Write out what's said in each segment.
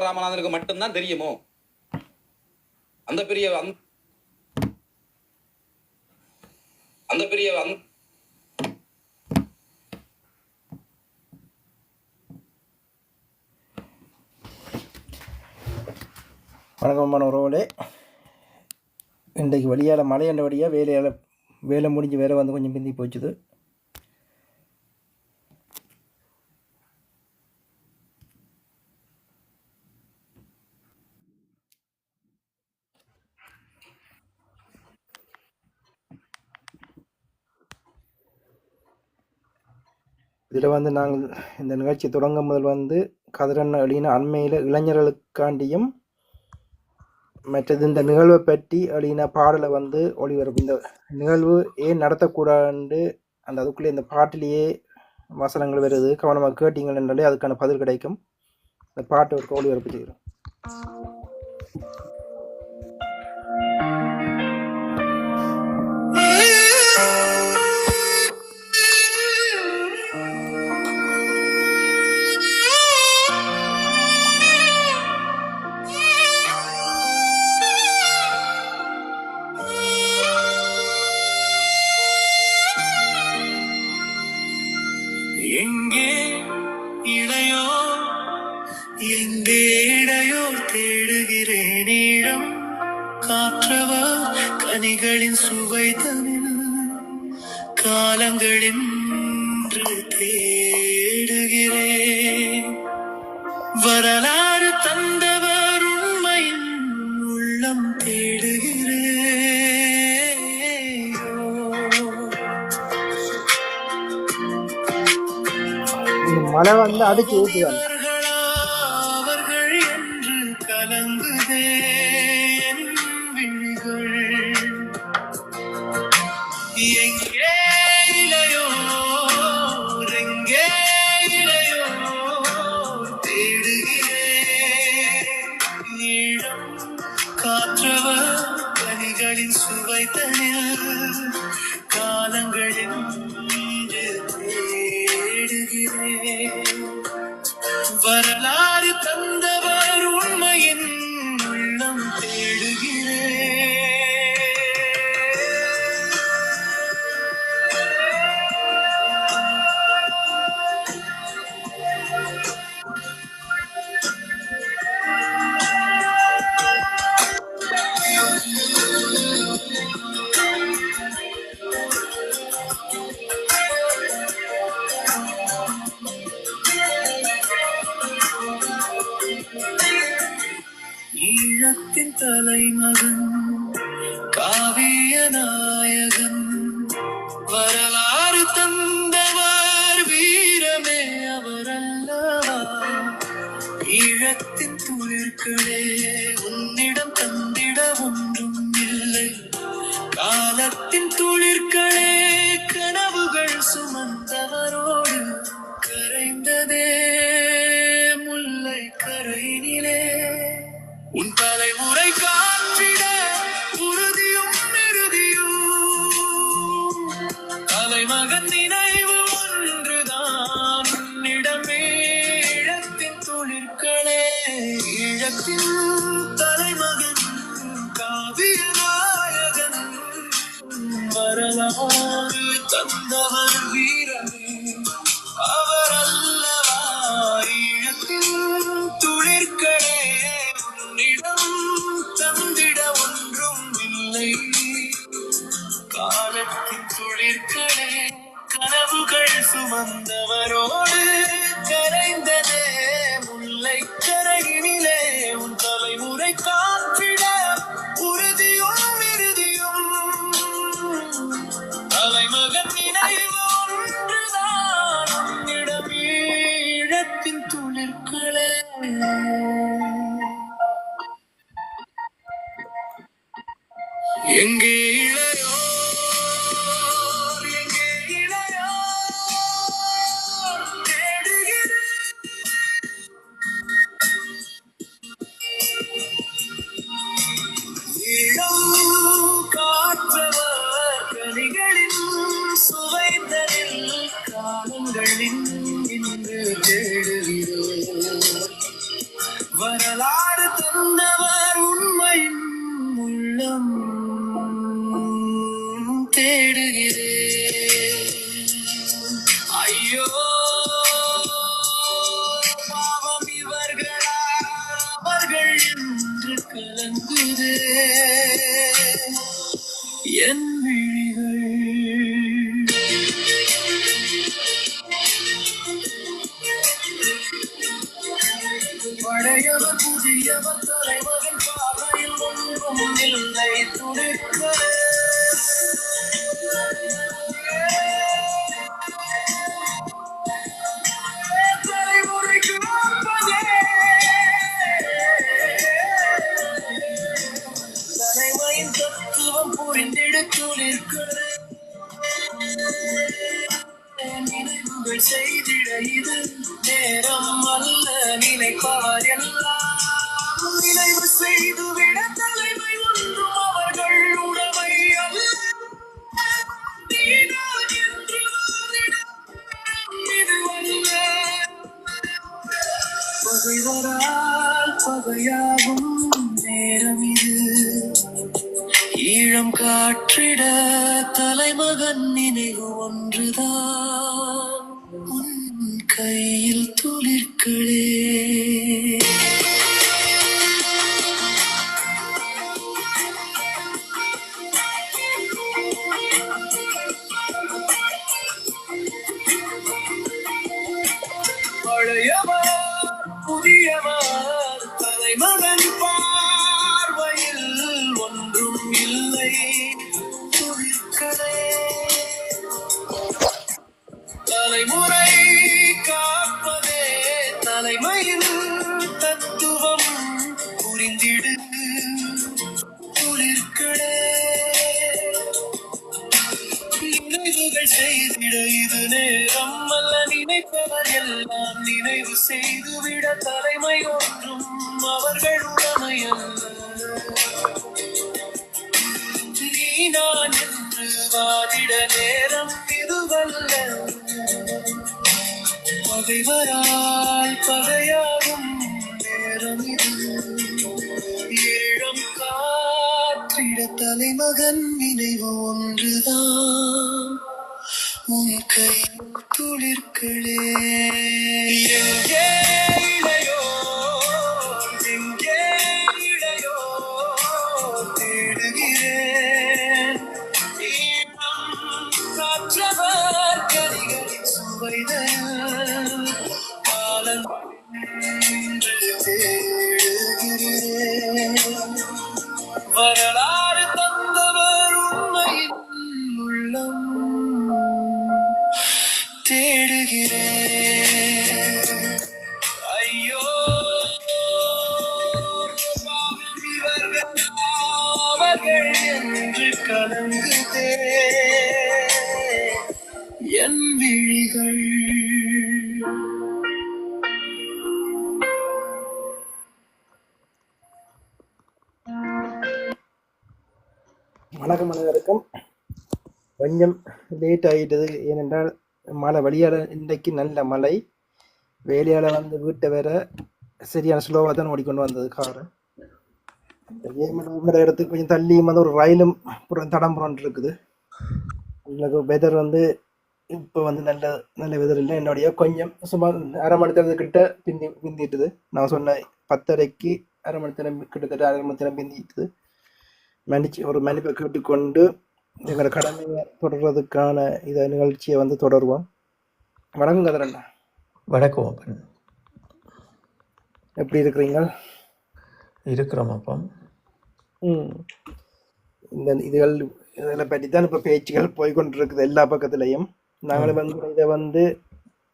ராமநாதனுக்கு மட்டும்தான் தெரியுமோ? அந்த பெரிய வணக்கம் உறவுகளே. இன்றைக்கு வழியால் மழை என்றபடியாக வேலை முடிஞ்சு வேலை வந்து கொஞ்சம் பிந்தி போச்சுது. இதில் வந்து நாங்கள் இந்த நிகழ்ச்சி தொடங்கும் முதல் வந்து கதிரண்ண அழின அண்மையில் இளைஞர்களுக்காண்டியும் மற்றது இந்த நிகழ்வை பற்றி அழின பாடலை வந்து ஒளிபரப்பு. இந்த நிகழ்வு ஏன் நடத்தக்கூடாது அந்த அதுக்குள்ளே இந்த பாட்டிலேயே வசனங்கள் வருது, கவனமாக கேட்டீங்கள் என்றாலே அதுக்கான பதில் கிடைக்கும். இந்த பாட்டு ஒரு ஒளிபரப்பு செய்கிறோம். எங்கே இடையோ தேடுகிறேன் இடம் காற்றவா கனிகளின் சுவை தனில் காலங்களின் தேடுகிறேன். வரலாறு தந்தவர் உண்மையின் உள்ளம் தேடுகிறேன். மழை வந்து அடிச்சு ஊற்றுவாங்க. அவர்கள் என்று கலங்குதே என் விழிகள். எங்கே இளையோர் எங்கே இளையோர் தேடுகிறேன் இடம் காற்றவர் கனிகளின் சுவை தனில் காலங்களின் வரலாறு தந்தவர் உண்மையின் உள்ளம் தேடுகிறேன். ஈழத்தின் தலைமகன் காவிய நாயகன் வரலாறு தந்தவர் வீரமே அவரல்லவா. ஈழத்தின் துளிர்களே உன்னிடம் தந்திட ஒன்றும் இல்லை. காலத்தின் துளிர்களே கனவுகள் சுமந்தவரோடு கரைந்ததே முல்லை கரையினிலே. உன் தலைமுறை காற்றிட உறுதியும் இறுதியும் தலைமகன் நினைவு ஒன்றுதான் உன்னிடமே. ஈழத்தின் துளிர்களே ஈழத்தின் தலைமகன் காவிய நாயகன் வரலாறு தந்தவர் வீரமே அவர் அல்லவா. ஈழத்தின் துளிர்களே தந்திட ஒன்றும் இல்லை. காலத்தின் துளிர்களே கனவுகள் சுமந்தவரோடு கரைந்ததே முல்லை கரையினிலே. உன் தலைமுறை காற்றிட உறுதியும் இறுதியும் தலைமகன் நினைவு ஒன்றுதான் உன்னிடம் ஈழத்தின் துளிர்களே. எங்கே இளையோர் எங்கே இளையோர் தேடுகிறேன். இளம் காற்றவர் கனிகளின் சுவைத்தலில் காலங்களின் இன்று தேடுகிறேன். வரலாறு என் விழிகள் பழையவர் புதியவர் தலைவரின் பார்வையில் ஒன்றும் இல்லை துணிக்க தலைமுறைக்கு முன்பதே தலைமையின் தத்துவம் புரிந்தெடுத்துளிருக்கிறது நினைவுகள் செய்திட இது நேரம் அல்ல நினைப்பவர் எல்லாம் நினைவு செய்துவிட தலைமை ஒன்றும் அவர்கள் உடமை அல்ல நீதான் என்று வாதிட இதுவல்ல பகைவரால் பகையாகும் நேரம் இது ஈழம் காற்றிட தலைமகன் நினைவு ஒன்றுதான் உன் கையில் துளிர்களே பழையவர் புதியவர் தலைமகன் பார்வையில் ஒன்றும் இல்லை துளிர்களே தலைமுறை காப்பதே தலைமையின் தத்துவம் புரிந்திடு துளிர்களே நினைவுகள் செய்திட இது நேரம் அல்ல நினைப்பவர் எல்லாம் நினைவு செய்துவிட தலைமை ஒன்றும் அவர்கள் உடமை அல்ல நீ நான் என்று வாதிட நேரம் இதுவல்ல பகைவரால் பகையாகும் நேரம் இது ஈழம் காற்றிட தலைமகன் நினைவு ஒன்றுதான் உன் கை துளிர்களே எங்கே இளையோ எங்கே இளையோ தேடுகிறேன் ஈழம் காற்றவர் கனிகளின் சுவைதல் காலம் என்று தேடுகிறேன் வரலாறு தந்தவர் உண்மையின் உள்ளம் தேடுகிறேன் ஐயோ பாவம் இவர்கள் அவர்கள் என்று கலங்குதே என் விழிகள் வணக்கம் அனைவருக்கும். கொஞ்சம் லேட் ஆகிட்டது, ஏனென்றால் மழை வழியால் இன்றைக்கு நல்ல மழை, வேலையால் வந்து வீட்டை வேற சரியான ஸ்லோவாக தான் ஓடிக்கொண்டு வந்தது காரு. உங்களோட இடத்துக்கு கொஞ்சம் தள்ளியும் வந்து ஒரு ரயிலும் தடம் புரண்டு இருக்குது. உங்களுக்கு வெதர் வந்து இப்போ வந்து நல்ல நல்ல வெதர் இல்லை. என்னுடைய கொஞ்சம் சுமார் அரை மணி நேரத்துக்கிட்ட பிந்திட்டுது. நான் சொன்ன 10:30க்கு அரை மணி நேரம் கிட்டத்தட்ட அரை மணி நேரம் பிந்திட்டுது. மன்னிப்பை கேட்டுக்கொண்டு எங்களோட கடமையை தொடர்றதுக்கான இதை நிகழ்ச்சியை வந்து தொடருவோம். வணக்கம் கதிரண்ணா. வணக்கம் அப்பன். எப்படி இருக்கிறீங்க? இருக்கிறோம் அப்பன். இந்த இதில் பற்றி தான் இப்போ பேச்சுகள் போய்கொண்டிருக்குது எல்லா பக்கத்துலையும். நாங்களும் வந்து இதை வந்து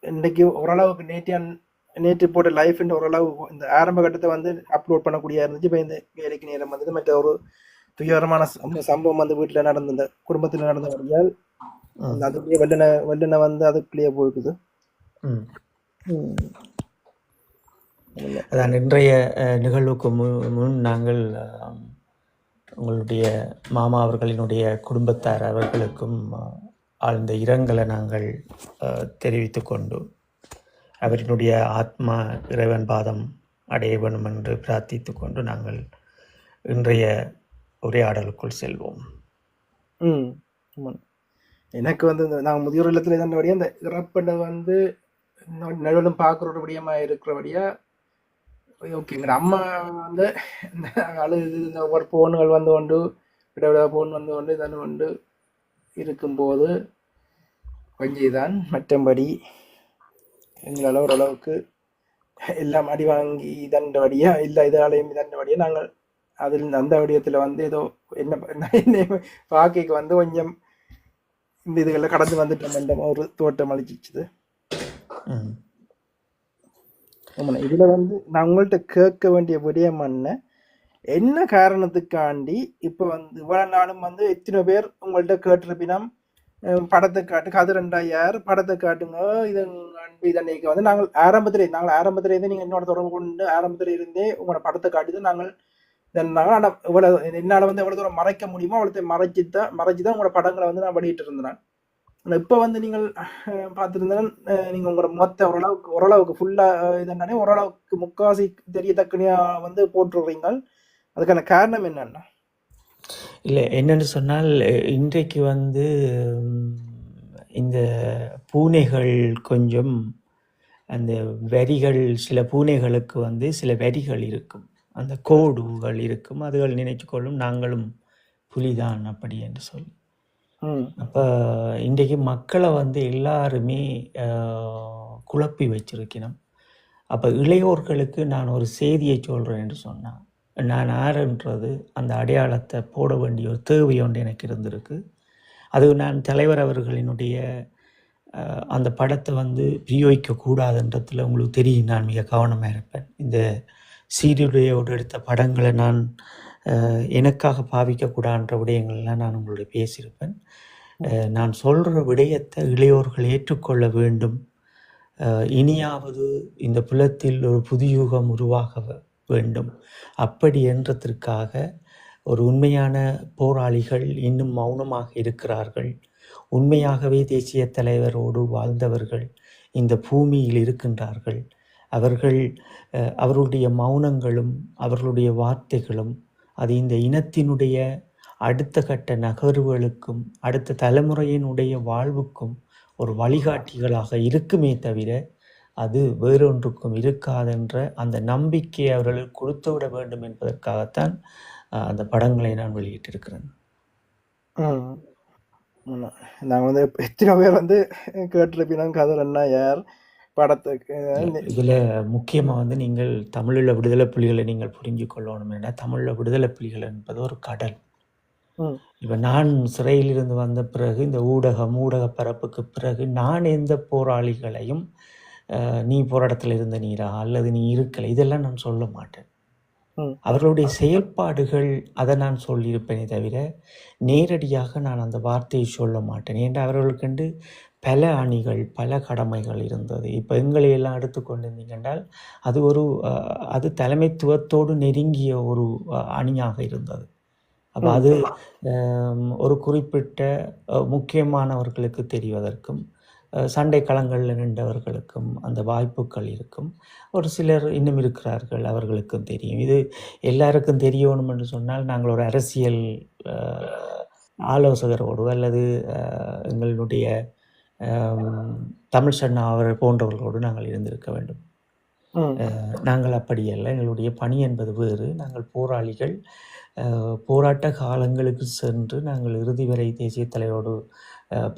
இன்றைக்கு ஓரளவுக்கு நேற்று போட்ட லைஃப்ன்ற ஓரளவு இந்த ஆரம்ப கட்டத்தை வந்து அப்லோட் பண்ணக்கூடிய இருந்துச்சு. இப்போ இந்த வேலைக்கு நேரம் வந்தது. மற்ற ஒரு துயரமான சம்பவம் வந்து வீட்டில் நடந்த இந்த குடும்பத்தில் நடந்தபடியால் அதுக்குள்ளேயே வெள்ளனை வந்து அதுக்குள்ளேயே போயிருக்குது. அதான் இன்றைய நிகழ்வுக்கு முன் நாங்கள் உங்களுடைய மாமா அவர்களினுடைய குடும்பத்தார் அவர்களுக்கும் ஆழ்ந்த இரங்கலை நாங்கள் தெரிவித்து கொண்டு அவரினுடைய ஆத்மா இறைவன் பாதம் அடைய வேண்டும் என்று பிரார்த்தித்து கொண்டு நாங்கள் இன்றைய உரையாடலுக்குள் செல்வோம். எனக்கு வந்து நாங்கள் முதியோர் இல்லத்தில் இருந்தபடியாக இந்த இறப்பை வந்து நடுவிலும் பார்க்குற விடயமாக இருக்கிறபடியா ஓகே. எங்கள் அம்மா வந்து இந்த அழுது இந்த ஒவ்வொரு ஃபோனுகள் வந்து கொண்டு விட போன் வந்து கொண்டு தன் கொண்டு இருக்கும்போது கொஞ்சம் தான். மற்றபடி எங்களால் ஓரளவுக்கு எல்லாம் அடி வாங்கி இதண்டபடியா இல்லை இதாலையும் இதண்டபடியா நாங்கள் அதில் அந்த வடிவத்தில் வந்து ஏதோ என்ன பாக்கைக்கு வந்து கொஞ்சம் இந்த இதுகளில் கடந்து வந்துட்டோம் என்ற ஒரு தோட்டம் அளிச்சிச்சுது. ம். ஆமாண்ணா, இதில் வந்து நான் உங்கள்கிட்ட கேட்க வேண்டிய விடயம் என்ன காரணத்துக்காண்டி இப்போ வந்து இவ்வளோ நாளும் வந்து எத்தனை பேர் உங்கள்கிட்ட கேட்டிருப்பினம் படத்தை காட்டு கதிர் ரெண்டாயார் படத்தை காட்டுங்க இது அன்பு இதன்னைக்கு வந்து நாங்கள் ஆரம்பத்திலேருந்தே நீங்கள் என்னோட தொடர்பு கொண்டு ஆரம்பத்திலிருந்தே உங்களோட படத்தை காட்டி தான் நாங்கள் இதனால ஆனால் இவ்வளோ என்னால் வந்து எவ்வளோ தூரம் மறைக்க முடியுமோ அவ்வளோ மறைச்சி தான் உங்களோட படங்களை வந்து நான் வெளியிட்டு இருந்தேன். ஆனால் இப்போ வந்து நீங்கள் பார்த்துருந்தேன் நீங்கள் உங்களோட மொத்த ஓரளவுக்கு ஃபுல்லாக இதனாலே ஓரளவுக்கு முக்காசி தெரியத்தக்கனையா வந்து போட்டுருவீங்க. அதுக்கான காரணம் என்னன்னா? இல்லை, என்னென்னு சொன்னால் இன்றைக்கு வந்து இந்த பூனைகள் கொஞ்சம் அந்த வரிகள், சில பூனைகளுக்கு வந்து சில வரிகள் இருக்கும், அந்த கோடுகள் இருக்கும். அதுகள் நினைச்சு கொள்ளும் நாங்களும் புலிதான் அப்படி என்று சொல்லி. அப்போ இன்றைக்கு மக்களை வந்து எல்லாருமே குழப்பி வச்சிருக்கணும். அப்போ இளையோர்களுக்கு நான் ஒரு செய்தியை சொல்கிறேன் என்று சொன்னான், நான் ஆறுன்றது அந்த அடையாளத்தை போட வேண்டிய ஒரு தேவை ஒன்று எனக்கு இருந்திருக்கு. அது நான் தலைவர் அவர்களினுடைய அந்த படத்தை வந்து பிரயோகிக்கக்கூடாதுன்றதுல உங்களுக்கு தெரியும், நான் மிக கவனமாக இருப்பேன். இந்த சீருடையோடு எடுத்த படங்களை நான் எனக்காக பாவிக்கக்கூடாதுன்ற விடயங்கள்லாம் நான் உங்களுடைய பேசியிருப்பேன். நான் சொல்கிற விடயத்தை இளையோர்கள் ஏற்றுக்கொள்ள வேண்டும். இனியாவது இந்த புலத்தில் ஒரு புதுயுகம் உருவாக வேண்டும். அப்படி என்றதற்காக ஒரு உண்மையான போராளிகள் இன்னும் மௌனமாக இருக்கிறார்கள். உண்மையாகவே தேசிய தலைவரோடு வாழ்ந்தவர்கள் இந்த பூமியில் இருக்கின்றார்கள். அவர்களுடைய மௌனங்களும் அவர்களுடைய வார்த்தைகளும் அது இந்த இனத்தினுடைய அடுத்த கட்ட நகர்வுகளுக்கும் அடுத்த தலைமுறையினுடைய வாழ்வுக்கும் ஒரு வழிகாட்டிகளாக இருக்குமே தவிர அது வேறொன்றுக்கும் இருக்காதென்ற அந்த நம்பிக்கையை அவர்களுக்கு கொடுத்து விட வேண்டும் என்பதற்காகத்தான் அந்த படங்களை நான் வெளியிட்டிருக்கிறேன். நாங்கள் வந்து எத்தனை பேர் வந்து கேட்டிருப்பீங்க கதிர் அண்ணாயார் படத்துக்கு. இதில் முக்கியமாக வந்து நீங்கள் தமிழில் விடுதலை புலிகளை நீங்கள் புரிஞ்சு கொள்ளணும். ஏன்னா தமிழில் விடுதலை புலிகள் என்பது ஒரு கடல். இப்போ நான் சிறையிலிருந்து வந்த பிறகு இந்த ஊடக பரப்புக்கு பிறகு நான் எந்த போராளிகளையும் நீ போராட்டத்தில் இருந்த நீரா அல்லது நீ இருக்கலை இதெல்லாம் நான் சொல்ல மாட்டேன். அவர்களுடைய செயல்பாடுகள் அதை நான் சொல்லியிருப்பேனே தவிர நேரடியாக நான் அந்த வார்த்தையை சொல்ல மாட்டேன். ஏன்னா அவர்களுக்கென்று பல அணிகள் பல கடமைகள் இருந்தது. இப்போ எங்களையெல்லாம் எடுத்துக்கொண்டிருந்தீங்கன்றால் அது தலைமைத்துவத்தோடு நெருங்கிய ஒரு அணியாக இருந்தது. அப்போ அது ஒரு குறிப்பிட்ட முக்கியமானவர்களுக்கு தெரிவதற்கும் சண்டை களங்களில் நின்றவர்களுக்கும் அந்த வாய்ப்புகள் இருக்கும். ஒரு சிலர் இன்னும் இருக்கிறார்கள், அவர்களுக்கும் தெரியும். இது எல்லாருக்கும் தெரியணும் என்று சொன்னால் நாங்கள் ஒரு அரசியல் ஆலோசகரோடு அல்லது எங்களுடைய தமிழ் சன்னா அவர் போன்றவர்களோடு நாங்கள் இருந்திருக்க வேண்டும். நாங்கள் அப்படி அல்ல. எங்களுடைய பணி என்பது வேறு. நாங்கள் போராளிகள். போராட்ட காலங்களுக்கு சென்று நாங்கள் இறுதி வரை தேசிய தலைவரோடு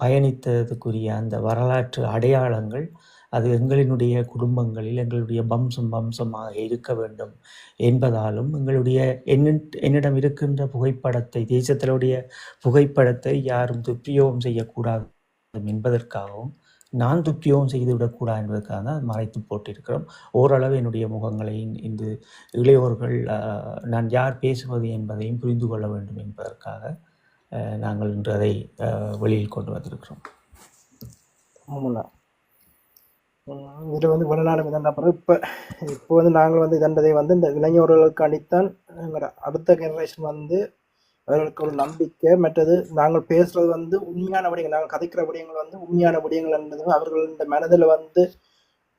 பயணித்ததுக்குரிய அந்த வரலாற்று அடையாளங்கள் அது எங்களினுடைய குடும்பங்களில் எங்களுடைய வம்சமாக இருக்க வேண்டும் என்பதாலும் எங்களுடைய என்னிடம் இருக்கின்ற புகைப்படத்தை தேசத்தினுடைய புகைப்படத்தை யாரும் துப்பியோகம் செய்யக்கூடாது என்பதற்காகவும் நான் துப்பியோகம் செய்துவிடக்கூடாது என்பதற்காக தான் மறைத்து போட்டிருக்கிறோம். ஓரளவு என்னுடைய முகங்களை இந்த இளையோர்கள் நான் யார் பேசுவது என்பதையும் புரிந்து கொள்ள வேண்டும் என்பதற்காக நாங்கள் இன்று அதை வெளியில் கொண்டு வந்திருக்கிறோம். ஆமாண்ணா, இதில் வந்து வெளிநாடு இதன் அப்புறம் இப்போ வந்து நாங்கள் வந்து இதன்றதை வந்து இந்த இளைஞர்களுக்கு அடித்தான் எங்களோட அடுத்த ஜெனரேஷன் வந்து அவர்களுக்கு ஒரு நம்பிக்கை. மற்றது நாங்கள் பேசுறது வந்து உண்மையான விடயங்கள், நாங்கள் கதைக்கிற விடயங்கள் வந்து உண்மையான விடயங்கள் என்பது அவர்கள் இந்த மனதில் வந்து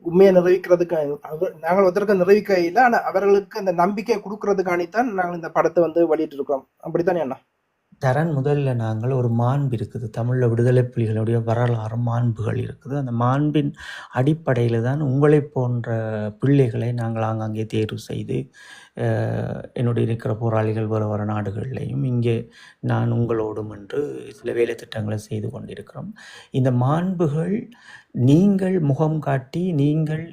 உண்மையை நிறைவிக்கிறதுக்கு நாங்கள் ஒருத்தருக்கு நிறைவிக்க இல்லை, ஆனால் அவர்களுக்கு அந்த நம்பிக்கையை கொடுக்கறதுக்காணித்தான் நாங்கள் இந்த படத்தை வந்து வெளியிட்டு இருக்கிறோம். அப்படித்தானே அண்ணா? தரன் முதல்ல நாங்கள் ஒரு மாண்பு இருக்குது. தமிழ்ல விடுதலை புலிகளுடைய வரலாறு மாண்புகள் இருக்குது. அந்த மாண்பின் அடிப்படையில தான் உங்களைப் போன்ற பிள்ளைகளை நாங்கள் ஆங்காங்கே தேர்வு செய்து, என்னோடு இருக்கிற போராளிகள் வேறு நாடுகள்லேயும் இங்கே நான் உங்களோடும் என்று சில வேலை திட்டங்களை செய்து கொண்டிருக்கிறோம். இந்த மாண்புகள் நீங்கள் முகம் காட்டி நீங்கள்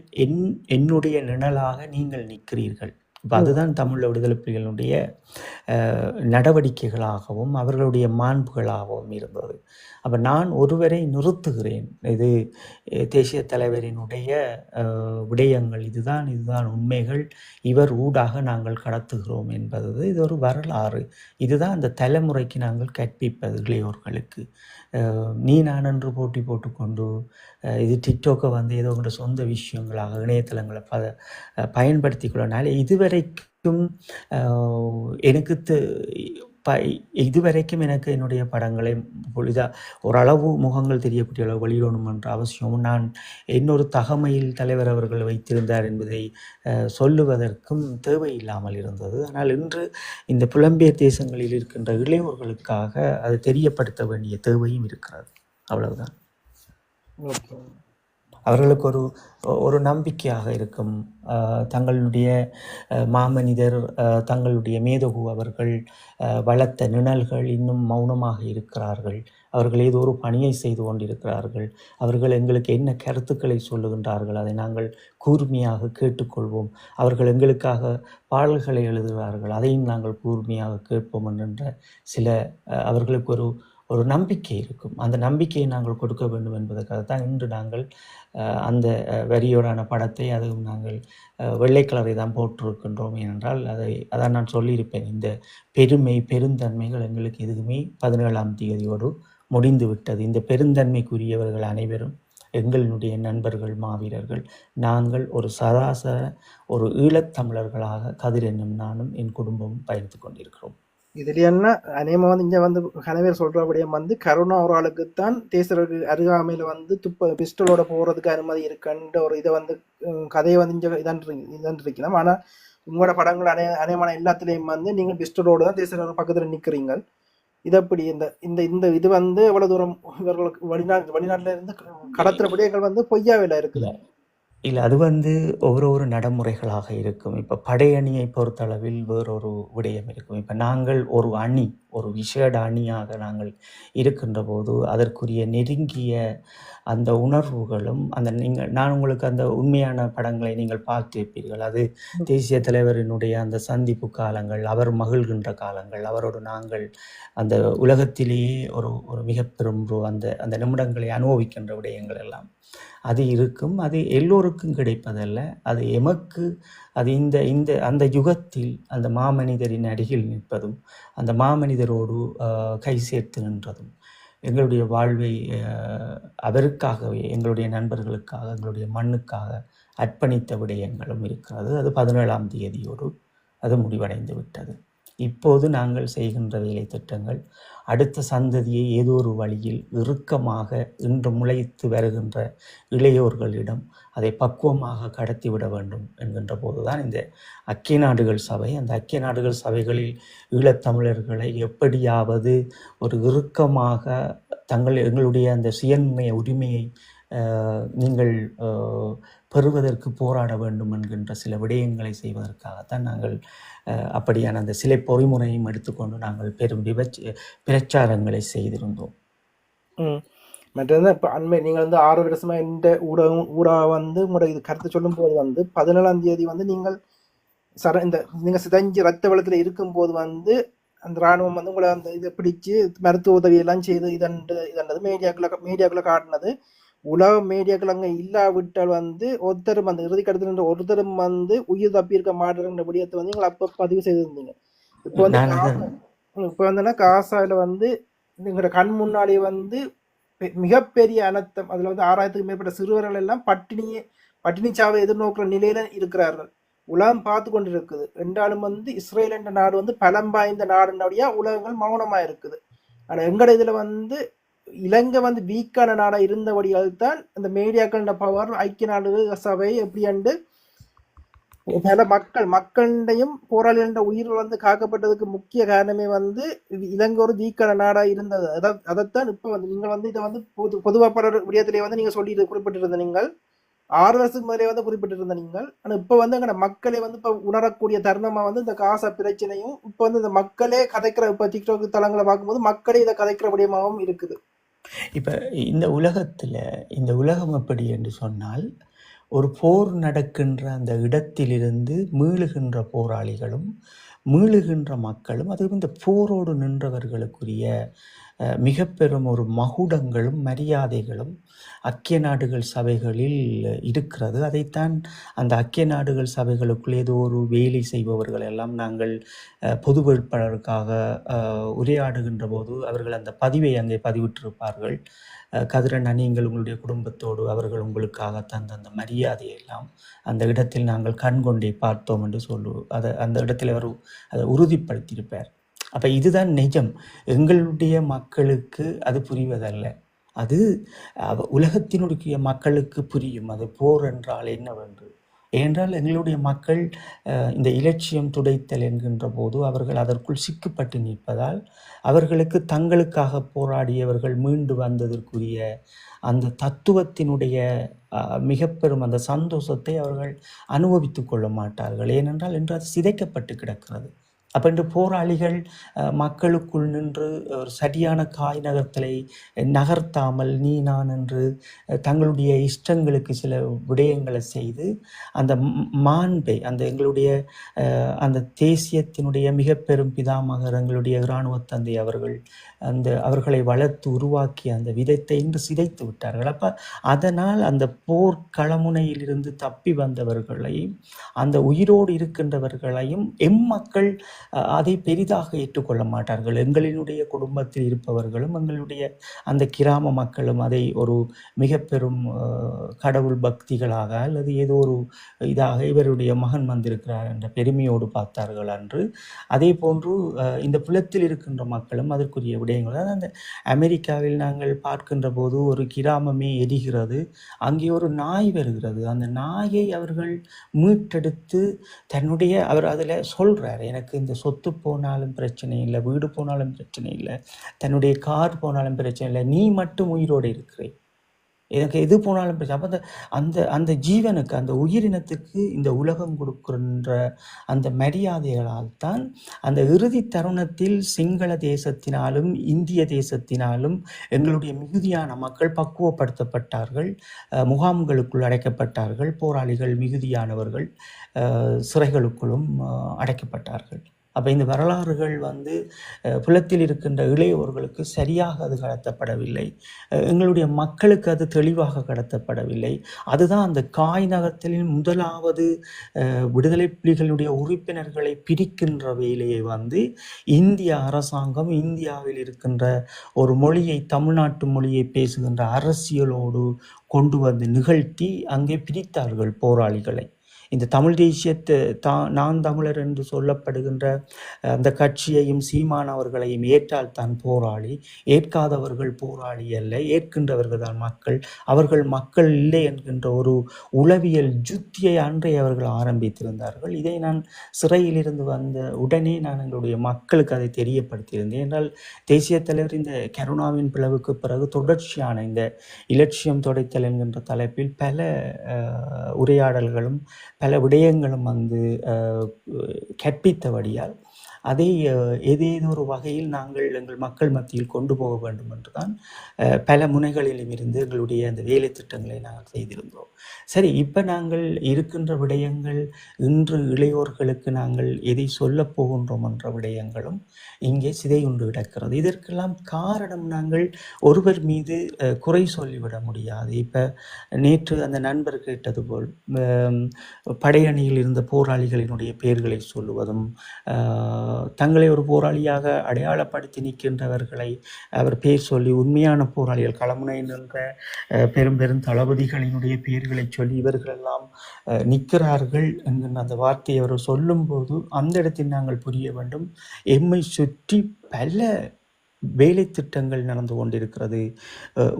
என்னுடைய நிழலாக நீங்கள் நிற்கிறீர்கள். இப்போ அதுதான் தமிழ் விடுதலை புலிகளுடைய நடவடிக்கைகளாகவும் அவர்களுடைய மாண்புகளாகவும் இருந்தது. அப்போ நான் ஒருவரை நிறுத்துகிறேன், இது தேசிய தலைவரினுடைய விடயங்கள், இதுதான் உண்மைகள், இவர் ஊடாக நாங்கள் கடத்துகிறோம் என்பது இது ஒரு வரலாறு. இதுதான் அந்த தலைமுறைக்கு நாங்கள் கற்பிப்பது இளையோர்களுக்கு. நீ நான் என்று போட்டி போட்டுக்கொண்டு இது டிக்டோக்கை வந்து ஏதோ உங்களோட சொந்த விஷயங்களாக இணையதளங்களை பயன்படுத்தி கொள்ளனால இதுவரைக்கும் எனக்கு இதுவரைக்கும் எனக்கு என்னுடைய படங்களை ஓரளவு முகங்கள் தெரியக்கூடிய அளவு வெளியிடணும் என்ற அவசியமும் நான் இன்னொரு தகமையில் தலைவர் அவர்கள் வைத்திருந்தார் என்பதை சொல்லுவதற்கும் தேவையில்லாமல் இருந்தது. ஆனால் இன்று இந்த புலம்பெயர் தேசங்களில் இருக்கின்ற இளையோர்களுக்காக அது தெரியப்படுத்த வேண்டிய தேவையும் இருக்கிறது. அவ்வளவுதான். அவர்களுக்கு ஒரு நம்பிக்கையாக இருக்கும். தங்களுடைய மாமனிதர், தங்களுடைய மேதகு அவர்கள் வளர்த்த நிழல்கள் இன்னும் மௌனமாக இருக்கிறார்கள். அவர்கள் ஏதோ ஒரு பணியை செய்து கொண்டிருக்கிறார்கள். அவர்கள் எங்களுக்கு என்ன கருத்துக்களை சொல்லுகின்றார்கள், அதை நாங்கள் கூர்மையாக கேட்டுக்கொள்வோம். அவர்கள் எங்களுக்காக பாடல்களை எழுதுகிறார்கள், அதையும் நாங்கள் கூர்மையாக கேட்போம் என்கின்ற சில அவர்களுக்கு ஒரு நம்பிக்கை இருக்கும். அந்த நம்பிக்கையை நாங்கள் கொடுக்க வேண்டும் என்பதற்காகத்தான் இன்று நாங்கள் அந்த படத்தை அதுவும் நாங்கள் வெள்ளை கலரை தான் போட்டிருக்கின்றோம். ஏனென்றால் அதான் நான் சொல்லியிருப்பேன், இந்த பெருந்தன்மைகள் எங்களுக்கு எதுவுமே 17ஆம் தேதியோடு முடிந்து விட்டது. இந்த பெருந்தன்மைக்குரியவர்கள் அனைவரும் எங்களுடைய நண்பர்கள், மாவீரர்கள். நாங்கள் ஒரு ஒரு ஈழத்தமிழர்களாக கதிர் என்னும் நானும் என் குடும்பமும் பயணித்து கொண்டிருக்கிறோம். இதுல என்ன அநேகமா வந்து இங்க வந்து கனவேர் சொல்றபடியும் வந்து கருணா ஒரு ஆளுக்குத்தான் தேசருக்கு அருகாமையில வந்து பிஸ்டலோட போறதுக்கு அனுமதி இருக்குன்ற ஒரு இதை வந்து கதையை வந்து இங்க இதான் இருக்கலாம். ஆனா உங்களோட படங்கள் அநேகமான எல்லாத்துலயும் வந்து நீங்க பிஸ்டலோடு தான் தேசர் பக்கத்துல நிக்கிறீங்க. இது அப்படி இந்த இது வந்து எவ்வளவு தூரம் இவர்களுக்கு வெளிநாட்டுல இருந்து கடத்துற விடயங்கள் வந்து பொய்யாவில இருக்குல்ல? இல்லை, அது வந்து ஒவ்வொரு நடைமுறைகளாக இருக்கும். இப்போ படையணியை பொறுத்தளவில் வேறொரு விடயம் இருக்கும். இப்போ நாங்கள் ஒரு விசேட அணியாக நாங்கள் இருக்கின்ற போது அதற்குரிய நெருங்கிய அந்த உணர்வுகளும் நான் உங்களுக்கு அந்த உண்மையான படங்களை நீங்கள் பார்த்திருப்பீர்கள். அது தேசிய தலைவரினுடைய அந்த சந்திப்பு காலங்கள், அவர் மகிழ்கின்ற காலங்கள், அவரோடு நாங்கள் அந்த உலகத்திலேயே ஒரு மிக பெரும் அந்த நிமிடங்களை அனுபவிக்கின்ற விடயங்கள் எல்லாம் அது இருக்கும். அது எல்லோருக்கும் கிடைப்பதல்ல. அது எமக்கு அது அந்த யுகத்தில் அந்த மாமனிதரின் அருகில் நிற்பதும் அந்த மாமனிதரோடு கை சேர்த்து நின்றதும் எங்களுடைய வாழ்வை அவருக்காகவே, எங்களுடைய நண்பர்களுக்காக, எங்களுடைய மண்ணுக்காக அர்ப்பணித்த விடயங்களும் இருக்கிறது. அது 17ஆம் தேதியோடு அது முடிவடைந்து விட்டது. இப்போது நாங்கள் செய்கின்ற வேலை திட்டங்கள் அடுத்த சந்ததியை ஏதோ ஒரு வழியில் இறுக்கமாக இன்று முளைத்து வருகின்ற இளையோர்களிடம் அதை பக்குவமாக கடத்திவிட வேண்டும் என்கின்ற போதுதான் இந்த ஐக்கிய நாடுகள் சபை. அந்த ஐக்கிய நாடுகள் சபைகளில் ஈழத்தமிழர்களை எப்படியாவது ஒரு இறுக்கமாக எங்களுடைய அந்த சுயன்மை உரிமையை நீங்கள் பெறுவதற்கு போராட வேண்டும் என்கின்ற சில விடயங்களை செய்வதற்காகத்தான் நாங்கள் அப்படியான அந்த சிலை பொறிமுறையும் எடுத்துக்கொண்டு நாங்கள் பெரும் பிரச்சாரங்களை செய்திருந்தோம். மற்றது இப்போ நீங்கள் வந்து 6 வருஷமா இந்த ஊடகம் வந்து உங்களோட இது கருத்து சொல்லும் போது வந்து 17ஆம் தேதி வந்து நீங்கள் சிதைஞ்சு ரத்த வெள்ளத்தில் இருக்கும்போது வந்து அந்த இராணுவம் வந்து உங்களை அந்த இதை பிடிச்சு மருத்துவ உதவியெல்லாம் செய்து இதன்றது மீடியாக்களை காட்டினது. உலக மீடியாக்கள் அங்கே இல்லாவிட்டால் வந்து ஒருத்தரும் அந்த இறுதி கடத்தில் ஒருத்தரும் வந்து உயிர் தப்பி இருக்க மாட்டேங்கிற விடயத்தை வந்து நீங்கள் அப்போ பதிவு செய்திருந்தீங்க. இப்போ வந்து காசாவில் வந்து எங்களோட கண் முன்னாடி வந்து மிகப்பெரிய அனர்த்தம், அதில் வந்து 6000க்கும் மேற்பட்ட சிறுவர்கள் எல்லாம் பட்டினி சாவை எதிர்நோக்கிற நிலையில இருக்கிறார்கள். உலகம் பார்த்து கொண்டு இருக்குது. என்றாலும் வந்து இஸ்ரேல் என்ற நாடு வந்து பலம் வாய்ந்த நாடுடைய உலகங்கள் மௌனமா இருக்குது. ஆனால் எங்கட இதுல வந்து இலங்கை வந்து வீக்கான நாடா இருந்தபடியால் தான் இந்த மீடியாக்கள் பவர் ஐக்கிய நாடு சபை எப்படி அண்டு பல மக்களிடையும் போராளிகளின் உயிர் வந்து காக்கப்பட்டதுக்கு முக்கிய காரணமே வந்து இது இலங்கை ஒரு தீக்கான நாடா இருந்தது. அதைத்தான் இப்ப வந்து நீங்கள் வந்து இதை வந்து பொதுவாப்பாளர் விடயத்திலே வந்து நீங்க சொல்லி குறிப்பிட்டிருந்த நீங்கள் 6 வருஷத்துக்கு முதலே வந்து குறிப்பிட்டிருந்த நீங்கள். ஆனா இப்ப வந்து அங்க மக்களே வந்து இப்ப உணரக்கூடிய தருணமா வந்து இந்த காச பிரச்சனையும் இப்ப வந்து இந்த மக்களே கதைக்கிற இப்ப டிக்டாக் தளங்களை பார்க்கும்போது மக்களே இதை கதைக்கிற விடயமாகவும் இருக்குது. இப்போ இந்த உலகத்தில் இந்த உலகம் எப்படி என்று சொன்னால், ஒரு போர் நடக்கின்ற அந்த இடத்திலிருந்து மீளுகின்ற போராளிகளும் மீளுகின்ற மக்களும் அதுவும் இந்த போரோடு நின்றவர்களுக்குரிய மிக பெரும் ஒரு மகுடங்களும் மரியாதைகளும் ஐக்கிய நாடுகள் சபைகளில் இருக்கிறது. அதைத்தான் அந்த ஐக்கிய நாடுகள் சபைகளுக்குள் ஏதோ ஒரு வேலை செய்பவர்கள் எல்லாம் நாங்கள் பொது வேட்பாளருக்காக உரையாடுகின்ற போது அவர்கள் அந்த பதிவை அங்கே பதிவிட்டிருப்பார்கள். கதிரண்ணா, நீங்கள் உங்களுடைய குடும்பத்தோடு அவர்கள் உங்களுக்காக தந்த அந்த மரியாதையெல்லாம் அந்த இடத்தில் நாங்கள் கண்கொண்டே பார்த்தோம் என்று அதை அந்த இடத்தில் அவர் அதை உறுதிப்படுத்தியிருப்பார். அப்போ இதுதான் நிஜம். எங்களுடைய மக்களுக்கு அது புரிவதல்ல, அது உலகத்தினுடைய மக்களுக்கு புரியும் அது போர் என்றால் என்னவென்று. ஏனென்றால் எங்களுடைய மக்கள் இந்த இலட்சியம் துடைத்தல் என்கின்ற போது அவர்கள் அதற்குள் சிக்கப்பட்டு நிற்பதால் அவர்களுக்கு தங்களுக்காக போராடியவர்கள் மீண்டு வந்ததற்குரிய அந்த தத்துவத்தினுடைய மிக பெரும் அந்த சந்தோஷத்தை அவர்கள் அனுபவித்து கொள்ள மாட்டார்கள். ஏனென்றால் இன்று அது சிதைக்கப்பட்டு கிடக்கிறது. அப்போ இன்று போராளிகள் மக்களுக்குள் நின்று ஒரு சரியான காய் நகர்த்தலை நகர்த்தாமல் நீ நான் என்று தங்களுடைய இஷ்டங்களுக்கு சில விடயங்களை செய்து அந்த மாண்பை அந்த எங்களுடைய அந்த தேசியத்தினுடைய மிக பெரும் பிதாமகர் எங்களுடைய இராணுவ தந்தை அவர்களை வளர்த்து உருவாக்கிய அந்த விதத்தை இன்று சிதைத்து விட்டார்கள். அப்போ அதனால் அந்த போர்க்களமுனையிலிருந்து தப்பி வந்தவர்களையும் அந்த உயிரோடு இருக்கின்றவர்களையும் மக்கள் அதை பெரிதாக ஏற்றுக்கொள்ள மாட்டார்கள். எங்களினுடைய குடும்பத்தில் இருப்பவர்களும் எங்களுடைய அந்த கிராம மக்களும் அதை ஒரு மிக பெரும் கடவுள் பக்திகளாக அல்லது ஏதோ ஒரு இதாக இவருடைய மகன் வந்திருக்கிறார் என்ற பெருமையோடு பார்த்தார்கள் அன்று. அதே போன்று இந்த புலத்தில் இருக்கின்ற மக்களும் அதற்குரிய விடயங்கள். அதாவது அந்த அமெரிக்காவில் நாங்கள் பார்க்கின்ற போது ஒரு கிராமமே எரிகிறது, அங்கே ஒரு நாய் வருகிறது. அந்த நாயை அவர்கள் மீட்டெடுத்து அவர் அதில் சொல்கிறார், எனக்கு இந்த சொத்து போனாலும் பிரச்சனை இல்லை, வீடு போனாலும் பிரச்சனை இல்லை, தன்னுடைய கார் போனாலும் பிரச்சனை இல்லை, நீ மட்டும் உயிரோடு இருக்கிறே, எனக்கு எது போனாலும் பிரச்சனை. அப்போ அந்த அந்த ஜீவனுக்கு அந்த உயிரினத்துக்கு இந்த உலகம் கொடுக்கின்ற அந்த மரியாதைகளால் தான் அந்த இறுதி தருணத்தில் சிங்கள தேசத்தினாலும் இந்திய தேசத்தினாலும் எங்களுடைய மிகுதியான மக்கள் பக்குவப்படுத்தப்பட்டார்கள், முகாம்களுக்குள் அடைக்கப்பட்டார்கள், போராளிகள் மிகுதியானவர்கள் சிறைகளுக்குள்ளும் அடைக்கப்பட்டார்கள். அப்போ இந்த வரலாறுகள் புலத்தில் இருக்கின்ற இளையவர்களுக்கு சரியாக அது கடத்தப்படவில்லை, எங்களுடைய மக்களுக்கு அது தெளிவாக கடத்தப்படவில்லை. அதுதான் அந்த காய் நகர்த்தலின் முதலாவது விடுதலை புலிகளுடைய உறுப்பினர்களை பிரிக்கின்ற வேலையை இந்திய அரசாங்கம் இந்தியாவில் இருக்கின்ற ஒரு மொழியை, தமிழ்நாட்டு மொழியை பேசுகின்ற அரசியலோடு கொண்டு நிகழ்த்தி அங்கே பிரித்தார்கள் போராளிகளை. இந்த தமிழ் தேசியத்தை நான் தமிழர் என்று சொல்லப்படுகின்ற அந்த கட்சியையும் சீமானவர்களையும் ஏற்றால் தான் போராளி, ஏற்காதவர்கள் போராளி அல்ல, ஏற்கின்றவர்கள் தான் மக்கள், அவர்கள் மக்கள் இல்லை என்கின்ற ஒரு உளவியல் யுத்தியை அன்றைய அவர்கள் ஆரம்பித்திருந்தார்கள். இதை நான் சிறையிலிருந்து வந்த உடனே நான் எங்களுடைய மக்களுக்கு அதை தெரியப்படுத்தியிருந்தேன். என்றால் தேசிய தலைவர் இந்த கருணாவின் பிளவுக்கு பிறகு தொடர்ச்சியான இந்த இலட்சியம் துடைத்தல் என்கின்ற தலைப்பில் பல உரையாடல்களும் பல விடயங்களும் கற்பித்தபடியால் அதை ஏதேதோ ஒரு வகையில் நாங்கள் எங்கள் மக்கள் மத்தியில் கொண்டு போக வேண்டும் என்றுதான் பல முனைகளிலும் இருந்து எங்களுடைய அந்த வேலை திட்டங்களை நாங்கள் செய்திருந்தோம். சரி, இப்போ நாங்கள் இருக்கின்ற விடயங்கள், இன்று இளையோர்களுக்கு நாங்கள் எதை சொல்ல போகின்றோம் என்ற விடயங்களும் இங்கே சிதையுண்டு கிடக்கிறது. இதற்கெல்லாம் காரணம் நாங்கள் ஒருவர் மீது குறை சொல்லிவிட முடியாது. இப்போ நேற்று அந்த நண்பர் கேட்டது போல் படையணியில் இருந்த போராளிகளினுடைய பெயர்களை சொல்லுவதும், தங்களை ஒரு போராளியாக அடையாளப்படுத்தி நிற்கின்றவர்களை அவர் பேர் சொல்லி உண்மையான போராளிகள் களமுனை நின்ற பெரும் பெரும் தளபதிகளினுடைய பெயர்களை சொல்லி இவர்களெல்லாம் நிற்கிறார்கள் என்கின்ற அந்த வார்த்தையை அவர் சொல்லும்போது அந்த இடத்தில் நாங்கள் புரிய வேண்டும், எம்மை சுற்றி பல வேலை திட்டங்கள் நடந்து கொண்டிருக்கிறது.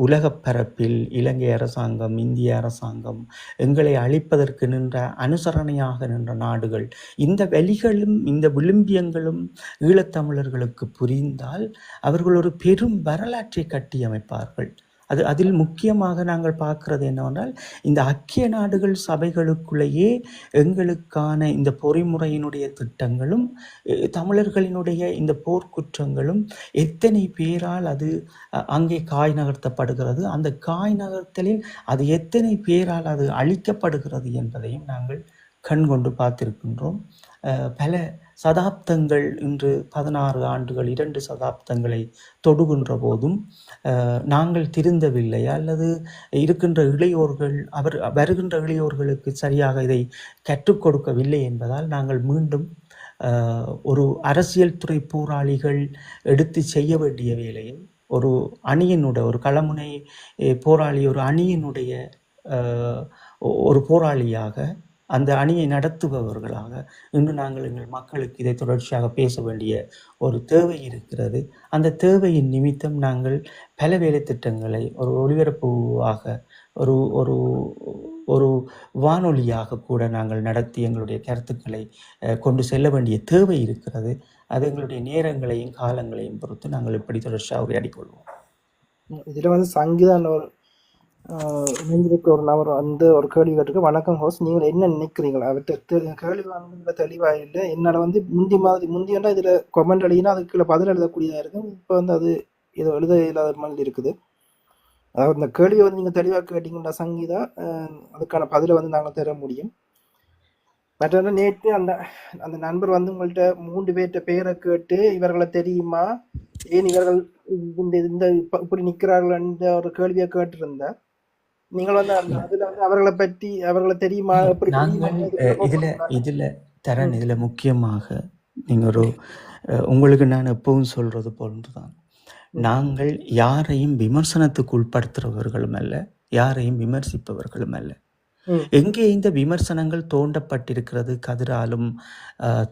உலகப் பரப்பில் இலங்கை அரசாங்கம், இந்திய அரசாங்கம் எங்களை அழிப்பதற்கு நின்ற அனுசரணையாக நின்ற நாடுகள், இந்த வலிகளும் இந்த விழும்பியங்களும் ஈழத்தமிழர்களுக்கு புரிந்தால் அவர்கள் ஒரு பெரும் வரலாற்றை கட்டியமைப்பார்கள். அதில் முக்கியமாக நாங்கள் பார்க்கிறது என்னவென்றால், இந்த ஐக்கிய நாடுகள் சபைகளுக்குள்ளேயே எங்களுக்கான இந்த பொறிமுறையினுடைய திட்டங்களும் தமிழர்களினுடைய இந்த போர்க்குற்றங்களும் எத்தனை பேரால் அது அங்கே காய் நகர்த்தப்படுகிறது, அந்த காய் நகர்த்தலில் அது எத்தனை பேரால் அது அழிக்கப்படுகிறது என்பதையும் நாங்கள் கண்கொண்டு பார்த்திருக்கின்றோம். பல சதாப்தங்கள், இன்று 16 ஆண்டுகள் 2 சதாப்தங்களை தொடுகின்ற போதும் நாங்கள் திருந்தவில்லை, அல்லது இருக்கின்ற இளையோர்கள் வருகின்ற இளையோர்களுக்கு சரியாக இதை கற்றுக் கொடுக்கவில்லை என்பதால் நாங்கள் மீண்டும் ஒரு அரசியல் துறை போராளிகள் எடுத்து செய்ய வேண்டிய வேலையை ஒரு அணியினுடைய, ஒரு களமுனை போராளி, ஒரு அணியினுடைய ஒரு போராளியாக, அந்த அணியை நடத்துபவர்களாக இன்று நாங்கள் எங்கள் மக்களுக்கு இதை தொடர்ச்சியாக பேச வேண்டிய ஒரு தேவை இருக்கிறது. அந்த தேவையின் நிமித்தம் நாங்கள் பல வேலை திட்டங்களை ஒரு ஒளிபரப்புவாக, ஒரு ஒரு ஒரு வானொலியாக கூட நாங்கள் நடத்தி எங்களுடைய கருத்துக்களை கொண்டு செல்ல வேண்டிய தேவை இருக்கிறது. அது எங்களுடைய நேரங்களையும் காலங்களையும் பொறுத்து நாங்கள் இப்படி தொடர்ச்சியாக உரையாடிக்கொள்வோம். இதில் வந்து சங்கீதான் ஒரு இணைந்திருக்க ஒரு நபர் வந்து ஒரு கேள்வி கேட்டிருக்கு. வணக்கம் ஹோஸ்ட், நீங்கள் என்ன நினைக்கிறீங்களா? அவர்கிட்ட கேள்வி வந்து தெளிவாக இல்லை. என்னால் வந்து முந்தியண்டா இதில் கொமெண்ட் எழுதினா அதுக்கு கீழே பதில் எழுதக்கூடியதாக இருக்கும். இப்போ வந்து அது ஏதோ எழுத இல்லாத மாதிரி இருக்குது. அதாவது இந்த கேள்வியை வந்து நீங்கள் தெளிவாக கேட்டீங்கன்னா சங்கீதா, அதுக்கான பதிலை வந்து நாங்கள் தர முடியும். மற்ற நேற்று அந்த அந்த நண்பர் வந்து உங்கள்கிட்ட 3 பேர்கிட்ட பேரை கேட்டு இவர்களை தெரியுமா, ஏன் இவர்கள் இந்த இப்படி நிற்கிறார்கள் என்ற ஒரு கேள்வியை கேட்டிருந்தார். நீங்கள் வந்து அதுல வந்து அவர்களை தெரியுமா, எப்படி இதுல முக்கியமாக நீங்க ஒரு உங்களுக்கு நான் எப்பவும் சொல்றது போன்றுதான், நாங்கள் யாரையும் விமர்சனத்துக்கு உட்படுத்துறவர்களும் அல்ல, யாரையும் விமர்சிப்பவர்களும் அல்ல. எங்கே இந்த விமர்சனங்கள் தோண்டப்பட்டிருக்கிறது கதிராலும்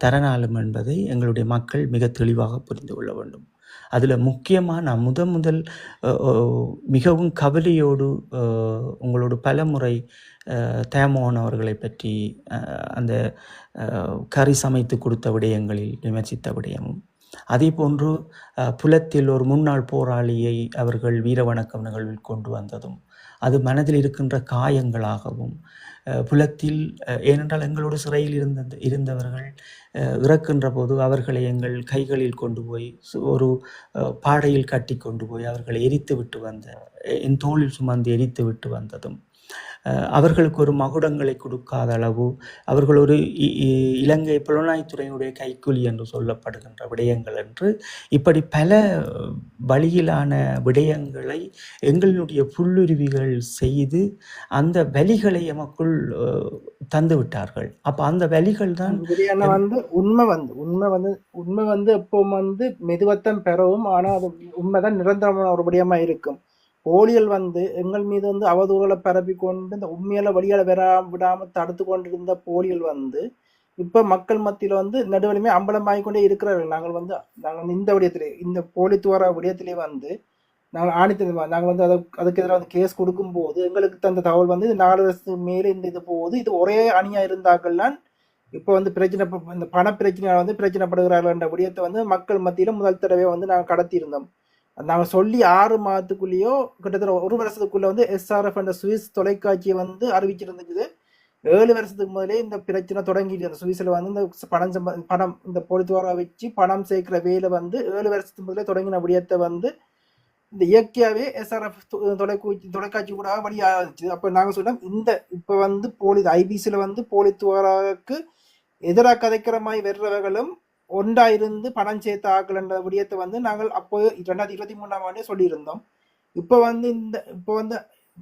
தரனாலும் என்பதை எங்களுடைய மக்கள் மிக தெளிவாக புரிந்து கொள்ள வேண்டும். அதில் முக்கியமாக நான் முதல் மிகவும் கவலையோடு உங்களோட பலமுறை தேமோன் அவர்களை பற்றி அந்த கறி சமைத்து கொடுத்த விடயங்களில் விமர்சித்த விடயமும், அதே போன்று புலத்தில் ஒரு முன்னாள் போராளியை அவர்கள் வீர வணக்கம் நிகழ்வில் கொண்டு வந்ததும் அது மனதில் இருக்கின்ற காயங்களாகவும், புலத்தில் ஏனென்றால் எங்களோட சிறையில் இருந்தவர்கள் இறக்கின்ற போது அவர்களை எங்கள் கைகளில் கொண்டு போய் ஒரு பாடையில் கட்டி கொண்டு போய் அவர்களை எரித்து விட்டு என் தோளில் சுமந்து எரித்து விட்டு வந்ததும், அவர்களுக்கு ஒரு மகுடங்களை கொடுக்காத அளவு அவர்கள் ஒரு இலங்கை புலனாய்த்துறையினுடைய கைக்கூலி என்று சொல்லப்படுகின்ற விடயங்கள் என்று இப்படி பல வழியிலான விடயங்களை எங்களுடைய புல்லுருவிகள் செய்து அந்த வலிகளை எமக்குள் தந்து விட்டார்கள். அப்ப அந்த வலிகள் தான் வந்து உண்மை வந்து எப்போ வந்து மெதுவத்தம் பெறவும், ஆனா அது உண்மைதான் நிரந்தரமான ஒரு விடயமா இருக்கும். போலியல் வந்து எங்கள் மீது வந்து அவதூறுகளை பரப்பி கொண்டு இந்த உண்மையில வழியால விடாம தடுத்து கொண்டிருந்த போலியல் வந்து இப்ப மக்கள் மத்தியில வந்து நடுவலுமே அம்பலமாகிக்கொண்டே இருக்கிறார்கள். நாங்கள் இந்த விடயத்திலே, இந்த போலித்துவார விடயத்திலே வந்து நாங்கள் நாங்கள் வந்து அதுக்கு எதிராக வந்து கேஸ் கொடுக்கும் போது எங்களுக்கு தந்த தகவல் வந்து 4 வருஷத்துக்கு மேலே இந்த இது போகுது, இது ஒரே அணியா இருந்தாக்கள்லாம் இப்ப வந்து பிரச்சனை, இந்த பண பிரச்சனையால் வந்து பிரச்சனைப்படுகிறார்கள் என்ற விடயத்தை வந்து மக்கள் மத்தியில முதல் தடவை வந்து நாங்கள் கடத்தி இருந்தோம். நாங்கள் சொல்லி 6 மாதத்துக்குள்ளேயோ கிட்டத்தட்ட 1 வருஷத்துக்குள்ள வந்து SRF என்ற சுவிஸ் தொலைக்காட்சியை வந்து அறிவிச்சிருந்துக்குது. 7 வருஷத்துக்கு முதலே இந்த பிரச்சனை தொடங்கிட்டு, அந்த சுவிஸ்ல வந்து இந்த பணம் இந்த போலித்துவாரா வச்சு பணம் சேர்க்கிற வேலை வந்து 7 வருஷத்துக்கு முதலே தொடங்கின விடயத்தை வந்து இந்த இயற்கையாவே SRF தொலைக்காட்சி கூட வழியாச்சு. அப்ப நாங்க சொன்னோம், இப்ப வந்து IBCல வந்து போலித்துவாராவுக்கு எதிராக கதைக்கிற மாதிரி வெறுறவர்களும் ஒன்றா இருந்து பணம் சேர்த்த ஆக்கலன்ற விடயத்தை வந்து நாங்கள் அப்போ 2023ஆம் ஆண்டே சொல்லியிருந்தோம். இப்ப வந்து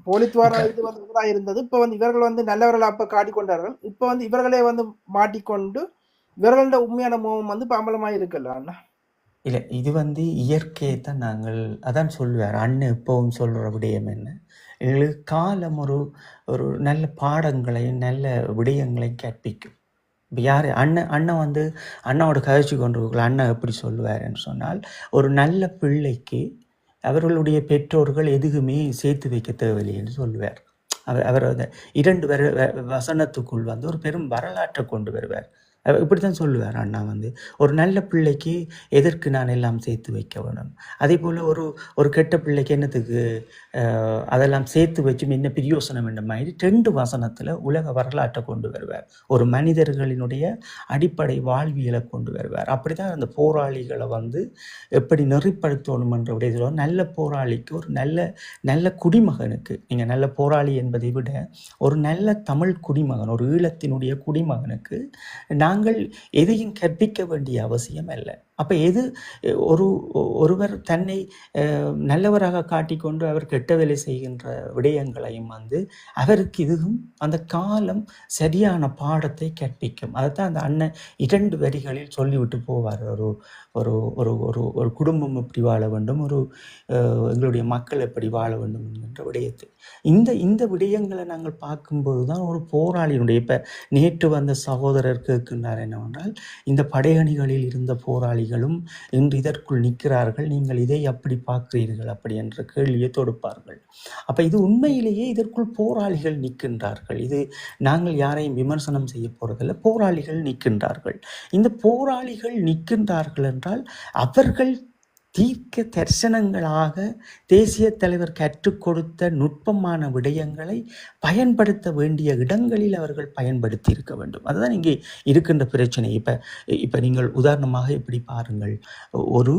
போலித்துவாரா இது வந்து எதிராக இருந்தது. இப்ப வந்து இவர்கள் வந்து நல்லவர்கள் அப்ப காட்டிக்கொண்டார்கள். இப்ப வந்து இவர்களே வந்து மாட்டிக்கொண்டு இவர்களோட உண்மையான முகம் வந்து அமலமாக இருக்கல. அண்ணா இல்லை, இது வந்து இயற்கையை தான் நாங்கள் அதான் சொல்லுவார் அண்ணன் எப்பவும் சொல்கிற விடயம் என்ன, எங்களுக்கு காலம் ஒரு நல்ல பாடங்களையும் நல்ல விடயங்களையும் கற்பிக்கும். இப்போ யார் அண்ணன் அண்ணன் வந்து அண்ணாவோட கதைச்சு கொண்டு இருக்கல அண்ணன் எப்படி சொல்லுவாருன்னு சொன்னால், ஒரு நல்ல பிள்ளைக்கு அவர்களுடைய பெற்றோர்கள் எதுவுமே சேர்த்து வைக்க தேவையில்லைன்னு சொல்லுவார். அவர் அந்த 2 வசனத்துக்குள் வந்து ஒரு பெரும் வரலாற்றை கொண்டு வருவார். இப்படித்தான் சொல்லுவார் அண்ணா வந்து, ஒரு நல்ல பிள்ளைக்கு எதற்கு நான் எல்லாம் சேர்த்து வைக்க வேணும், அதே போல் ஒரு கெட்ட பிள்ளைக்கு என்னத்துக்கு அதெல்லாம் சேர்த்து வச்சு என்ன பிரியோசனம் என்ற மாதிரி 2 வசனத்தில் உலக வரலாற்றை கொண்டு வருவார். ஒரு மனிதர்களினுடைய அடிப்படை வாழ்வியலை கொண்டு வருவார். அப்படி தான் அந்த போராளிகளை வந்து எப்படி நெறிப்படுத்தணும் என்ற விடயத்தில் நல்ல போராளிக்கு ஒரு நல்ல குடிமகனுக்கு, நீங்கள் நல்ல போராளி என்பதை விட ஒரு நல்ல தமிழ் குடிமகன், ஒரு ஈழத்தினுடைய குடிமகனுக்கு நாங்கள் எதையும் கற்பிக்க வேண்டிய அவசியம் அல்ல. அப்போ ஒருவர் தன்னை நல்லவராக காட்டிக்கொண்டு அவர் கெட்ட வேலை செய்கின்ற விடயங்களையும் வந்து அவருக்கு இதுவும் அந்த காலம் சரியான பாடத்தை கற்பிக்கும். அதைத்தான் அந்த அண்ணன் 2 வரிகளில் சொல்லிவிட்டு போவார். ஒரு ஒரு ஒரு ஒரு ஒரு குடும்பம் எப்படி வாழ வேண்டும், எங்களுடைய மக்கள் எப்படி வாழ வேண்டும் என்கின்ற விடயத்தை, இந்த விடயங்களை நாங்கள் பார்க்கும்போது தான் ஒரு போராளியினுடைய, இப்போ நேற்று வந்த சகோதரர் கேட்கின்றார் என்னவென்றால், இந்த படையணிகளில் இருந்த போராளிகளும் இன்று இதற்குள் நிற்கிறார்கள், நீங்கள் இதை அப்படி பார்க்கிறீர்கள் அப்படி என்ற கேள்வியை தொடுப்பார்கள். அப்போ இது உண்மையிலேயே இதற்குள் போராளிகள் நிற்கின்றார்கள். இது நாங்கள் யாரையும் விமர்சனம் செய்ய போறதில்லை, போராளிகள் நிற்கின்றார்கள். இந்த போராளிகள் நிற்கின்றார்கள் என்றால் அவர்கள் தீர்க்க தரிசனங்களாக தேசிய தலைவர் கற்றுக் கொடுத்த நுட்பமான விடயங்களை பயன்படுத்த வேண்டிய இடங்களில் அவர்கள் பயன்படுத்தி இருக்க வேண்டும். அதுதான் இங்கே இருக்கின்ற பிரச்சனை. இப்போ நீங்கள் உதாரணமாக இப்படி பாருங்கள், ஒரு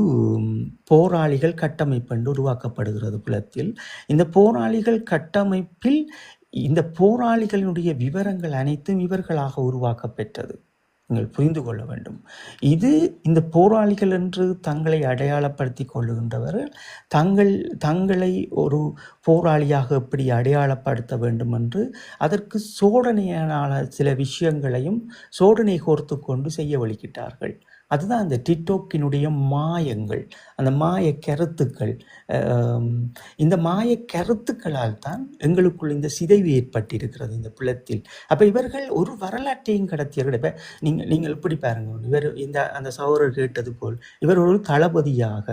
போராளிகள் கட்டமைப்பு என்று உருவாக்கப்படுகிறது புலத்தில். இந்த போராளிகள் கட்டமைப்பில் இந்த போராளிகளுடைய விவரங்கள் அனைத்தும் இவர்களாக உருவாக்கப்பெற்றது. நீங்கள் புரிந்து கொள்ள வேண்டும். இந்த போராளிகள் என்று தங்களை அடையாளப்படுத்தி கொள்ளுகின்றவர்கள் தங்களை ஒரு போராளியாக எப்படி அடையாளப்படுத்த வேண்டும் என்று அதற்கு சோதனையான சில விஷயங்களையும் சோதனை கோர்த்து கொண்டு செய்ய வலிக்கிட்டார்கள். அதுதான் அந்த டிக்டாக்கினுடைய மாயங்கள், அந்த மாய கருத்துக்கள். இந்த மாய கருத்துக்களால் தான் எங்களுக்குள் இந்த சிதைவு ஏற்பட்டிருக்கிறது இந்த புலத்தில். அப்போ இவர்கள் ஒரு வரலாற்றையும் கடத்தியவர்கள். இப்போ நீங்கள் இப்படி பாருங்க, இவர் அந்த சகோதரர் கேட்டது போல் இவர் ஒரு தளபதியாக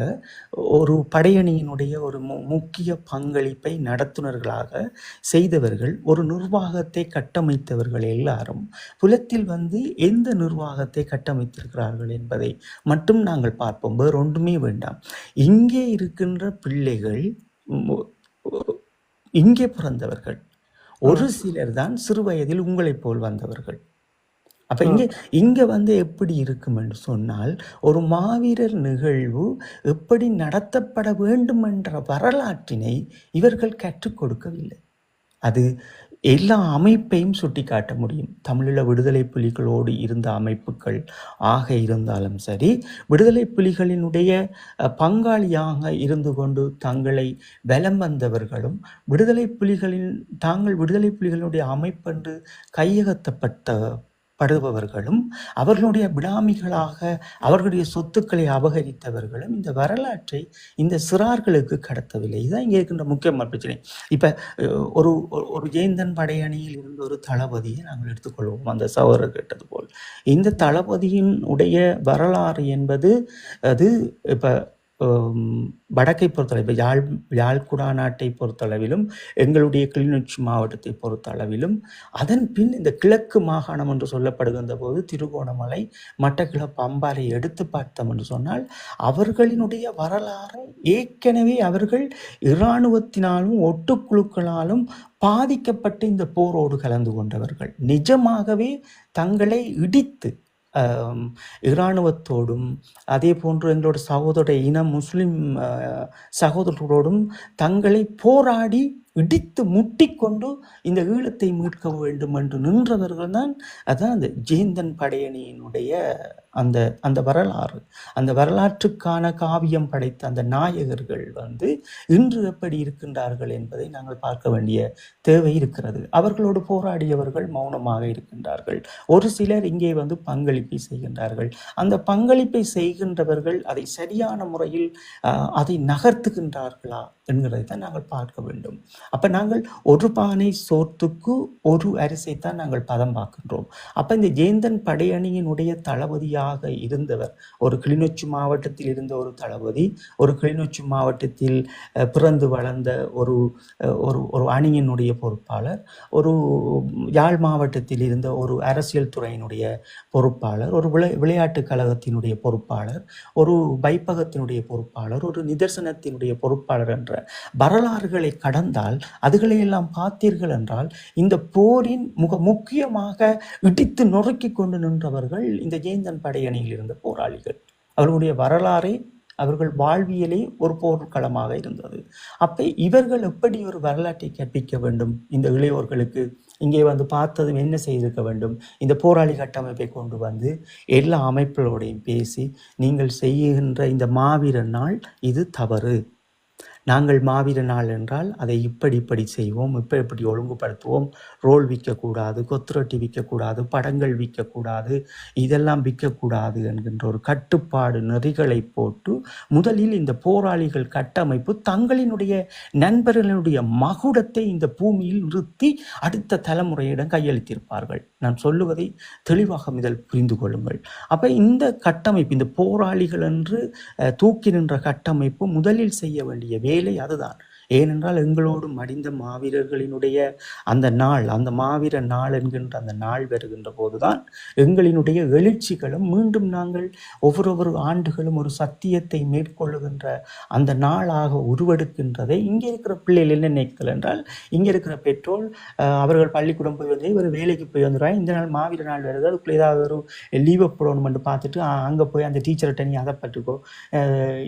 ஒரு படையணியினுடைய ஒரு முக்கிய பங்களிப்பை நடத்துனர்களாக செய்தவர்கள், ஒரு நிர்வாகத்தை கட்டமைத்தவர்கள் எல்லாரும் புலத்தில் வந்து எந்த நிர்வாகத்தை கட்டமைத்திருக்கிறார்கள் என்பதை மட்டும் நாங்கள் பார்ப்போம். வேறு ஒன்றுமே வேண்டாம். இங்கே இருக்கின்ற பிள்ளைகள் இங்கே பிறந்தவர்கள், ஒரு சிலர் தான் சிறு வயதில் உங்களைப் போல் வந்தவர்கள். அப்ப இங்க வந்து எப்படி இருக்கும் என்று சொன்னால், ஒரு மாவீரர் நிகழ்வு எப்படி நடத்தப்பட வேண்டும் என்ற வரலாற்றினை இவர்கள் கற்றுக் கொடுக்கவில்லை. அது எல்லா அமைப்பையும் சுட்டி காட்ட முடியும். தமிழீழ விடுதலை புலிகளோடு இருந்த அமைப்புகள் ஆக இருந்தாலும் சரி, விடுதலை புலிகளினுடைய பங்காளியாக இருந்து கொண்டு தங்களை வலம் வந்தவர்களும், விடுதலை புலிகளினுடைய அமைப்பென்று கையகத்தப்படுபவர்களும், அவர்களுடைய பிடாமிகளாக அவர்களுடைய சொத்துக்களை அபகரித்தவர்களும் இந்த வரலாற்றை இந்த சிறார்களுக்கு கடத்தவில்லை. இதுதான் இங்கே இருக்கின்ற முக்கியமான பிரச்சனை. இப்போ ஒரு ஜேந்தன் படையணியில் இருந்த ஒரு தளபதியை நாங்கள் எடுத்துக்கொள்வோம். அந்த சகோதரர் கேட்டது போல் இந்த தளபதியின் உடைய வரலாறு என்பது அது இப்போ வடக்கை பொறுத்தளவு, இப்போ யாழ்குடா நாட்டை பொறுத்தளவிலும் எங்களுடைய கிளிநொச்சி மாவட்டத்தை பொறுத்தளவிலும், அதன் பின் இந்த கிழக்கு மாகாணம் என்று சொல்லப்படுகின்ற போது திருகோணமலை, மட்டக்களப்பு, அம்பாறை எடுத்து பார்த்தோம் என்று சொன்னால் அவர்களினுடைய வரலாறு ஏற்கனவே அவர்கள் இராணுவத்தினாலும் ஒட்டுக்குழுக்களாலும் பாதிக்கப்பட்டு இந்த போரோடு கலந்து கொண்டவர்கள். நிஜமாகவே தங்களை இடித்து இராணுவத்தோடும் அதே போன்று எங்களோட சகோதர முஸ்லிம் சகோதரர்களோடும் தங்களை போராடி இடித்து முட்டிக்கொண்டு இந்த ஈழத்தை மீட்க வேண்டும் என்று நின்றவர்கள் தான். அதுதான் அந்த ஜேந்தன் படையணியினுடைய அந்த அந்த வரலாறு, அந்த வரலாற்றுக்கான காவியம் படைத்த அந்த நாயகர்கள் இன்று எப்படி இருக்கின்றார்கள் என்பதை நாங்கள் பார்க்க வேண்டிய தேவை இருக்கிறது. அவர்களோடு போராடியவர்கள் மௌனமாக இருக்கின்றார்கள். ஒரு சிலர் இங்கே பங்களிப்பை செய்கின்றார்கள். அந்த பங்களிப்பை செய்கின்றவர்கள் அதை சரியான முறையில் அதை நகர்த்துகின்றார்களா என்கிறதை தான் நாங்கள் பார்க்க வேண்டும். அப்போ நாங்கள் ஒரு பானை சோற்றுக்கு ஒரு அரிசைத்தான் நாங்கள் பதம் பார்க்கின்றோம். அப்போ இந்த ஜேந்தன் படையணியினுடைய தளபதியாக இருந்தவர் ஒரு கிளிநொச்சி மாவட்டத்தில் இருந்த ஒரு தளபதி, ஒரு கிளிநொச்சி மாவட்டத்தில் பிறந்து வளர்ந்த ஒரு ஒரு அணியினுடைய பொறுப்பாளர், ஒரு யாழ் மாவட்டத்தில் இருந்த ஒரு அரசியல் துறையினுடைய பொறுப்பாளர், ஒரு விளையாட்டு கழகத்தினுடைய பொறுப்பாளர், ஒரு பைப்பகத்தினுடைய பொறுப்பாளர், ஒரு நிதர்சனத்தினுடைய பொறுப்பாளர் என்ற வரலாறுகளை கடந்தால் அதுகளையெல்லாம் பார்த்தீர்கள் என்றால் இந்த போரின் முக்கியமாக இடித்து நொறுக்கி கொண்டு நின்றவர்கள் இந்த ஜேந்தன் படையணியில் இருந்த போராளிகள். அவர்களுடைய வரலாறை, அவர்கள் வாழ்வியலே ஒரு போர்க்களமாக இருந்தது. அப்போ இவர்கள் எப்படி ஒரு வரலாற்றை கற்பிக்க வேண்டும் இந்த இளையோர்களுக்கு? இங்கே பார்த்ததும் என்ன செய்திருக்க வேண்டும்? இந்த போராளி கட்டமைப்பை கொண்டு எல்லா அமைப்புகளோடையும் பேசி, நீங்கள் செய்கின்ற இந்த மாவீரர் நாள் இது தவறு, நாங்கள் மாவீர நாள் என்றால் அதை இப்படி செய்வோம், இப்படி ஒழுங்குபடுத்துவோம், ரோல் விற்கக்கூடாது, கொத்துரொட்டி விற்கக்கூடாது, படங்கள் விற்கக்கூடாது, இதெல்லாம் விற்கக்கூடாது என்கின்ற ஒரு கட்டுப்பாடு நெறிகளை போட்டு முதலில் இந்த போராளிகள் கட்டமைப்பு தங்களினுடைய நண்பர்களுடைய மகுடத்தை இந்த பூமியில் நிறுத்தி அடுத்த தலைமுறையிடம் கையளித்திருப்பார்கள். நான் சொல்லுவதை தெளிவாக முதல் புரிந்து கொள்ளுங்கள். அப்போ இந்த கட்டமைப்பு, இந்த போராளிகள் என்று தூக்கி நின்ற கட்டமைப்பு முதலில் செய்ய வேண்டிய வேலை அதுதான். ஏனென்றால் எங்களோடு மடிந்த மாவீரர்களினுடைய அந்த நாள், அந்த மாவீர நாள் என்கின்ற அந்த நாள் வருகின்ற போதுதான் எங்களினுடைய எழுச்சிகளும் மீண்டும் நாங்கள் ஒவ்வொரு ஆண்டுகளும் ஒரு சத்தியத்தை மேற்கொள்ளுகின்ற அந்த நாளாக உருவெடுக்கின்றதை இங்கே இருக்கிற பிள்ளைகள் என்ன நினைக்கல என்றால், இங்கே இருக்கிற பெற்றோர் அவர்கள் பள்ளிக்கூடம் போய் வந்து ஒரு வேலைக்கு போய் வந்துடுறாங்க, இந்த நாள் மாவீர நாள் வருது, அதுக்குள்ளே ஏதாவது ஒரு லீவை போடணும்னு பார்த்துட்டு அங்கே போய் அந்த டீச்சர்கிட்ட நீ அதை பட்டுக்கோ,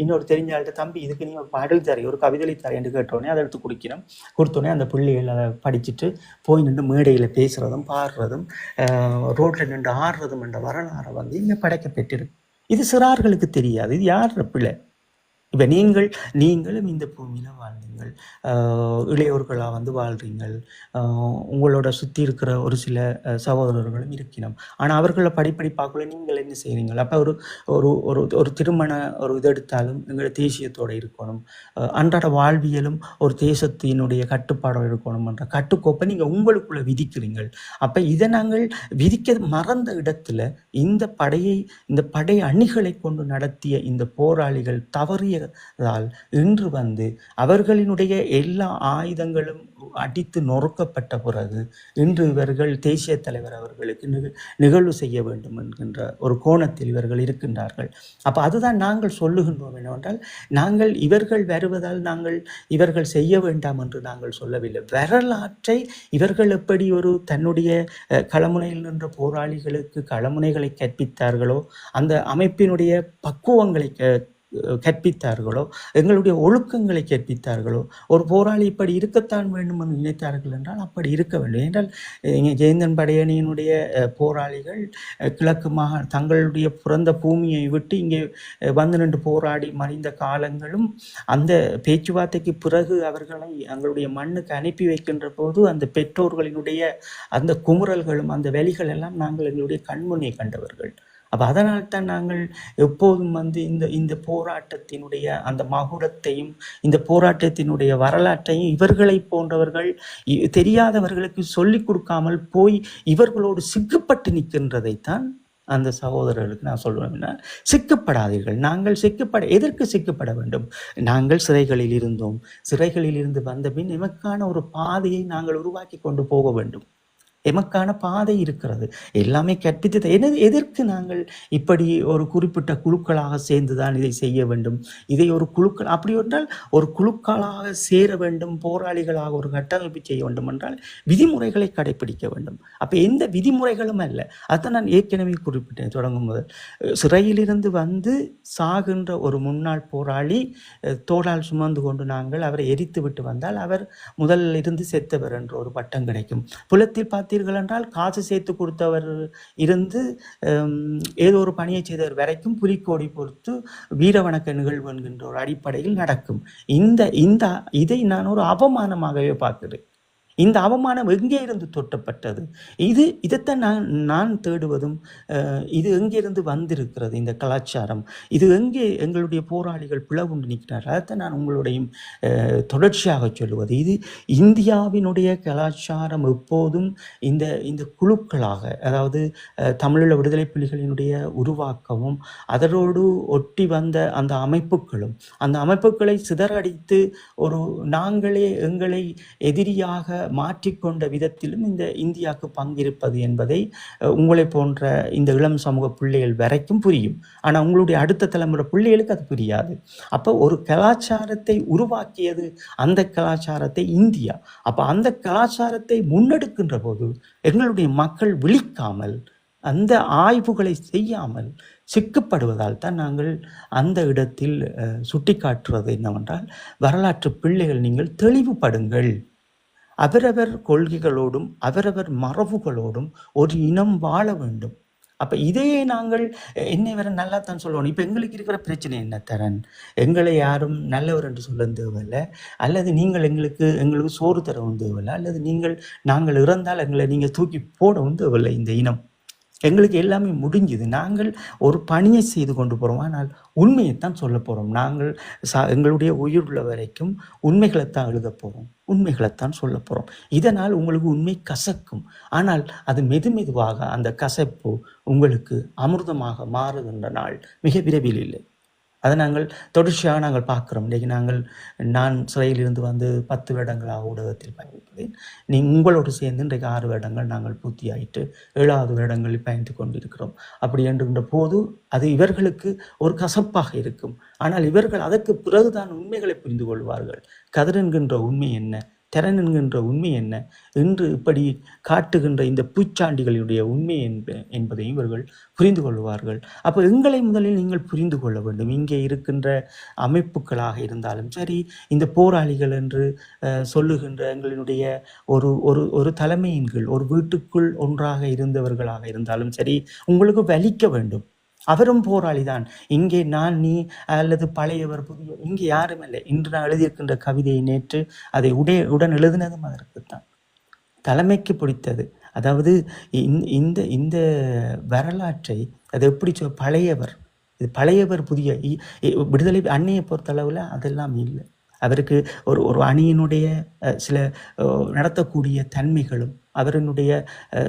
இன்னொரு தெரிஞ்சாள்கிட்ட தம்பி இதுக்கு நீ ஒரு பாடல் தரேன், ஒரு கவிதை தரேன் என்று கேட்டோடனே அதை எடுத்து கொடுத்தோடனே அந்த பிள்ளைகள் அதை படிச்சுட்டு போய் நின்று மேடையில் பேசுகிறதும் பாடுறதும் ரோட்டில் நின்று ஆடுறதும் என்ற வரலாறை இங்கே படைக்கப்பட்டிருக்கு. இது சிறார்களுக்கு தெரியாது. இது யார் பிள்ளை? இப்போ நீங்களும் இந்த பூமியில் வாழ்ந்தீங்கள், இளையோர்களாக வாழ்கிறீங்கள், உங்களோட சுற்றி இருக்கிற ஒரு சில சகோதரர்களும் இருக்கணும். ஆனால் அவர்களை படிப்படி பார்க்கல நீங்கள் என்ன செய்கிறீங்கள்? அப்போ ஒரு திருமண ஒரு இது எடுத்தாலும் எங்களோட தேசியத்தோடு இருக்கணும், அன்றாட வாழ்வியலும் ஒரு தேசத்தினுடைய கட்டுப்பாடோடு இருக்கணும் என்ற கட்டுக்கோப்பை நீங்கள் உங்களுக்குள்ளே விதிக்கிறீங்கள். அப்போ இதை நாங்கள் விதிக்க மறந்த இடத்துல இந்த படை அணிகளை கொண்டு நடத்திய இந்த போராளிகள் தவறிய இன்று அவர்களினுடைய எல்லா ஆயுதங்களும் அடித்து நொறுக்கப்பட்ட பிறகு இன்று இவர்கள் தேசிய தலைவர் அவர்களுக்கு நிகழ்வு செய்ய வேண்டும் என்கின்ற ஒரு கோணத்தில் இவர்கள் இருக்கின்றார்கள். அப்போ அதுதான் நாங்கள் சொல்லுகின்றோம் என்னவென்றால், நாங்கள் இவர்கள் வருவதால் இவர்கள் செய்ய வேண்டாம் என்று நாங்கள் சொல்லவில்லை. வரலாற்றை இவர்கள் எப்படி ஒரு தன்னுடைய களமுனையில் நின்ற போராளிகளுக்கு களமுனைகளை கற்பித்தார்களோ, அந்த அமைப்பினுடைய பக்குவங்களை கற்பித்தார்களோ, எங்களுடைய ஒழுக்கங்களை கற்பித்தார்களோ, ஒரு போராளி இப்படி இருக்கத்தான் வேண்டும் என்று நினைத்தார்கள் என்றால் அப்படி இருக்க வேண்டும். என்றால் இங்கே ஜேந்தன் படையணியினுடைய போராளிகள் கிழக்கு தங்களுடைய பிறந்த பூமியை விட்டு இங்கே நின்று போராடி மறைந்த காலங்களும், அந்த பேச்சுவார்த்தைக்கு பிறகு அவர்களை எங்களுடைய மண்ணுக்கு அனுப்பி வைக்கின்ற போது அந்த பெற்றோர்களினுடைய அந்த குமுறல்களும் அந்த வலிகள் எல்லாம் நாங்கள் எங்களுடைய கண்முன்னே கண்டவர்கள். அப்போ அதனால்தான் நாங்கள் எப்போதும் இந்த போராட்டத்தினுடைய அந்த மகுடத்தையும் இந்த போராட்டத்தினுடைய வரலாற்றையும் இவர்களை போன்றவர்கள் தெரியாதவர்களுக்கு சொல்லிக் கொடுக்காமல் போய் இவர்களோடு சிக்கப்பட்டு நிற்கின்றதைத்தான் அந்த சகோதரர்களுக்கு நான் சொல்லுவேன்னா, சிக்கப்படாதீர்கள். நாங்கள் எதற்கு சிக்கப்பட வேண்டும்? நாங்கள் சிறைகளில் இருந்தோம். சிறைகளில் இருந்து வந்த பின் எமக்கான ஒரு பாதையை நாங்கள் உருவாக்கி கொண்டு போக வேண்டும். எமக்கான பாதை இருக்கிறது, எல்லாமே கற்பித்து. எதற்கு நாங்கள் இப்படி ஒரு குறிப்பிட்ட குழுக்களாக சேர்ந்துதான் இதை செய்ய வேண்டும்? இதை ஒரு குழுக்கள் அப்படி என்றால் ஒரு குழுக்களாக சேர வேண்டும், போராளிகளாக ஒரு கட்டமைப்பு செய்ய வேண்டும் என்றால் விதிமுறைகளை கடைபிடிக்க வேண்டும். அப்போ எந்த விதிமுறைகளும் அல்ல. அதான் நான் ஏற்கனவே குறிப்பிட்டேன் தொடங்கும் முதல். சிறையிலிருந்து சாகின்ற ஒரு முன்னாள் போராளி தோளால் சுமந்து கொண்டு நாங்கள் அவரை எரித்து விட்டு வந்தால் அவர் முதலில் இருந்து செத்தவர் என்ற ஒரு பட்டம் கிடைக்கும். புலத்தில் பார்த்தீர்கள் பார்த்தீர்கள் என்றால் காசு சேர்த்து கொடுத்தவர் இருந்து ஏதோ ஒரு பணியை செய்தவர் வரைக்கும் புலிக்கோடி பொறுத்து வீர வணக்க நிகழ்வு என்கின்ற ஒரு அடிப்படையில் நடக்கும். இதை நான் ஒரு அவமானமாகவே பார்க்கிறேன். இந்த அவமானம் எங்கே இருந்து தொட்டப்பட்டது? இதைத்தான் நான் தேடுவதும், இது எங்கிருந்து வந்திருக்கிறது இந்த கலாச்சாரம்? இது எங்கே எங்களுடைய போராளிகள் பிளவுண்டு நிற்கிறார்கள்? அதைத்தான் நான் உங்களுடையும் தொடர்ச்சியாக சொல்லுவது. இது இந்தியாவினுடைய கலாச்சாரம் எப்போதும் இந்த குழுக்களாக, அதாவது தமிழீழ விடுதலை புலிகளினுடைய உருவாக்கமும் அதனோடு ஒட்டி வந்த அந்த அமைப்புகளை சிதறடித்து ஒரு நாங்களே எங்களை எதிரியாக மாற்றிக்கொண்ட விதத்திலும் இந்த இந்தியாவுக்கு பங்கிருப்பது என்பதை உங்களை போன்ற இந்த இளம் சமூக பிள்ளைகள் வரைக்கும் புரியும். ஆனால் உங்களுடைய அடுத்த தலைமுறை பிள்ளைகளுக்கு அது புரியாது. அப்போ ஒரு கலாச்சாரத்தை உருவாக்கியது அந்த கலாச்சாரத்தை இந்தியா. அப்போ அந்த கலாச்சாரத்தை முன்னெடுக்கின்ற போது எங்களுடைய மக்கள் விழிக்காமல், அந்த ஆய்வுகளை செய்யாமல் சிக்கப்படுவதால் தான் நாங்கள் அந்த இடத்தில் சுட்டி காட்டுறது என்னவென்றால், வரலாற்று பிள்ளைகள் நீங்கள் தெளிவுபடுங்கள். அவரவர் கொள்கைகளோடும் அவரவர் மரபுகளோடும் ஒரு இனம் வாழ வேண்டும். அப்போ இதையே நாங்கள் என்னை வர நல்லா தான் சொல்லணும். இப்போ எங்களுக்கு இருக்கிற பிரச்சனை என்ன தரன்? எங்களை யாரும் நல்லவர் என்று சொல்ல தேவையில்லை, அல்லது நீங்கள் எங்களுக்கு சோறு தரவும் தேவையில்லை, அல்லது நாங்கள் இறந்தால் எங்களை நீங்கள் தூக்கி போடவும் தேவையில்லை. இந்த இனம் எங்களுக்கு எல்லாமே முடிஞ்சுது. நாங்கள் ஒரு பணியை செய்து கொண்டு போகிறோம், ஆனால் உண்மையைத்தான் சொல்ல போகிறோம். நாங்கள் எங்களுடைய உயிர் உள்ள வரைக்கும் உண்மைகளைத்தான் எழுத போகிறோம், உண்மைகளைத்தான் சொல்ல போகிறோம். இதனால் உங்களுக்கு உண்மை கசக்கும், ஆனால் அது மெதுவாக அந்த கசப்பு உங்களுக்கு அமிர்தமாக மாறுகின்ற நாள் மிக விரைவில் இல்லை. அதை நாங்கள் தொடர்ச்சியாக நாங்கள் பார்க்குறோம். இன்றைக்கு நான் சிறையிலிருந்து வந்து 10 வருடங்களாக ஊடகத்தில் பயணிக்கிறேன். உங்களோடு சேர்ந்து இன்றைக்கு 6 வருடங்கள் நாங்கள் பூர்த்தியாயிட்டு 7வது வருடங்களில் பயணித்து கொண்டிருக்கிறோம். அப்படி என்கின்ற போது அது இவர்களுக்கு ஒரு கசப்பாக இருக்கும். ஆனால் இவர்கள் அதற்கு பிறகுதான் உண்மைகளை புரிந்து கொள்வார்கள். கதிர் என்கின்ற உண்மை என்ன, திறன் என்கின்ற உண்மை என்ன என்று இப்படி காட்டுகின்ற இந்த பூச்சாண்டிகளுடைய உண்மை என்பதையும் இவர்கள் புரிந்து கொள்வார்கள். அப்போ எங்களை முதலில் நீங்கள் புரிந்து கொள்ள வேண்டும். இங்கே இருக்கின்ற அமைப்புகளாக இருந்தாலும் சரி, இந்த போராளிகள் என்று சொல்லுகின்ற எங்களினுடைய ஒரு தலைமையின் கீழ் ஒரு வீட்டுக்குள் ஒன்றாக இருந்தவர்களாக இருந்தாலும் சரி, உங்களுக்கு வலிக்க வேண்டும். அவரும் போராளி தான். இங்கே நீ அல்லது பழையவர் புதிய இங்கே யாரும் இல்லை. இன்று நான் எழுதியிருக்கின்ற கவிதையை நேற்று அதை உடன் எழுதினதும் அதற்குத்தான். தலைமைக்கு பிடித்தது. அதாவது இந்த வரலாற்றை அது எப்படி பழையவர், இது பழையவர் புதிய விடுதலை அன்னையை பொறுத்தளவில் அதெல்லாம் இல்லை. அவருக்கு ஒரு அணியினுடைய சில நடத்தக்கூடிய தன்மைகளும் அவரினுடைய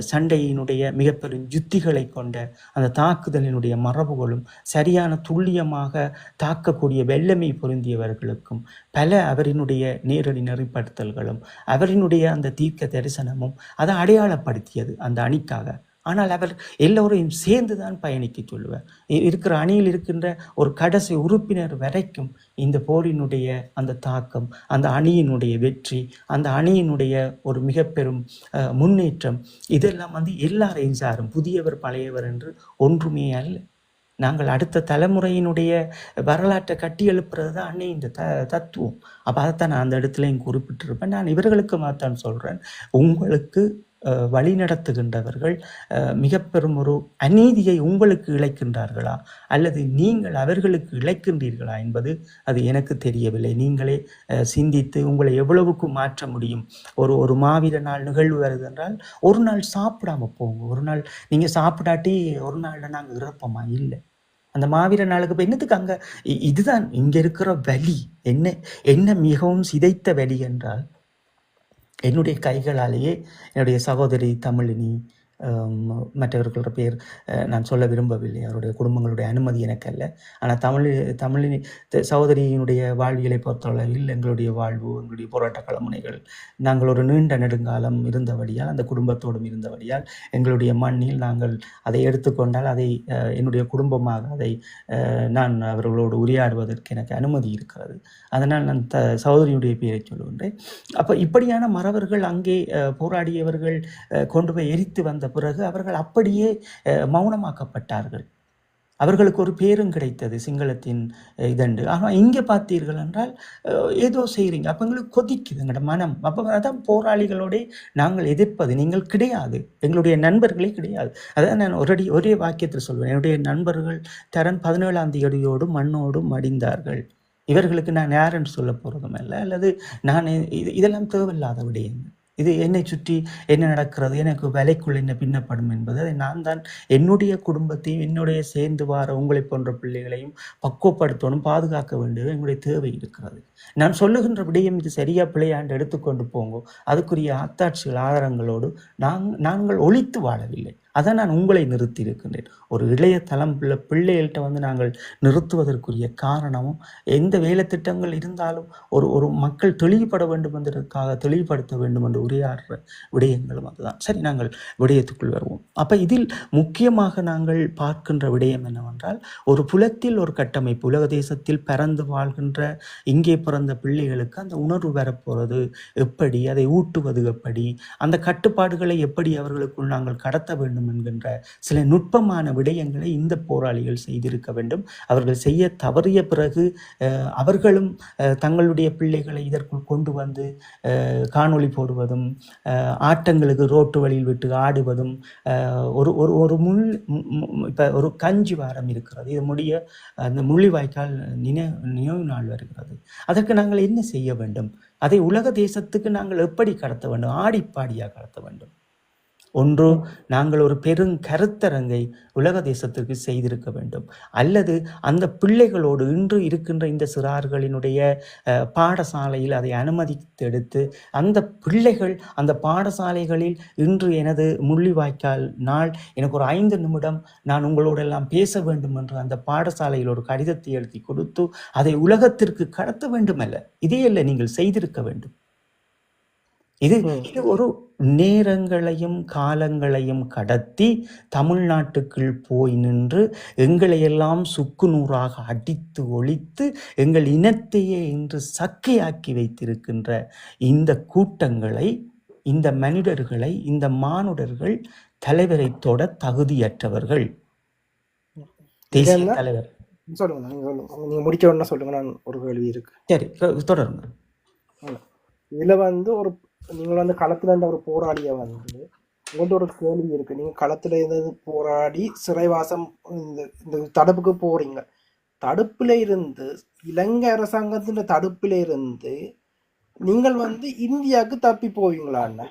சண்டையினுடைய மிக பெரும் யுத்திகளை கொண்ட அந்த தாக்குதலினுடைய மரபுகளும் சரியான துல்லியமாக தாக்கக்கூடிய வெள்ளமை பொருந்தியவர்களுக்கும் பல அவரினுடைய நேரடி நெறிப்படுத்தல்களும் அவரினுடைய அந்த தீர்க்க தரிசனமும் அதை அடையாளப்படுத்தியது அந்த அணிக்காக. ஆனால் அவர் எல்லோரையும் சேர்ந்து தான் பயணிக்க சொல்லுவார். இருக்கிற அணியில் இருக்கின்ற ஒரு கடைசி உறுப்பினர் வரைக்கும் இந்த போரினுடைய அந்த தாக்கம், அந்த அணியினுடைய வெற்றி, அந்த அணியினுடைய ஒரு மிக பெரும் முன்னேற்றம், இதெல்லாம் எல்லாரையும் சாரும். புதியவர் பழையவர் என்று ஒன்றுமே அல்ல. நாங்கள் அடுத்த தலைமுறையினுடைய வரலாற்றை கட்டி எழுப்புறது தான் அன்னை தத்துவம். அப்போ அதைத்தான் நான் அந்த இடத்துலையும் குறிப்பிட்டிருப்பேன். நான் இவர்களுக்கு மாத்தான் சொல்கிறேன், உங்களுக்கு வழி நடத்துகின்றவர்கள் மிக பெரும் ஒரு அநீதியை உங்களுக்கு இழைக்கின்றார்களா அல்லது நீங்கள் அவர்களுக்கு இழைக்கின்றீர்களா என்பது அது எனக்கு தெரியவில்லை. நீங்களே சிந்தித்து உங்களை எவ்வளவுக்கு மாற்ற முடியும். ஒரு மாவீர நாள் நிகழ்வு வருது என்றால் ஒரு நாள் சாப்பிடாம போங்க. ஒரு நாள் நீங்கள் சாப்பிடாட்டி ஒரு நாளில் நாங்கள் இறப்போமா? இல்லை. அந்த மாவீர நாளுக்கு இப்போ என்னத்துக்கு அங்கே இதுதான் இங்கே இருக்கிற வலி. என்ன மிகவும் சிதைத்த வலி என்றால், என்னுடைய கைகளாலேயே என்னுடைய சகோதரி தமிழினி, மற்றவர்களோட பேர் நான் சொல்ல விரும்பவில்லை, அவருடைய குடும்பங்களுடைய அனுமதி எனக்கு அல்ல. ஆனால் தமிழினி சகோதரியினுடைய வாழ்வியலை பொறுத்தளவில் எங்களுடைய வாழ்வு, எங்களுடைய போராட்ட களமுனைகள், நாங்கள் ஒரு நீண்ட நெடுங்காலம் இருந்தபடியால், அந்த குடும்பத்தோடும் இருந்தபடியால் எங்களுடைய மண்ணில் நாங்கள் அதை எடுத்துக்கொண்டால் அதை என்னுடைய குடும்பமாக அதை நான் அவர்களோடு உரையாடுவதற்கு எனக்கு அனுமதி இருக்கிறது. அதனால் நான் சகோதரியுடைய பேரை சொல்லுகின்றேன். அப்போ இப்படியான மறவர்கள் அங்கே போராடியவர்கள் கொண்டு போய் எரித்து வந்த பிறகு அவர்கள் அப்படியே மௌனமாக்கப்பட்டார்கள். அவர்களுக்கு ஒரு பேரும் கிடைத்தது சிங்களத்தின் இதண்டு. ஆனால் இங்கே பார்த்தீர்கள் என்றால் ஏதோ செய்கிறீங்க, அப்போ எங்களுக்கு கொதிக்குது எங்களோட மனம். அப்போ அதான் போராளிகளோட நாங்கள் எதிர்ப்பது நீங்கள் கிடையாது, எங்களுடைய நண்பர்களே கிடையாது. அதான் நான் ஒரே வாக்கியத்தில் சொல்வேன், என்னுடைய நண்பர்கள் தரன் 17ஆம் தேதியோடு மண்ணோடும் மடிந்தார்கள். இவர்களுக்கு நான் யாருன்னு சொல்ல போகிறதும் இல்லை, அல்லது நான் இதெல்லாம் தேவையில்லாத விடயங்கள். இது என்னை சுற்றி என்ன நடக்கிறது, எனக்கு வேலைக்குள் என்ன பின்னப்படும் என்பது அதை நான் தான் என்னுடைய குடும்பத்தையும் என்னுடைய சேர்ந்து வார உங்களை போன்ற பிள்ளைகளையும் பக்குவப்படுத்தணும், பாதுகாக்க வேண்டியது எங்களுடைய தேவை இருக்கிறது. நான் சொல்லுகின்ற விடயம் இது சரியா பிள்ளையாண்டு எடுத்துக்கொண்டு போங்கோ, அதுக்குரிய ஆத்தாட்சிகள் ஆதாரங்களோடு நாங்கள் ஒழித்து வாழவில்லை. அதை நான் உங்களை நிறுத்தி இருக்கின்றேன். ஒரு இளைய தளம் பிள்ளைகள்கிட்ட நாங்கள் நிறுத்துவதற்குரிய காரணமும் எந்த வேலை திட்டங்கள் இருந்தாலும் ஒரு மக்கள் தெளிவுபட வேண்டும் என்பதற்காக தெளிவுபடுத்த வேண்டும் என்று உரையாடுற விடயங்களும் அதுதான். சரி, நாங்கள் விடயத்துக்குள் வருவோம். அப்போ இதில் முக்கியமாக நாங்கள் பார்க்கின்ற விடயம் என்னவென்றால், ஒரு புலத்தில் ஒரு கட்டமைப்பு, உலக தேசத்தில் பிறந்து வாழ்கின்ற இங்கே பிறந்த பிள்ளைகளுக்கு அந்த உணர்வு வரப்போகிறது எப்படி, அதை ஊட்டுவது எப்படி, அந்த கட்டுப்பாடுகளை எப்படி அவர்களுக்குள் நாங்கள் கடத்த வேண்டும் என்கின்ற சில நுட்பமான விடயங்களை இந்த போராளிகள் செய்திருக்க வேண்டும். அவர்கள் செய்ய தவறிய பிறகு அவர்களும் தங்களுடைய பிள்ளைகளை இதற்குள் கொண்டு வந்து காணொளி போடுவதும், ஆட்டங்களுக்கு ரோட்டு வழியில் விட்டு ஆடுவதும், ஒரு இப்போ ஒரு கஞ்சி வாரம் இருக்கிறது, இது முடிய அந்த முள்ளிவாய்க்கால் நினைவு நாள் வருகிறது. அதற்கு நாங்கள் என்ன செய்ய வேண்டும்? அதை உலக தேசத்துக்கு நாங்கள் எப்படி கடத்த வேண்டும்? ஆடிப்பாடியாக கடத்த வேண்டும். ஒன்று, நாங்கள் ஒரு பெருங்கருத்தரங்கை உலக தேசத்திற்கு செய்திருக்க வேண்டும், அல்லது அந்த பிள்ளைகளோடு இன்று இருக்கின்ற இந்த சிறார்களினுடைய பாடசாலையில் அதை அனுமதித்தெடுத்து அந்த பிள்ளைகள் அந்த பாடசாலைகளில் இன்று எனது முள்ளிவாய்க்கால் நாள், எனக்கு ஒரு 5 நிமிடம் நான் உங்களோடெல்லாம் பேச வேண்டும் என்று அந்த பாடசாலையில் ஒரு கடிதத்தை எழுதி கொடுத்து அதை உலகத்திற்கு கடத்த வேண்டுமல்ல, இதே அல்ல நீங்கள் செய்திருக்க வேண்டும். இது ஒரு நேரங்களையும் காலங்களையும் கடத்தி தமிழ்நாட்டுக்குள் போய் நின்று எங்களையெல்லாம் சுக்குநூறாக அடித்து ஒழித்து எங்கள் இனத்தையே இன்று சக்கையாக்கி வைத்திருக்கின்ற இந்த கூட்டங்களை, இந்த மனிதர்களை, இந்த மானுடர்கள் தலைவரை தொட தகுதியற்றவர்கள். தேசிய தலைவர் சொல்லுங்க, நீங்க முடிச்ச உடனே சொல்லுங்க. நான் ஒரு கேள்வி இருக்கு. சரி, தொடருங்க. இதுல ஒரு நீங்கள் களத்துல ஒரு போராளிய உங்கள்கிட்ட ஒரு கேள்வி இருக்கு. நீங்க களத்துல இருந்து போராடி சிறைவாசம் இந்த தடுப்புக்கு போறீங்க. தடுப்புல இருந்து, இலங்கை அரசாங்கத்தின் தடுப்புல இருந்து நீங்கள் இந்தியாவுக்கு தப்பி போவீங்களான்னு?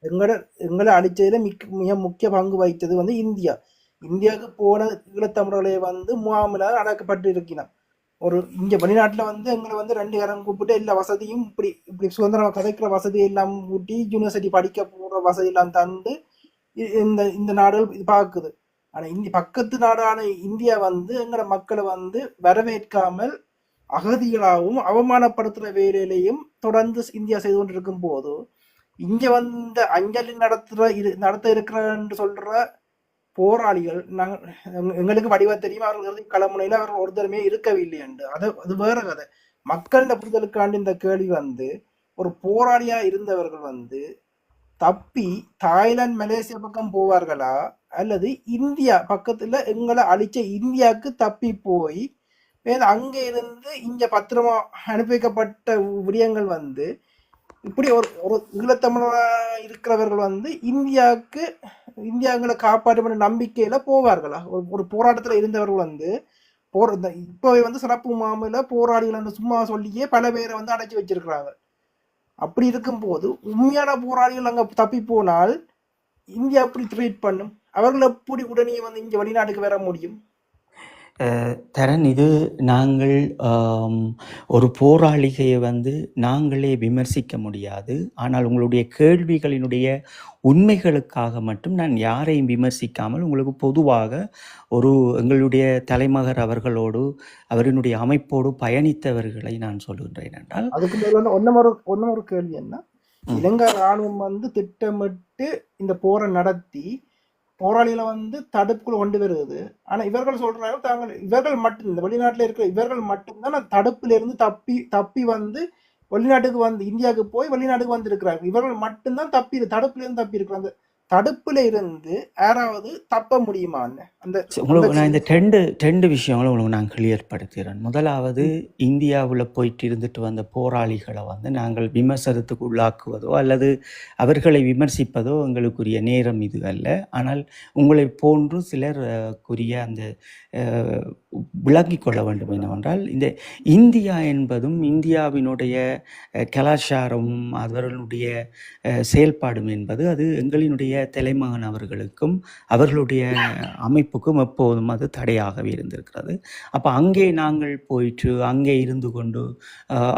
எங்களை அழிச்சதுல மிக முக்கிய பங்கு வகித்தது இந்தியா. இந்தியாவுக்கு போன ஈழத்தமிழர்களை முகாமில் அடக்கப்பட்டு இருக்கிறோம். ஒரு இங்க வெளிநாட்டுல எங்களை 2 கரம் கூப்பிட்டு எல்லா வசதியும் இப்படி சுதந்திரம் கதைக்கிற வசதி எல்லாம் ஊட்டி, யூனிவர்சிட்டி படிக்க போற வசதி எல்லாம் தந்து இந்த நாடுகள் இது பார்க்குது. ஆனா பக்கத்து நாடான இந்தியா எங்களோட மக்களை வரவேற்காமல் அகதிகளாகவும் அவமானப்படுத்துற வேலையிலையும் தொடர்ந்து இந்தியா செய்து கொண்டு இருக்கும் போது, இங்க அஞ்சலி நடத்த இருக்கிறன்னு சொல்ற போராளிகள் எங்களுக்கு வடிவா தெரியும். அவர்கள் களமுனையில அவர்கள் ஒருத்தருமே இருக்கவில்லை என்று அது வேற கதை. மக்கள புரிதலுக்காண்டு இந்த கேள்வி ஒரு போராளியா இருந்தவர்கள் தப்பி தாய்லாந்து, மலேசியா பக்கம் போவார்களா, அல்லது இந்தியா பக்கத்துல எங்களை அழிச்ச இந்தியாவுக்கு தப்பி போய் அங்க இருந்து இங்க பத்திரமா அனுப்பி வைக்கப்பட்ட விடயங்கள் இப்படி ஒரு ஈழத்தமிழரா இருக்கிறவர்கள் இந்தியாங்களை காப்பாற்ற நம்பிக்கையில போவார்களா? ஒரு போராட்டத்துல இருந்தவர்கள் இப்பவே சிறப்பு மாமூல போராளிகள் சும்மா சொல்லியே பல பேரை அடைச்சி வச்சிருக்கிறாங்க. அப்படி இருக்கும் போது உண்மையான போராளிகள் அங்க தப்பி போனால் இந்தியா எப்படி ட்ரீட் பண்ணும்? அவர்கள் எப்படி உடனே இங்க வெளிநாட்டுக்கு வர முடியும்? தரன், இது நாங்கள் ஒரு போராளிகையை நாங்களே விமர்சிக்க முடியாது. ஆனால் உங்களுடைய கேள்விகளினுடைய உண்மைகளுக்காக மட்டும் நான் யாரையும் விமர்சிக்காமல் உங்களுக்கு பொதுவாக எங்களுடைய தலைமகர் அவர்களோடு அவரினுடைய அமைப்போடு பயணித்தவர்களை நான் சொல்கின்றேன். என்றால் அதுக்கு மேல ஒரு கேள்வி என்ன, இலங்கை ராணுவம் திட்டமிட்டு இந்த போரை நடத்தி போராளிகளை தடுப்புக்குள்ள கொண்டு வருது. ஆனா இவர்கள் சொல்றாங்க இவர்கள் மட்டும், இந்த வெளிநாட்டுல இருக்கிற இவர்கள் மட்டும்தான் தடுப்புல இருந்து தப்பி வெளிநாட்டுக்கு இந்தியாவுக்கு போய் வெளிநாட்டுக்கு இருக்கிறாங்க. இவர்கள் மட்டும்தான் தடுப்புல இருந்து தப்பி இருக்கிறாங்க. தடுப்புல இருந்து யாராவது தப்ப முடியுமான்னு அந்த உங்களுக்கு நான் இந்த ரெண்டு விஷயங்களை உங்களுக்கு நான் கிளியர் படுத்துகிறேன். முதலாவது, இந்தியாவில் போயிட்டு இருந்துட்டு வந்த போராளிகளை நாங்கள் விமர்சனத்துக்கு உள்ளாக்குவதோ அல்லது அவர்களை விமர்சிப்பதோ எங்களுக்குரிய நேரம் இது அல்ல. ஆனால் உங்களை போன்று சிலர் கூறிய அந்த விளங்கிக் கொள்ள வேண்டும் என்னவென்றால், இந்த இந்தியா என்பதும் இந்தியாவினுடைய கலாச்சாரமும் அவர்களுடைய செயல்பாடும் என்பது அது எங்களினுடைய தலைமகன் அவர்களுக்கும் அவர்களுடைய அமைப்புக்கும் எப்போதும் அது தடையாகவே இருந்திருக்கிறது. அப்போ அங்கே நாங்கள் போயிட்டு அங்கே இருந்து கொண்டு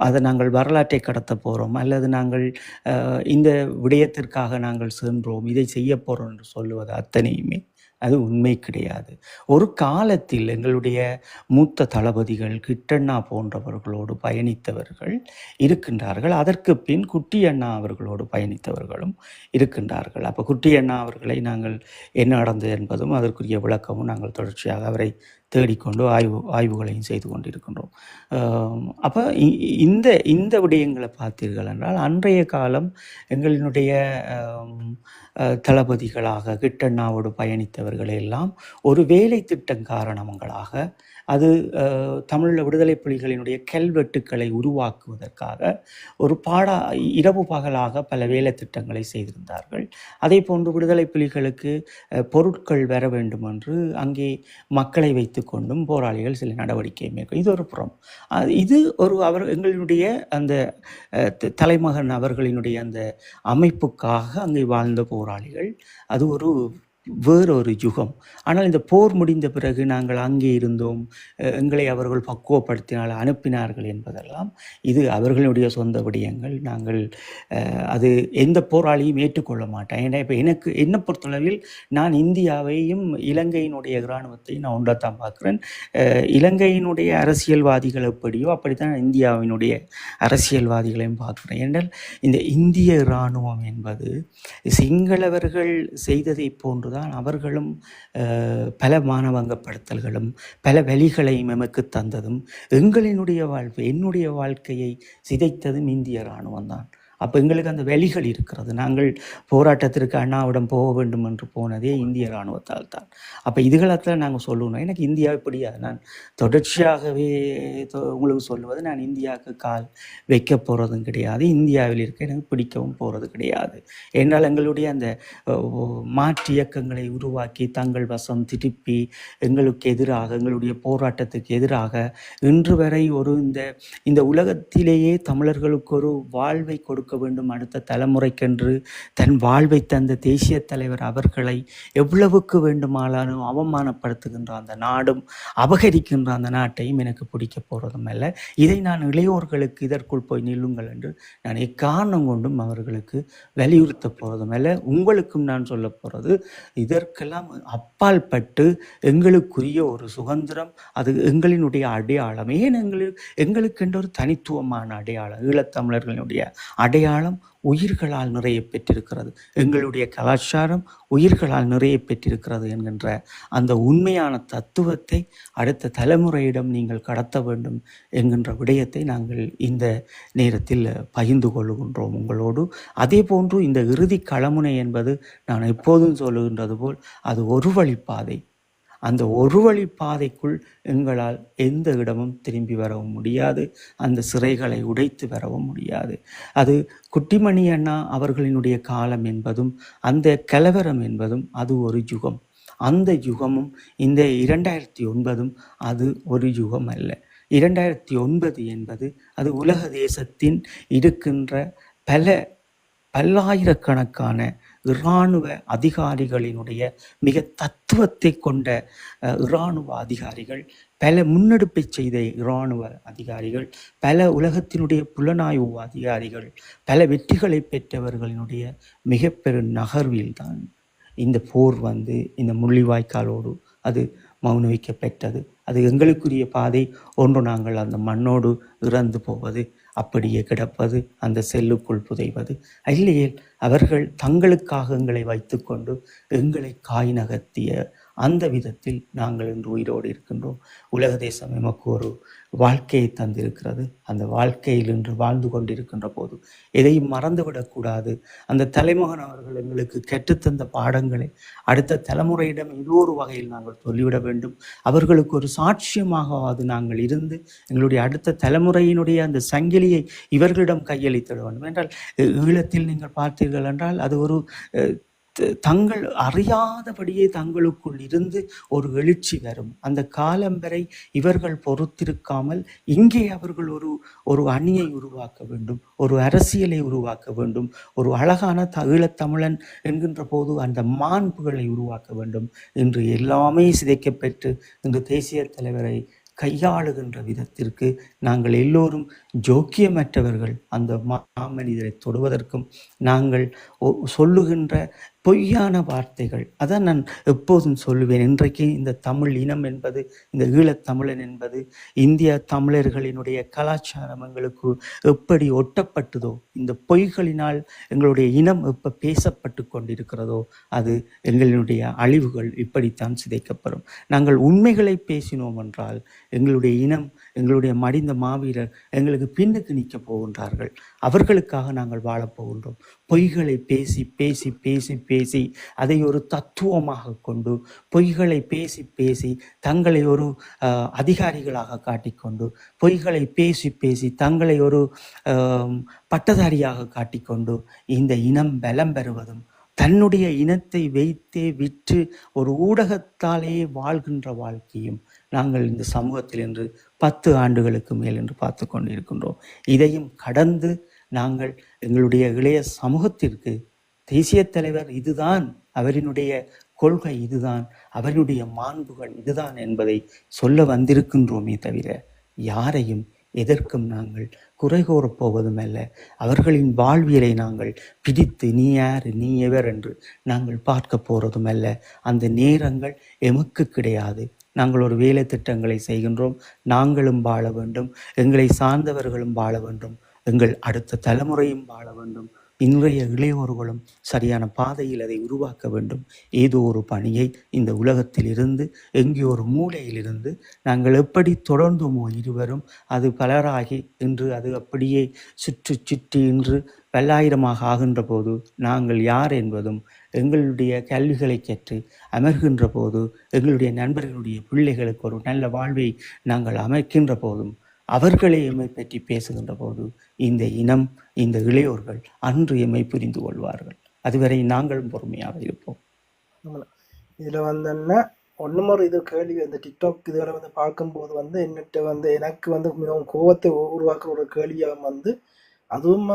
அதை நாங்கள் வரலாற்றை கடத்த போகிறோம் அல்லது நாங்கள் இந்த விடயத்திற்காக நாங்கள் சென்றோம், இதை செய்ய போகிறோம் என்று சொல்லுவது அத்தனையுமே அது உண்மை கிடையாது. ஒரு காலத்தில் எங்களுடைய மூத்த தளபதிகள் கிட்டண்ணா போன்றவர்களோடு பயணித்தவர்கள் இருக்கின்றார்கள். அதற்கு பின் குட்டி அண்ணா அவர்களோடு பயணித்தவர்களும் இருக்கின்றார்கள். அப்போ குட்டி அண்ணா அவர்களை நாங்கள் என்ன நடந்தது என்பதும் அதற்குரிய விளக்கமும் நாங்கள் தொடர்ச்சியாக அவரை தேடிக்கொண்டு ஆய்வுகளையும் செய்து கொண்டிருக்கின்றோம். அப்போ இந்த விடயங்களை பார்த்தீர்கள் என்றால், அன்றைய காலம் எங்களினுடைய தளபதிகளாக கிட்டண்ணாவோடு பயணித்தவர்களை எல்லாம் ஒரு வேலை திட்டம் காரணங்களாக அது தமிழீழ விடுதலை புலிகளினுடைய கல்வெட்டுக்களை உருவாக்குவதற்காக ஒரு இரவு பகலாக பல வேலை திட்டங்களை செய்திருந்தார்கள். அதே போன்று விடுதலை புலிகளுக்கு பொருட்கள் வர வேண்டும் என்று அங்கே மக்களை வைத்து கொண்டும் போராளிகள் சில நடவடிக்கை மேற்கொள். இது ஒரு புறம். இது ஒரு எங்களுடைய அந்த தலைமகன் அவர்களினுடைய அந்த அமைப்புக்காக அங்கே வாழ்ந்த போராளிகள். அது ஒரு வேறொரு யுகம். ஆனால் இந்த போர் முடிந்த பிறகு நாங்கள் அங்கே இருந்தோம், எங்களை அவர்கள் பக்குவப்படுத்தினால் அனுப்பினார்கள் என்பதெல்லாம் இது அவர்களுடைய சொந்த விடயங்கள். நாங்கள் அது எந்த போராளியும் ஏற்றுக்கொள்ள மாட்டேன். ஏன்னா இப்போ என்னை பொறுத்தளவில் நான் இந்தியாவையும் இலங்கையினுடைய இராணுவத்தையும் நான் ஒன்றைத்தான் பார்க்குறேன். இலங்கையினுடைய அரசியல்வாதிகள் எப்படியோ அப்படித்தான் இந்தியாவினுடைய அரசியல்வாதிகளையும் பார்க்குறேன். என்றால் இந்த இந்திய இராணுவம் என்பது சிங்களவர்கள் செய்ததை போன்று தான் அவர்களும் பல மானவங்கப்படுத்தல்களும் பல வழிகளையும் எமக்கு தந்ததும் என்னுடைய வாழ்க்கையை சிதைத்ததும் இந்திய இராணுவம் தான். அப்போ எங்களுக்கு அந்த வழிகள் இருக்கிறது. நாங்கள் போராட்டத்திற்கு அண்ணாவிடம் போக வேண்டும் என்று போனதே இந்திய இராணுவத்தால் தான். அப்போ இதுகளத்தில் நாங்கள் சொல்லணும். எனக்கு இந்தியாவை பிடிக்காது. நான் தொடர்ச்சியாகவே உங்களுக்கு சொல்லுவது, நான் இந்தியாவுக்கு கால் வைக்க போகிறதும் கிடையாது. இந்தியாவில் இருக்க எனக்கு பிடிக்கவும் போகிறது கிடையாது. என்றால் எங்களுடைய அந்த மாற்று இயக்கங்களை உருவாக்கி தங்கள் வசம் திருப்பி எங்களுக்கு எதிராக, எங்களுடைய போராட்டத்துக்கு எதிராக இன்று வரை இந்த உலகத்திலேயே தமிழர்களுக்கு ஒரு வாழ்வை கொடுக்க வேண்டும், அடுத்த தலைமுறைக்கென்று தன் வாழ்வை தந்த தேசிய தலைவர் அவர்களை எவ்வளவுக்கு வேண்டுமானாலும் அவமானப்படுத்துகின்ற அந்த நாடும் அபகரிக்கின்ற அந்த நாட்டையும் எனக்கு பிடிக்க போகிறதும் அல்ல. இதை நான் இளையோர்களுக்கு இதற்குள் போய் நில்லுங்கள் என்று நான் எக்காரணம் கொண்டும் அவர்களுக்கு வலியுறுத்த போகிறதும் அல்ல. உங்களுக்கும் நான் சொல்ல போகிறது, இதற்கெல்லாம் அப்பால் பட்டு எங்களுக்குரிய ஒரு சுதந்திரம், அது எங்களினுடைய அடையாளம். ஏன் எங்களுக்கென்ற ஒரு தனித்துவமான அடையாளம், ஈழத்தமிழர்களுடைய அடையாளம் உயிர்களால் நிறைய பெற்றிருக்கிறது. எங்களுடைய கலாச்சாரம் உயிர்களால் நிறைய பெற்றிருக்கிறது என்கின்ற அந்த உண்மையான தத்துவத்தை அடுத்த தலைமுறையிடம் நீங்கள் கடத்த வேண்டும் என்கின்ற விடயத்தை நாங்கள் இந்த நேரத்தில் பகிர்ந்து கொள்கின்றோம் உங்களோடு. அதே போன்று இந்த இறுதி களமுனை என்பது நான் எப்போதும் சொல்லுகின்றது போல் அது ஒரு வழிப்பாதை. அந்த ஒரு வழி பாதைக்குள் எங்களால் எந்த இடமும் திரும்பி வரவும் முடியாது, அந்த சிறைகளை உடைத்து வரவும் முடியாது. அது குட்டிமணி அண்ணா அவர்களினுடைய காலம் என்பதும் அந்த கலவரம் என்பதும் அது ஒரு யுகம். அந்த யுகமும் இந்த 2009 அது ஒரு யுகம் அல்ல. 2009 என்பது அது உலக தேசத்தின் இருக்கின்ற பல்லாயிரக்கணக்கான இராணுவ அதிகாரிகளினுடைய மிக தத்துவத்தை கொண்ட இராணுவ அதிகாரிகள், பல முன்னெடுப்பை செய்த இராணுவ அதிகாரிகள், பல உலகத்தினுடைய புலனாய்வு அதிகாரிகள், பல வெற்றிகளை பெற்றவர்களினுடைய மிக பெரும் நகர்வில்தான் இந்த போர் இந்த முள்ளிவாய்க்காலோடு அது மௌனவிக்கப்பெற்றது. அது எங்களுக்குரிய பாதை ஒன்று. நாங்கள் அந்த மண்ணோடு இறந்து போவது, அப்படியே கிடப்பது, அந்த செல்லுக்குள் புதைவது. இல்லையே அவர்கள் தங்களுக்காக எங்களை வைத்து கொண்டு எங்களை காய் நகர்த்திய அந்த விதத்தில் நாங்கள் இன்று உயிரோடு இருக்கின்றோம். உலக தேசம் எமக்கு ஒரு வாழ்க்கையை தந்திருக்கிறது. அந்த வாழ்க்கையில் இன்று வாழ்ந்து கொண்டிருக்கின்ற போது எதையும் மறந்துவிடக்கூடாது. அந்த தலைமகன் அவர்கள் எங்களுக்கு கற்றுத்தந்த பாடங்களை அடுத்த தலைமுறையிடம் ஏதோ ஒரு வகையில் நாங்கள் சொல்லிவிட வேண்டும். அவர்களுக்கு ஒரு சாட்சியமாகவாது நாங்கள் இருந்து எங்களுடைய அடுத்த தலைமுறையினுடைய அந்த சங்கிலியை இவர்களிடம் கையளித்திட வேண்டும். என்றால் ஈழத்தில் நீங்கள் பார்த்தீர்கள் என்றால் அது ஒரு தங்கள் அறியாதபடியே தங்களுக்குள் இருந்து ஒரு எழுச்சி வரும். அந்த காலம் வரை இவர்கள் பொறுத்திருக்காமல் இங்கே அவர்கள் ஒரு அணியை உருவாக்க வேண்டும், ஒரு அரசியலை உருவாக்க வேண்டும், ஒரு அழகான ஈழத்தமிழன் என்கின்ற போது அந்த மாண்புகளை உருவாக்க வேண்டும். இன்று எல்லாமே சிதைக்கப்பெற்று இன்று தேசிய தலைவரை கையாளுகின்ற விதத்திற்கு நாங்கள் எல்லோரும் ஜோக்கியமற்றவர்கள். அந்த மாமனிதரை தொடுவதற்கும் நாங்கள் சொல்லுகின்ற பொய்யான வார்த்தைகள், அதான் நான் எப்போதும் சொல்லுவேன். இன்றைக்கு இந்த தமிழ் இனம் என்பது, இந்த ஈழத்தமிழன் என்பது இந்திய தமிழர்களினுடைய கலாச்சாரம் எங்களுக்கு எப்படி ஒட்டப்பட்டதோ, இந்த பொய்களினால் எங்களுடைய இனம் எப்போ பேசப்பட்டு கொண்டிருக்கிறதோ அது எங்களுடைய அழிவுகள் இப்படித்தான் சிதைக்கப்படும். நாங்கள் உண்மைகளை பேசினோம் என்றால் எங்களுடைய இனம், எங்களுடைய மடிந்த மாவீரர் எங்களுக்கு பின்னுக்கு நிற்க போகின்றார்கள். அவர்களுக்காக நாங்கள் வாழப்போகின்றோம். பொய்களை பேசி பேசி பேசி பேசி அதை ஒரு தத்துவமாக கொண்டு, பொய்களை பேசி பேசி தங்களை ஒரு அதிகாரிகளாக காட்டிக்கொண்டு, பொய்களை பேசி பேசி தங்களை ஒரு பட்டதாரியாக காட்டிக்கொண்டு இந்த இனம் பலம் பெறுவதும், தன்னுடைய இனத்தை வைத்தே விற்று ஒரு ஊடகத்தாலேயே வாழ்கின்ற வாழ்க்கையும் நாங்கள் இந்த சமூகத்தில் என்று 10 ஆண்டுகளுக்கு மேல் என்று பார்த்து கொண்டிருக்கின்றோம். இதையும் கடந்து நாங்கள் எங்களுடைய இளைய சமூகத்திற்கு தேசிய தலைவர் இதுதான், அவரினுடைய கொள்கை இதுதான், அவருடைய மாண்புகள் இதுதான் என்பதை சொல்ல வந்திருக்கின்றோமே தவிர யாரையும் எதற்கும் நாங்கள் குறை கூறப் போவதும் அல்ல. அவர்களின் வாழ்வியலை நாங்கள் பிடித்து நீ யார் நீ எவர் என்று நாங்கள் பார்க்க போறதும் அல்ல. அந்த நேரங்கள் எமக்கு கிடையாது. நாங்கள் ஒரு வேலை திட்டங்களை செய்கின்றோம். நாங்களும் வாழ வேண்டும், எங்களை சார்ந்தவர்களும் வாழ வேண்டும், எங்கள் அடுத்த தலைமுறையும் வாழ வேண்டும். இன்றைய இளையோர்களும் சரியான பாதையில் அதை உருவாக்க வேண்டும். ஏதோ ஒரு பணியை இந்த உலகத்தில் இருந்து எங்கே ஒரு மூலையிலிருந்து நாங்கள் எப்படி தொடர்ந்தோமோ இருவரும் அது பலராகி இன்று அது அப்படியே சுற்றி இன்று பல்லாயிரமாக ஆகின்ற போது நாங்கள் யார் என்பதும், எங்களுடைய கல்விகளை கற்று அமர்கின்ற போது எங்களுடைய நண்பர்களுடைய பிள்ளைகளுக்கு ஒரு நல்ல வாழ்வை நாங்கள் அமைக்கின்ற போதும், அவர்களே எம்மை பற்றி பேசுகின்ற போது இந்த இனம், இந்த இளையோர்கள் அன்று எம்மை புரிந்து கொள்வார்கள். அதுவரை நாங்களும் பொறுமையாக இருப்போம். இதில் வந்து ஒன்றுமொரு இது கேள்வி, அந்த டிக்டாக் இதுகளை வந்து பார்க்கும்போது என்னட்ட எனக்கு மிகவும் கோபத்தை உருவாக்குற ஒரு கேள்வியாக அதுவும்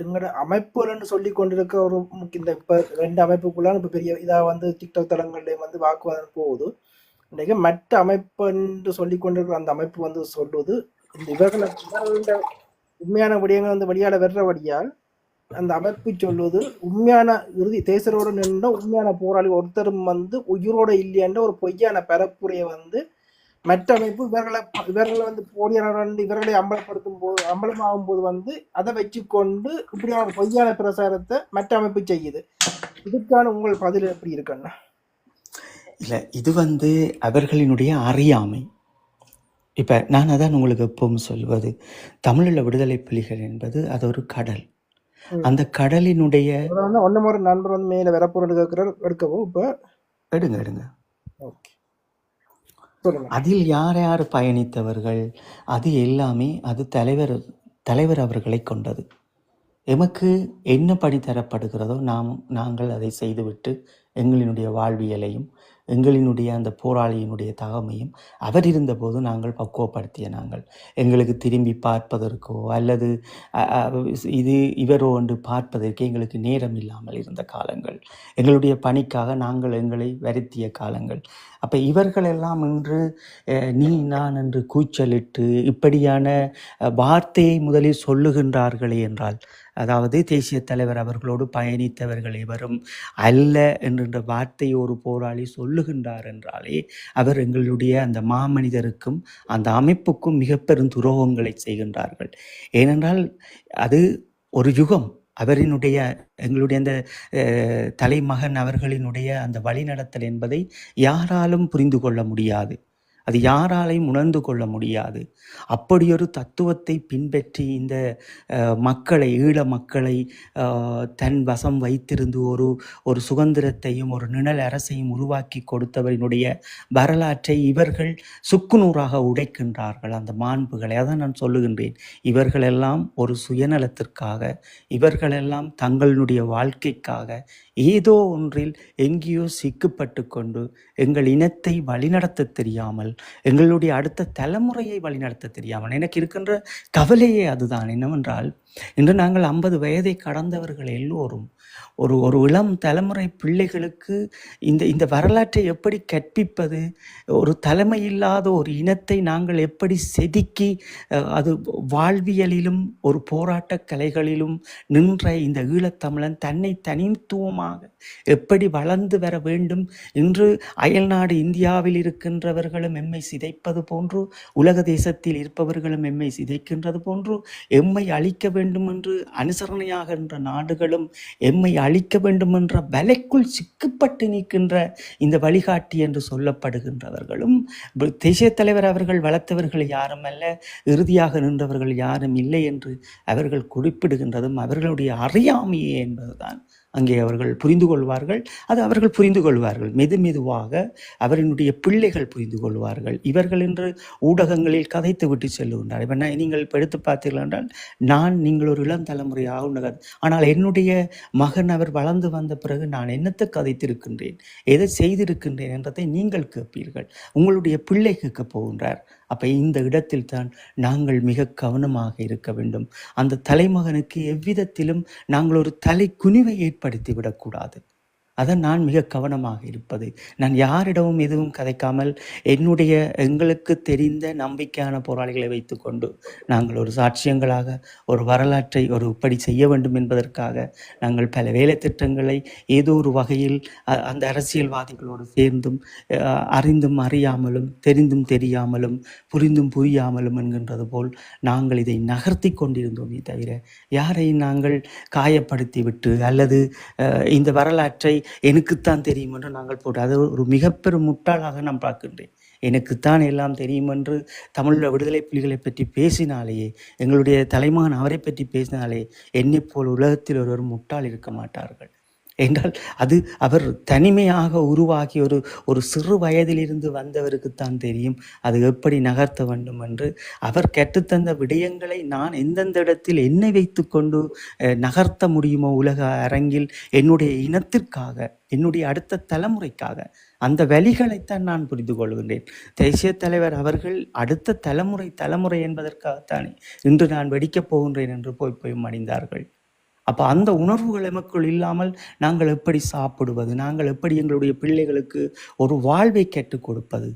எங்களோட அமைப்புகள்னு சொல்லி கொண்டிருக்க ஒரு இந்த இப்போ 2 அமைப்புக்குள்ளான இப்போ பெரிய இதாக டிக்டாக் தளங்கள்லேயே வாக்குவாதம் போகுது. இன்றைக்கு மற்ற அமைப்புன்னு சொல்லி கொண்டிருக்கிற அந்த அமைப்பு சொல்லுவது இந்த இவர்களோட உண்மையான விடயங்கள் வெளியாட வர்றபடியால் அந்த அமைப்பு சொல்லுவது உண்மையான இறுதி தேசரோடு நின்ற உண்மையான போராளி ஒருத்தரும் உயிரோட இல்லையன்ற ஒரு பொய்யான பரப்புரையை மற்ற அமைப்பு இவர்களை போலியான இவர்களை அம்பலமாகும் போது அதை வச்சுக்கொண்டு இப்படியான பொய்யான பிரசாரத்தை மற்ற அமைப்பு செய்யுது. இதுக்கான உங்கள் பதில் எப்படி இருக்குன்னா? இல்லை, இது அவர்களினுடைய அறியாமை. இப்போ நான் அதான் உங்களுக்கு எப்பவும் சொல்வது, தமிழில் விடுதலை புலிகள் என்பது அது ஒரு கடல். அந்த கடலினுடைய ஒன்றுமொரு நண்பர் மேலே வரப்போறது கேட்குறாரு, எடுக்கவும் இப்போ எடுங்க. அதில் யார் யார் பயணித்தவர்கள், அது எல்லாமே அது தலைவர் அவர்களை கொண்டது. எமக்கு என்ன பணி தரப்படுகிறதோ நாங்கள் அதை செய்துவிட்டு எங்களினுடைய வாழ்வியலையும் எங்களினுடைய அந்த போராளியினுடைய தகமையும் அவர் இருந்தபோது நாங்கள் பக்குவப்படுத்திய நாங்கள் எங்களுக்கு திரும்பி பார்ப்பதற்கோ அல்லது இவரோ ஒன்று பார்ப்பதற்கே எங்களுக்கு நேரம் இல்லாமல் இருந்த காலங்கள், எங்களுடைய பணிக்காக நாங்கள் எங்களை வருத்திய காலங்கள். அப்போ இவர்களெல்லாம் இன்று நீ நான் என்று கூச்சலிட்டு இப்படியான வார்த்தையை முதலில் சொல்லுகின்றார்களே என்றால், அதாவது தேசிய தலைவர் அவர்களோடு பயணித்தவர்கள் எவரும் அல்ல என்கின்ற வார்த்தையை ஒரு போராளி சொல்லுகின்றார் என்றாலே அவர் எங்களுடைய அந்த மாமனிதருக்கும் அந்த அமைப்புக்கும் மிக பெரும் துரோகங்களை செய்கின்றார்கள். ஏனென்றால் அது ஒரு யுகம், அவரினுடைய எங்களுடைய அந்த தலைமகன் அவர்களினுடைய அந்த வழிநடத்தல் என்பதை யாராலும் புரிந்து கொள்ள முடியாது. அது யாராலையும் உணர்ந்து கொள்ள முடியாது. அப்படியொரு தத்துவத்தை பின்பற்றி இந்த மக்களை, ஈழ மக்களை தன் வசம் வைத்திருந்து ஒரு சுதந்திரத்தையும் ஒரு நிழல் அரசையும் உருவாக்கி கொடுத்தவரினுடைய வரலாற்றை இவர்கள் சுக்குநூறாக உடைக்கின்றார்கள், அந்த மாண்புகளை. அதான் நான் சொல்லுகின்றேன், இவர்களெல்லாம் ஒரு சுயநலத்திற்காக, இவர்களெல்லாம் தங்களுடைய வாழ்க்கைக்காக ஏதோ ஒன்றில் எங்கேயோ சிக்கப்பட்டு கொண்டு எங்கள் இனத்தை வழிநடத்த தெரியாமல், எங்களுடைய அடுத்த தலைமுறையை வழிநடத்த தெரியாமல், எனக்கு இருக்கின்ற கவலையே அதுதான். என்னவென்றால், இன்று நாங்கள் 50 வயதை கடந்தவர்கள் எல்லோரும் ஒரு இளம் தலைமுறை பிள்ளைகளுக்கு இந்த வரலாற்றை எப்படி கற்பிப்பது? ஒரு தலைமை இல்லாத ஒரு இனத்தை நாங்கள் எப்படி செதுக்கி அது வாழ்வியலிலும் ஒரு போராட்ட கலைகளிலும் நின்ற இந்த ஈழத்தமிழன் தன்னை தனித்துவமாக எப்படி வளர்ந்து வர வேண்டும்? இன்று அயல்நாடு இந்தியாவில் இருக்கின்றவர்களும் எம்மை சிதைப்பது போன்று, உலக தேசத்தில் இருப்பவர்களும் எம்மை சிதைக்கின்றது போன்று, எம்மை அழிக்க வேண்டும் என்று அனுசரணையாகின்ற நாடுகளும் எம்மை அழிக்க வேண்டும் என்ற வலைக்குள் சிக்கப்பட்டு நிற்கின்ற இந்த வழிகாட்டி என்று சொல்லப்படுகின்றவர்களும், தேசிய தலைவர் அவர்கள் வளர்த்தவர்கள் யாரும் அல்ல, இறுதியாக நின்றவர்கள் யாரும் இல்லை என்று அவர்கள் குறிப்பிடுகின்றதும் அவர்களுடைய அறியாமையே என்பதுதான் அங்கே அவர்கள் புரிந்து கொள்வார்கள். அது அவர்கள் புரிந்து கொள்வார்கள், மெதுவாக அவரினுடைய பிள்ளைகள் புரிந்து கொள்வார்கள். இவர்கள் என்று ஊடகங்களில் கதைத்து விட்டு செல்லுகின்றார். இப்போ நீங்கள் இப்போ எடுத்து பார்த்தீர்கள் என்றால், நீங்கள் ஒரு இளம் தலைமுறையாக உண்டது, ஆனால் என்னுடைய மகன் அவர் வளர்ந்து வந்த பிறகு நான் என்னத்தை கதைத்திருக்கின்றேன், எதை செய்திருக்கின்றேன் என்றதை நீங்கள் கேட்பீர்கள். உங்களுடைய பிள்ளை கேட்கப் போகின்றார். அப்போ இந்த இடத்தில் தான் நாங்கள் மிக கவனமாக இருக்க வேண்டும். அந்த தலைமகனுக்கு எவ்விதத்திலும் நாங்கள் ஒரு தலை குனிவை ஏற்படுத்தி விடக்கூடாது. அதான் நான் மிக கவனமாக இருப்பது. நான் யாரிடமும் எதுவும் கதைக்காமல் எங்களுக்கு தெரிந்த நம்பிக்கையான போராளிகளை வைத்துக்கொண்டு நாங்கள் ஒரு சாட்சியங்களாக ஒரு வரலாற்றை இப்படி செய்ய வேண்டும் என்பதற்காக நாங்கள் பல வேலை திட்டங்களை ஏதோ ஒரு வகையில் அந்த அரசியல்வாதிகளோடு சேர்ந்தும் அறிந்தும் அறியாமலும் தெரிந்தும் தெரியாமலும் புரிந்தும் புரியாமலும் என்கின்றது போல் நாங்கள் இதை நகர்த்தி கொண்டிருந்தோமே தவிர யாரையும் நாங்கள் காயப்படுத்தி விட்டு அல்லது இந்த வரலாற்றை எனக்குத்தான் தெரியும் என்று நாங்கள் போட்டு, அது ஒரு மிக பெரும் முட்டாளாக நான் பார்க்கின்றேன். எனக்குத்தான் எல்லாம் தெரியும் என்று தமிழ் விடுதலை புலிகளை பற்றி பேசினாலேயே, எங்களுடைய தலைமகன் அவரை பற்றி பேசினாலே, என்னை போல் உலகத்தில் ஒருவர் முட்டாள் இருக்க மாட்டார்கள். என்றால் அது அவர் தனிமையாக உருவாகி ஒரு சிறு வயதிலிருந்து வந்தவருக்குத்தான் தெரியும் அது எப்படி நகர்த்த வேண்டும் என்று. அவர் கற்றுத்தந்த விடயங்களை நான் எந்தெந்த இடத்தில் என்னை வைத்து கொண்டு நகர்த்த முடியுமோ உலக அரங்கில், என்னுடைய இனத்திற்காக, என்னுடைய அடுத்த தலைமுறைக்காக, அந்த வழிகளைத்தான் நான் புரிந்து கொள்கின்றேன். தேசிய தலைவர் அவர்கள் அடுத்த தலைமுறை என்பதற்காகத்தானே இன்று நான் வெடிக்கப் போகின்றேன் என்று போய் மணிந்தார்கள். அப்போ அந்த உணர்வுகள் எமக்குள் இல்லாமல் நாங்கள் எப்படி சாப்பிடுவது? நாங்கள் எப்படி எங்களுடைய பிள்ளைகளுக்கு ஒரு வாழ்வை கற்றுக் கொடுப்பது?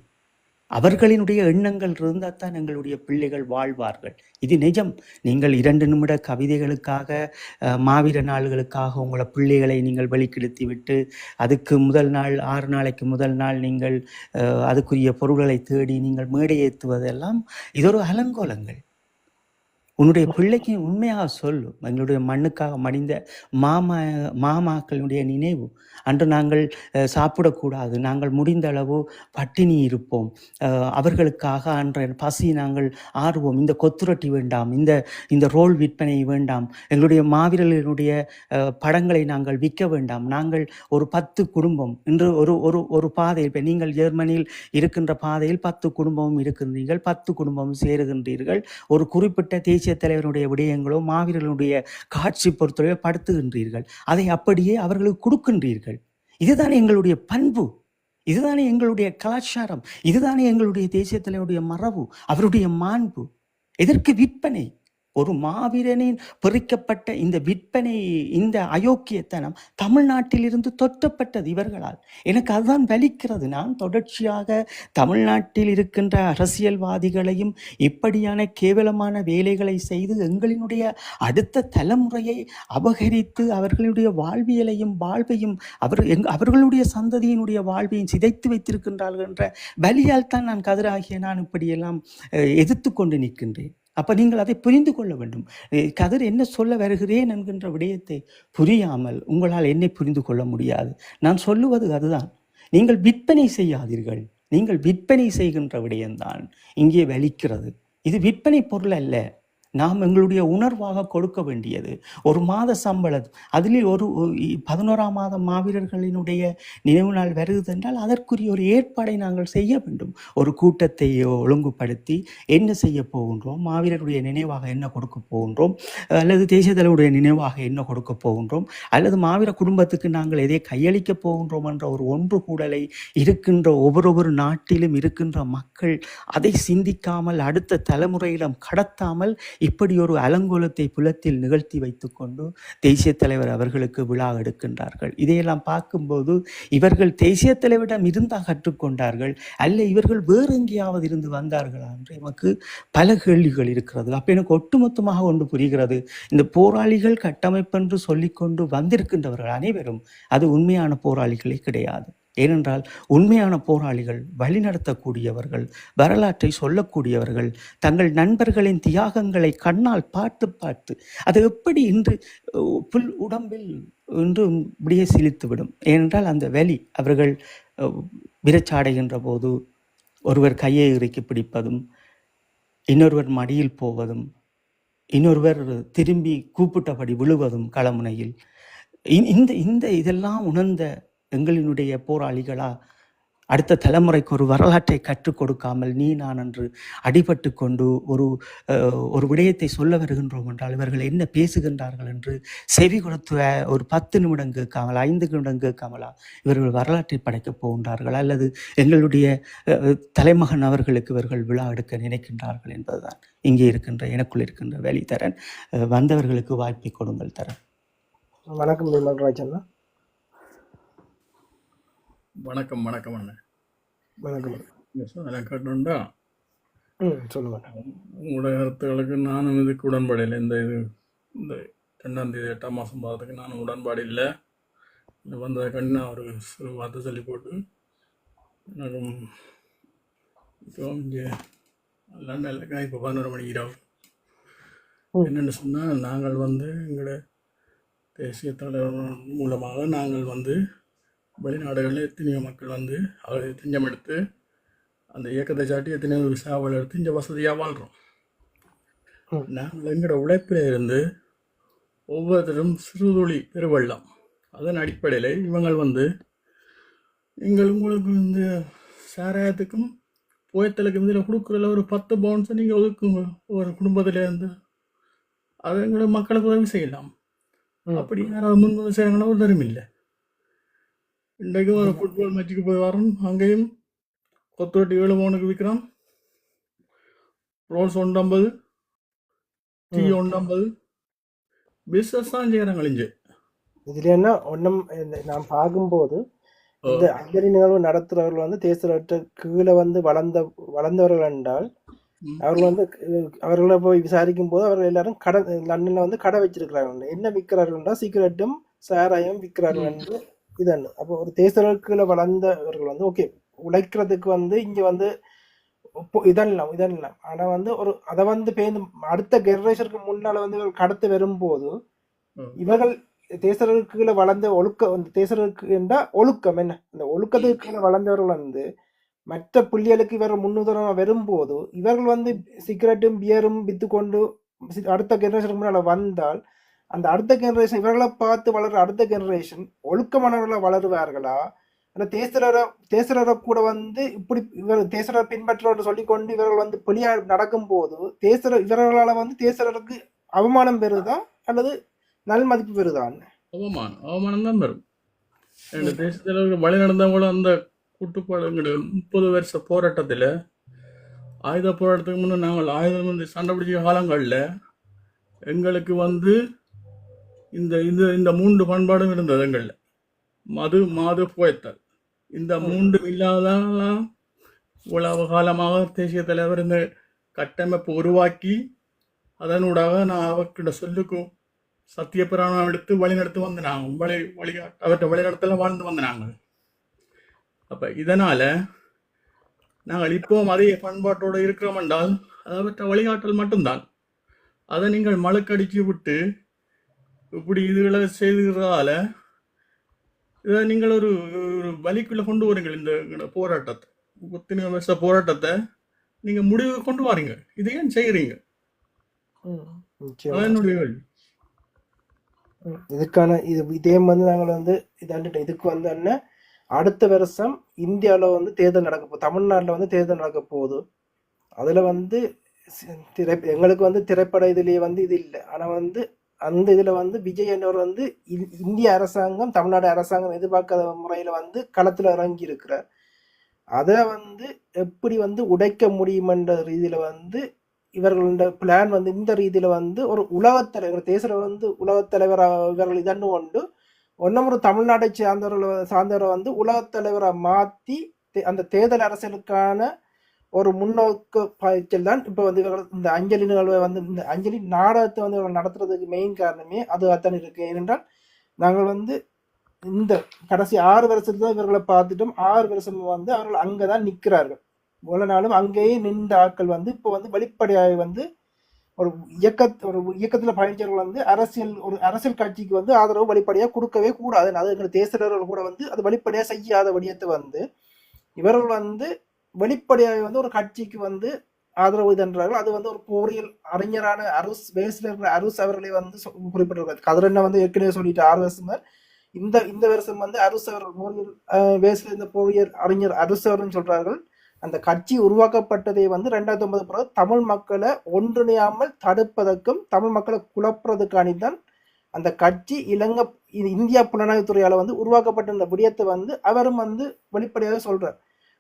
அவர்களினுடைய எண்ணங்கள் இருந்தால் தான் எங்களுடைய பிள்ளைகள் வாழ்வார்கள். இது நிஜம். நீங்கள் 2 நிமிட கவிதைகளுக்காக, மாவீர நாள்களுக்காக உங்களை பிள்ளைகளை நீங்கள் வெளிக்கெடுத்து விட்டு, அதுக்கு முதல் நாள் 6 நாளைக்கு முதல் நாள் நீங்கள் அதுக்குரிய பொருள்களை தேடி நீங்கள் மேடை ஏற்றுவதெல்லாம் இது ஒரு அலங்கோலங்கள். உன்னுடைய பிள்ளைக்கு உண்மையாக சொல்லு. எங்களுடைய மண்ணுக்காக மடிந்த மாமாக்களுடைய நினைவு. அன்று நாங்கள் சாப்பிடக்கூடாது, நாங்கள் முடிந்த அளவு பட்டினி இருப்போம், அவர்களுக்காக அன்ற பசி நாங்கள் ஆறுவோம். இந்த கொத்துரொட்டி வேண்டாம், இந்த ரோல் விற்பனை வேண்டாம், எங்களுடைய மாவீரர்களுடைய படங்களை நாங்கள் விற்க வேண்டாம். நாங்கள் ஒரு 10 குடும்பம் இன்று ஒரு பாதையில், இப்போ நீங்கள் ஜெர்மனியில் இருக்கின்ற பாதையில் 10 குடும்பமும் இருக்கின்றீர்கள், 10 குடும்பமும் சேருகின்றீர்கள். ஒரு குறிப்பிட்ட தேசிய தலைவருடைய விடயங்களோ மாவீரர்களுடைய காட்சி பொறுத்தவரை படுத்துகின்றீர்கள். அதை அப்படியே அவர்களுக்கு கொடுக்கின்றீர்கள். இதுதானே எங்களுடைய பண்பு, இதுதானே எங்களுடைய கலாச்சாரம், இதுதானே எங்களுடைய தேசிய தலைவருடைய மரபு, அவருடைய மாண்பு. எதற்கு விற்பனை? ஒரு மாவீரனின் பொறிக்கப்பட்ட இந்த விற்பனை, இந்த அயோக்கியத்தனம் தமிழ்நாட்டிலிருந்து தொற்றப்பட்டது இவர்களால். எனக்கு அதுதான் வலிக்கிறது. நான் தொடர்ச்சியாக தமிழ்நாட்டில் இருக்கின்ற அரசியல்வாதிகளையும் இப்படியான கேவலமான வேலைகளை செய்து எங்களினுடைய அடுத்த தலைமுறையை அபகரித்து அவர்களுடைய வாழ்வியலையும் வாழ்வையும் அவர்களுடைய சந்ததியினுடைய வாழ்வையும் சிதைத்து வைத்திருக்கின்றார்கள் என்ற வலியால் தான் நான் கதிராகிய நான் இப்படியெல்லாம் எதிர்த்து கொண்டு நிற்கின்றேன். அப்போ நீங்கள் அதை புரிந்து கொள்ள வேண்டும். கதிர் என்ன சொல்ல வருகிறேன் என்கின்ற விடயத்தை புரியாமல் உங்களால் என்னை புரிந்து கொள்ள முடியாது. நான் சொல்லுவது அதுதான். நீங்கள் விற்பனை செய்யாதீர்கள். நீங்கள் விற்பனை செய்கின்ற விடயம்தான் இங்கே வலிக்கிறது. இது விற்பனை பொருள் அல்ல. நாம் எங்களுடைய உணர்வாக கொடுக்க வேண்டியது ஒரு மாத சம்பளம். அதில் ஒரு 11ஆம் மாதம் மாவீரர்களினுடைய நினைவு நாள் வருகிறது என்றால் அதற்குரிய ஒரு ஏற்பாடை நாங்கள் செய்ய வேண்டும். ஒரு கூட்டத்தை ஒழுங்குபடுத்தி என்ன செய்ய போகின்றோம், மாவீரருடைய நினைவாக என்ன கொடுக்க போகின்றோம், அல்லது தேசிய தலைவருடைய நினைவாக என்ன கொடுக்க போகின்றோம், அல்லது மாவீர குடும்பத்துக்கு நாங்கள் எதை கையளிக்கப் போகின்றோம் என்ற ஒரு ஒன்று கூடலை இருக்கின்ற ஒவ்வொரு நாட்டிலும் இருக்கின்ற மக்கள் அதை சிந்திக்காமல் அடுத்த தலைமுறையிடம் கடத்தாமல் இப்படி ஒரு அலங்கோலத்தை புலத்தில் நிகழ்த்தி வைத்துக்கொண்டு தேசிய தலைவர் அவர்களுக்கு விழா எடுக்கின்றார்கள். இதையெல்லாம் பார்க்கும்போது இவர்கள் தேசிய தலைவரிடம் இருந்தால் கற்றுக்கொண்டார்கள் அல்ல இவர்கள் வேறு எங்கேயாவது இருந்து வந்தார்களா என்று எனக்கு பல கேள்விகள் இருக்கிறது. அப்போ எனக்கு ஒட்டுமொத்தமாக ஒன்று புரிகிறது, இந்த போராளிகள் கட்டமைப்பென்று சொல்லிக்கொண்டு வந்திருக்கின்றவர்கள் அனைவரும் அது உண்மையான போராளிகளே கிடையாது. ஏனென்றால் உண்மையான போராளிகள் வழிநடத்தக்கூடியவர்கள், வரலாற்றை சொல்லக்கூடியவர்கள், தங்கள் நண்பர்களின் தியாகங்களை கண்ணால் பார்த்து அது எப்படி இன்று புல் உடம்பில் இன்று இப்படியே சிலித்துவிடும். ஏனென்றால் அந்த வலி அவர்கள் விரச்சாடைகின்ற போது ஒருவர் கையை இறுக்கி பிடிப்பதும், இன்னொருவர் மடியில் போவதும், இன்னொருவர் திரும்பி கூப்பிட்டபடி விழுவதும் களமுனையில், இந்த இதெல்லாம் உணர்ந்த எங்களினுடைய போராளிகளா அடுத்த தலைமுறைக்கு ஒரு வரலாற்றை கற்றுக் கொடுக்காமல் நீ நான் என்று அடிபட்டு கொண்டு ஒரு விடயத்தை சொல்ல வருகின்றோம் என்றால் இவர்கள் என்ன பேசுகின்றார்கள் என்று செவி கொடுத்து ஒரு 10 நிமிடம் கேட்காமலா 5 நிமிடம் கேட்காமலா இவர்கள் வரலாற்றை படைக்கப் போகின்றார்கள் அல்லது எங்களுடைய தலைமகன் அவர்களுக்கு இவர்கள் விழா எடுக்க நினைக்கின்றார்கள் என்பதுதான் இங்கே இருக்கின்ற எனக்குள் இருக்கின்ற வேலி தரன். வந்தவர்களுக்கு வாய்ப்பை கொடுங்கள் தரன். வணக்கம் ராஜண்ணா. வணக்கம் வணக்கம் அண்ணா. வணக்கம். அதெல்லாம் கேட்டோண்டா சொல்லுங்க. உங்களுடைய கருத்துக்களுக்கு நானும் இதுக்கு உடன்பாடு இல்லை. இந்த 2ஆம் தேதி 8ஆம் மாதம் போகிறதுக்கு நானும் உடன்பாடு இல்லை. இந்த வந்ததை கண்டு நான் ஒரு சிறு வார்த்தை சொல்லி போட்டு எனக்கு இப்போ இங்கே லண்டனில் இப்போ 11 மணி இரவு என்னென்னு சொன்னால் நாங்கள் எங்களோட தேசிய தலைவர் மூலமாக நாங்கள் வெளிநாடுகளில் எத்தனையோ மக்கள் அவரை திஞ்சம் எடுத்து அந்த இயக்கத்தை சாட்டி எத்தனையோ விசாவில் எடுத்து இங்கே வசதியாக வாழ்கிறோம். நாங்கள் எங்களோட உழைப்பில் இருந்து ஒவ்வொருத்தரும் சிறுதுளி பெருவெள்ளம் அதன் அடிப்படையில் இவங்கள் உங்களுக்கு சாராயத்துக்கும் புயத்தலுக்கும் இதில் கொடுக்குறதுல ஒரு 10 பவுன்ஸை நீங்கள் ஒதுக்குங்க ஒரு குடும்பத்திலேருந்து, அதை எங்களோட மக்களுக்கு உதவி செய்யலாம். அப்படி யாராவது முன் செய்கிறாங்கன்னா ஒரு தரம் இல்லை. இன்றைக்கும் ஒரு ஃபுட்பால் மேட்சுக்கு போய் வரோம், அங்கேயும் கொத்தவட்டி 7 பவுனுக்கு விற்கிறான், ரோல்ஸ் 150, டீ 150, பிஸ்னஸ் தான் செய்கிறாங்க. இங்கே இதில் என்ன ஒன்றும் நான் பார்க்கும்போது இந்த அஞ்சலி நிகழ்வு நடத்துகிறவர்கள் தேசரற்ற கீழே வளர்ந்தவர்கள் என்றால் அவர்களை போய் விசாரிக்கும் போது அவர்கள் எல்லாரும் கடை லண்டனில் கடை வச்சிருக்கிறார்கள். என்ன விற்கிறார்கள்னா சிகரெட்டும் சாராயம் விற்கிறார்கள் என்று இதன்னு. அப்போ ஒரு தேசரற்குள்ள வளர்ந்தவர்கள் ஓகே உழைக்கிறதுக்கு இங்கே இதெல்லாம் ஆனால் ஒரு அதை பேருந்து அடுத்த ஜெனரேஷனுக்கு முன்னால் இவர்கள் கடத்து வரும்போது இவர்கள் தேசரற்குள்ள வளர்ந்த தேசருக்கு என்றால் ஒழுக்கம் என்ன, அந்த ஒழுக்கத்துக்குள்ள வளர்ந்தவர்கள் மற்ற புள்ளிகளுக்கு இவர்கள் முன்னுதாரணமாக வரும்போது இவர்கள் சிகரெட்டும் பியரும் வித்து கொண்டு அடுத்த ஜெனரேஷனுக்கு முன்னால் வந்தால் அந்த அடுத்த ஜெனரேஷன் இவர்களை பார்த்து வளர்ற அடுத்த ஜெனரேஷன் ஒழுக்கமானவர்களை வளருவார்களா? அந்த தேசரரை கூட இப்படி இவர் தேசரை பின்பற்றோன்னு சொல்லிக்கொண்டு இவர்கள் பொலியா நடக்கும் போது இவர்களால் தேசரருக்கு அவமானம் பெறுதா அல்லது நல் மதிப்பு பெறுதான்? அவமானம் தான் பெறும். ரெண்டு தேசத்தில் வழி நடந்தவங்களும் அந்த கூட்டுப்பாடு 30 வருஷ போராட்டத்தில் ஆயுத போராட்டத்துக்கு முன்னே நாங்கள் ஆயுதம் சண்டை பிடிச்ச காலங்களில் எங்களுக்கு இந்த இந்த இந்த 3 பண்பாடும் இருந்தது. எங்களில் மது மாது புகைத்தல் இந்த 3 இல்லாதான் இவ்வளவு காலமாக தேசிய தலைவர் இந்த கட்டமைப்பு உருவாக்கி அதனூடாக நான் அவர்கிட்ட சொல்லுக்கும் சத்திய பிராணம் எடுத்து வழிநடத்து வந்தாங்க. அவர்கிட்ட வழிநடத்தல வாழ்ந்து வந்தாங்க. அப்போ இதனால் நாங்கள் இப்போவும் அதே பண்பாட்டோடு இருக்கிறோம் என்றால் அதை அவற்ற வழிகாட்டல் மட்டும்தான். அதை நீங்கள் மழுக்கடிச்சு விட்டு இப்படி இதுகளை செய்கிறதால இதை நீங்கள் ஒரு ஒரு வழிக்குள்ளே கொண்டு வரீங்க. இந்த போராட்டத்தை, 30 வருஷ போராட்டத்தை நீங்கள் முடிவு கொண்டு வரீங்க. இது ஏன் செய்கிறீங்க? நிச்சயமா. அதான் என்னுடைய கேள்வி. இதுக்கான இதே வந்து நாங்கள் வந்து இதாண்டுட்டோம். இதுக்கு வந்து என்ன, அடுத்த வருஷம் இந்தியாவில் வந்து தேர்தல் நடக்க போகுது, தமிழ்நாட்டில் வந்து தேர்தல் நடக்க போகுது. அதில் வந்து எங்களுக்கு வந்து திரைப்பட இதுலேயே வந்து இது இல்லை. ஆனால் வந்து அந்த இதில் வந்து விஜய் என்பவர் வந்து இந்திய அரசாங்கம், தமிழ்நாடு அரசாங்கம் எதிர்பார்க்காத முறையில் வந்து களத்தில் இறங்கி இருக்கிறார். அதை வந்து எப்படி வந்து உடைக்க முடியுமென்ற ரீதியில் வந்து இவர்களோட பிளான் வந்து இந்த ரீதியில் வந்து ஒரு உலகத்தலைவர், தேசத்தில் வந்து உலகத்தலைவர் இவர்கள் இதன்னு கொண்டு ஒன்றும் ஒரு தமிழ்நாட்டை சார்ந்தவரை வந்து உலகத்தலைவரை மாற்றி அந்த தேர்தல் அரசியலுக்கான ஒரு முன்னோக்கு பாய்ச்சல் தான் இப்போ வந்து இவர்கள் இந்த அஞ்சலி நிகழ்வை வந்து இந்த அஞ்சலி நாடகத்தை வந்து இவர்கள் நடத்துறதுக்கு மெயின் காரணமே அதுதான் இருக்கு. ஏனென்றால் நாங்கள் வந்து இந்த கடைசி 6 வருஷத்துல தான் இவர்களை பார்த்துட்டோம். 6 வருஷம் வந்து அவர்கள் அங்கே தான் நிற்கிறார்கள். இவ்வளோ நாளும் அங்கேயே நின்ற ஆட்கள் வந்து இப்போ வந்து வெளிப்படையாக வந்து ஒரு இயக்கத்தில் பயணிச்சவர்கள் வந்து ஒரு அரசியல் கட்சிக்கு வந்து ஆதரவு வெளிப்படையாக கொடுக்கவே கூடாது. அது எங்கள் தேசியர்கள் கூட வந்து அது வெளிப்படையாக செய்யாத விடயத்தை வந்து இவர்கள் வந்து வெளிப்படையாக வந்து ஒரு கட்சிக்கு வந்து ஆதரவு இதன்றார்கள். அது வந்து ஒரு போரியல் அறிஞரான அருஸ் அவர்களை வந்து குறிப்பிட்டிருக்காரு. கதிரண்ணா வந்து ஏற்கனவே சொல்லிட்டு 6 வருஷம் தான். இந்த வருஷம் வந்து அருஸ் அவர்கள் போரியல் வேஸ்ல இருந்த போரியல் அறிஞர் அருஸ் அவர்கள் சொல்றார்கள். அந்த கட்சி உருவாக்கப்பட்டதை வந்து 2009 பிறகு தமிழ் மக்களை ஒன்றிணையாமல் தடுப்பதற்கும் தமிழ் மக்களை குழப்புறதுக்கானிதான் அந்த கட்சி இந்தியா புலனாய்வுத்துறையால வந்து உருவாக்கப்பட்ட இந்த விடயத்தை வந்து அவரும் வந்து வெளிப்படையாக சொல்றார்.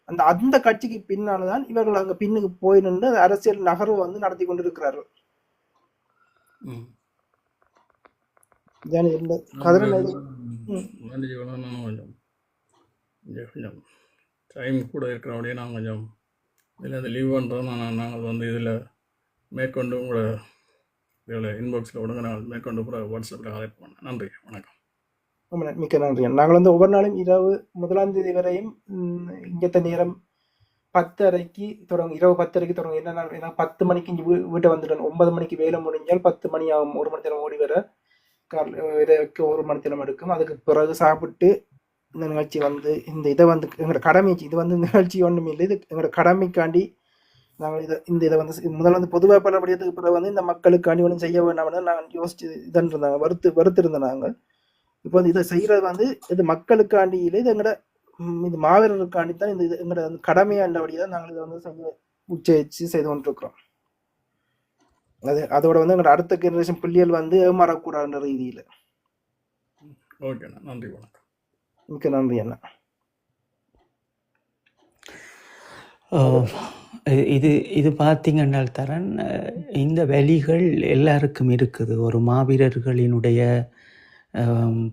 அந்த கட்சிக்கு பின்னால்தான் இவர்கள் அங்க பின்னுக்கு போய் நின்று அரசியல் நகர்வு வந்து நடத்தி கொண்டிருக்கிறார்கள். டைம் கூட இருக்கிறபடியே நான் கொஞ்சம் இதில் அந்த லீவ் பண்ணுறோம். நாங்கள் வந்து இதில் மேற்கொண்டு உங்களோட இதில் இன்பாக்ஸில் விடுங்க. நாங்கள் மேற்கொண்டு கூட வாட்ஸ்அப்பில் கலெக்ட் பண்ணேன். நன்றி, வணக்கம். மிக்க நன்றி. நாங்கள் வந்து ஒவ்வொரு நாளும் இரவு 1ஆம் தேதி வரையும் இங்கத்த நேரம் 10:30க்கு தொடங்கும். இரவு 10:30க்கு தொடங்கும். என்ன 10 மணிக்கு இங்கே வீட்டை வந்துட்டோம். 9 மணிக்கு வேலை முடிஞ்சால் 10 மணி ஆகும். 1 மணி நேரம் ஓடி வர 1 மணி நேரம் எடுக்கும். அதுக்கு பிறகு சாப்பிட்டு இந்த நிகழ்ச்சி வந்து இதை வந்து எங்களோட கடமை. இது வந்து நிகழ்ச்சி ஒன்றும் இல்லை, இது எங்களோட கடமைக்காண்டி நாங்கள் இதை வந்து முதல்ல வந்து பொதுவாக பல படியத்துக்கு பிறகு வந்து இந்த மக்களுக்காண்டி ஒன்றும் செய்ய வேண்டாம்னு நாங்கள் யோசிச்சு இதன் இருந்தாங்க, வறுத்திருந்த நாங்கள். இப்போ வந்து இதை செய்யறது வந்து இது மக்களுக்காண்டி இல்லை, இது எங்களோட இது மாவீரர்களுக்காண்டி தான். இது எங்களோட கடமையாண்டபடியாக தான் நாங்கள் இதை வந்து செய்ய உச்சரிச்சு செய்து கொண்டிருக்கிறோம். அதோட வந்து எங்களோட அடுத்த ஜெனரேஷன் பிள்ளைகள் வந்து ஏமாறக்கூடாதுன்ற ரீதியில். ஓகேண்ணா, நன்றி, வணக்கம். மிக்க நன்றி அண்ணா. இது பார்த்தீங்கன்னால் தரன், இந்த வழிகள் எல்லாருக்கும் இருக்குது. ஒரு மாவீரர்களினுடைய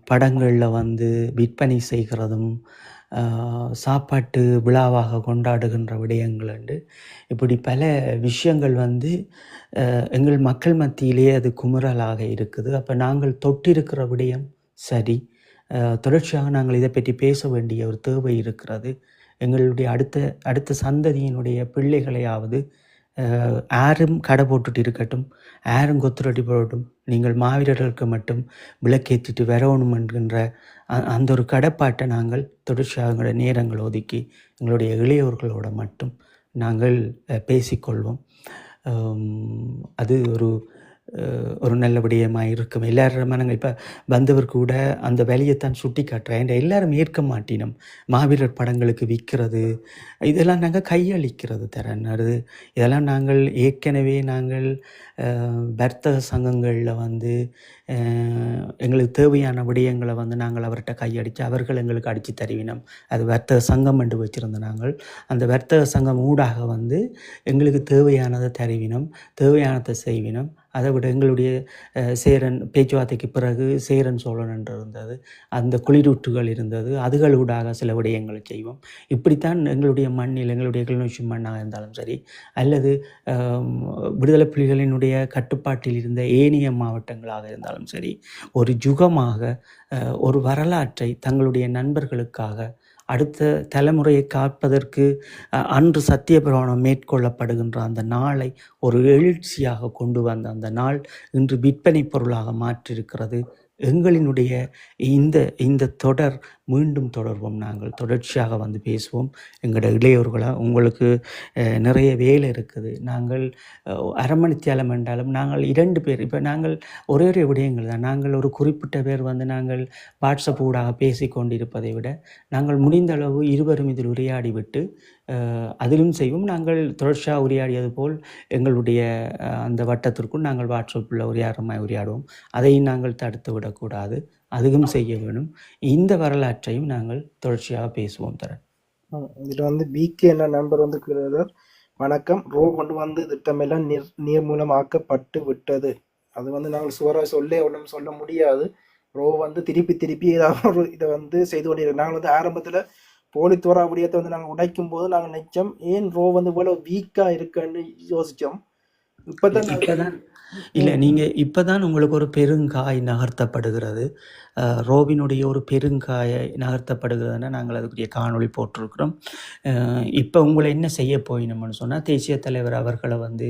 படங்களில் வந்து விற்பனை செய்கிறதும் சாப்பாட்டு விழாவாக கொண்டாடுகின்ற விடயங்கள் உண்டு. இப்படி பல விஷயங்கள் வந்து எங்கள் மக்கள் மத்தியிலே அது குமுறலாக இருக்குது. அப்போ நாங்கள் தொட்டிருக்கிற விடயம் சரி, தொடர்ச்சியாக நாங்கள் இதை பற்றி பேச வேண்டிய ஒரு தேவை இருக்கிறது. எங்களுடைய அடுத்த சந்ததியினுடைய பிள்ளைகளையாவது யாரும் கடை போட்டுட்டு இருக்கட்டும், யாரும் கொத்துரட்டி போடட்டும், நீங்கள் மாவீரர்களுக்கு மட்டும் விளக்கேற்றிட்டு வரணும் என்கின்ற அந்த ஒரு கடப்பாட்டை நாங்கள் தொடர்ச்சியாக எங்களுடைய நேரங்கள் ஒதுக்கி எங்களுடைய இளையோர்களோடு மட்டும் நாங்கள் பேசிக்கொள்வோம். அது ஒரு நல்ல விடயமாக இருக்கும். எல்லாருமே நாங்கள் இப்போ வந்தவர் கூட அந்த வேலையைத்தான் சுட்டி காட்டுறேன். எல்லாரும் ஏற்க மாட்டினோம். மாவீரர் படங்களுக்கு விற்கிறது இதெல்லாம் நாங்கள் கையளிக்கிறது தரது. இதெல்லாம் நாங்கள் ஏற்கனவே வர்த்தக சங்கங்களில் வந்து எங்களுக்கு தேவையான விடயங்களை வந்து நாங்கள் அவர்கிட்ட கையடித்து அவர்கள் எங்களுக்கு அடித்து தருவினோம். அது வர்த்தக சங்கம் என்று வச்சுருந்த நாங்கள் அந்த வர்த்தக சங்கம் ஊடாக வந்து எங்களுக்கு தேவையானதை தருவினோம், தேவையானதை செய்வினோம். அதை விட எங்களுடைய சேரன் பேச்சுவார்த்தைக்கு பிறகு சேரன் சோழன் என்று இருந்தது, அந்த குளிரூற்றுகள் இருந்தது, அதுகளூடாக சில விடயங்களை செய்வோம். இப்படித்தான் எங்களுடைய மண்ணில், எங்களுடைய கிளிநொச்சி மண்ணாக இருந்தாலும் சரி, அல்லது விடுதலை புலிகளினுடைய கட்டுப்பாட்டில் இருந்த ஏனைய மாவட்டங்களாக இருந்தாலும் சரி, ஒரு யுகமாக ஒரு வரலாற்றை தங்களுடைய நண்பர்களுக்காக அடுத்த தலைமுறையை காப்பதற்கு அன்று சத்தியபிரமாணம் மேற்கொள்ளப்படுகின்ற அந்த நாளை ஒரு எழுச்சியாக கொண்டு வந்த அந்த நாள் இன்று விற்பனை பொருளாக மாற்றியிருக்கிறது. எங்களினுடைய இந்த இந்த தொடர் மீண்டும் தொடர்வோம். நாங்கள் தொடர்ச்சியாக வந்து பேசுவோம். எங்களோட இளையோர்களாக உங்களுக்கு நிறைய வேலை இருக்குது. நாங்கள் அரை மணித்தியாலம் என்றாலும் நாங்கள் 2 பேர் இப்போ நாங்கள் ஒரே ஒரு விடயங்கள் தான். நாங்கள் ஒரு குறிப்பிட்ட பேர் வந்து நாங்கள் வாட்ஸ்அப் ஊடாக பேசி கொண்டிருப்பதை விட நாங்கள் முடிந்த அளவு இருவரும் இதில் உரையாடிவிட்டு அதிலும் செய்வோம். நாங்கள் தொடர்ச்சியாக உரையாடியது போல் எங்களுடைய அந்த வட்டத்திற்குள் நாங்கள் வாட்ஸ்அப்பில் உரையாடுவோம். அதையும் நாங்கள் தடுத்து விடக்கூடாது. அதுவும் செய்ய வேணும். இந்த வரலாற்றையும் நாங்கள் தொடர்ச்சியாக பேசுவோம். தரேன். இதில் வந்து பிகே என்ன நண்பர் வந்து கேட்கிறார், வணக்கம், ரோ கொண்டு வந்து திட்டமெல்லாம் நீர் மூலம் ஆக்கப்பட்டு விட்டது. அது வந்து நாங்கள் சுவராக ஒன்றும் சொல்ல முடியாது. ரோ வந்து திருப்பி ஏதாவது ஒரு இதை வந்து செய்து கொண்டிருக்கோம். நாங்கள் வந்து ஆரம்பத்தில் போலித்துவரா விடயத்தை வந்து நாங்கள் உடைக்கும் போது நாங்கள் நிச்சயம் ஏன் ரோ வந்து இவ்வளோ வீக்காக இருக்குன்னு யோசித்தோம். இப்போதான் இல்லை, நீங்கள் இப்போ தான் உங்களுக்கு ஒரு பெருங்காய் நகர்த்தப்படுகிறது. ரோபினுடைய ஒரு பெருங்காயை நகர்த்தப்படுகிறதுனா நாங்கள் அதுக்குரிய காணொளி போட்டிருக்கிறோம். இப்போ உங்களை என்ன செய்ய போயினோம்னு சொன்னால், தேசிய தலைவர் அவர்களை வந்து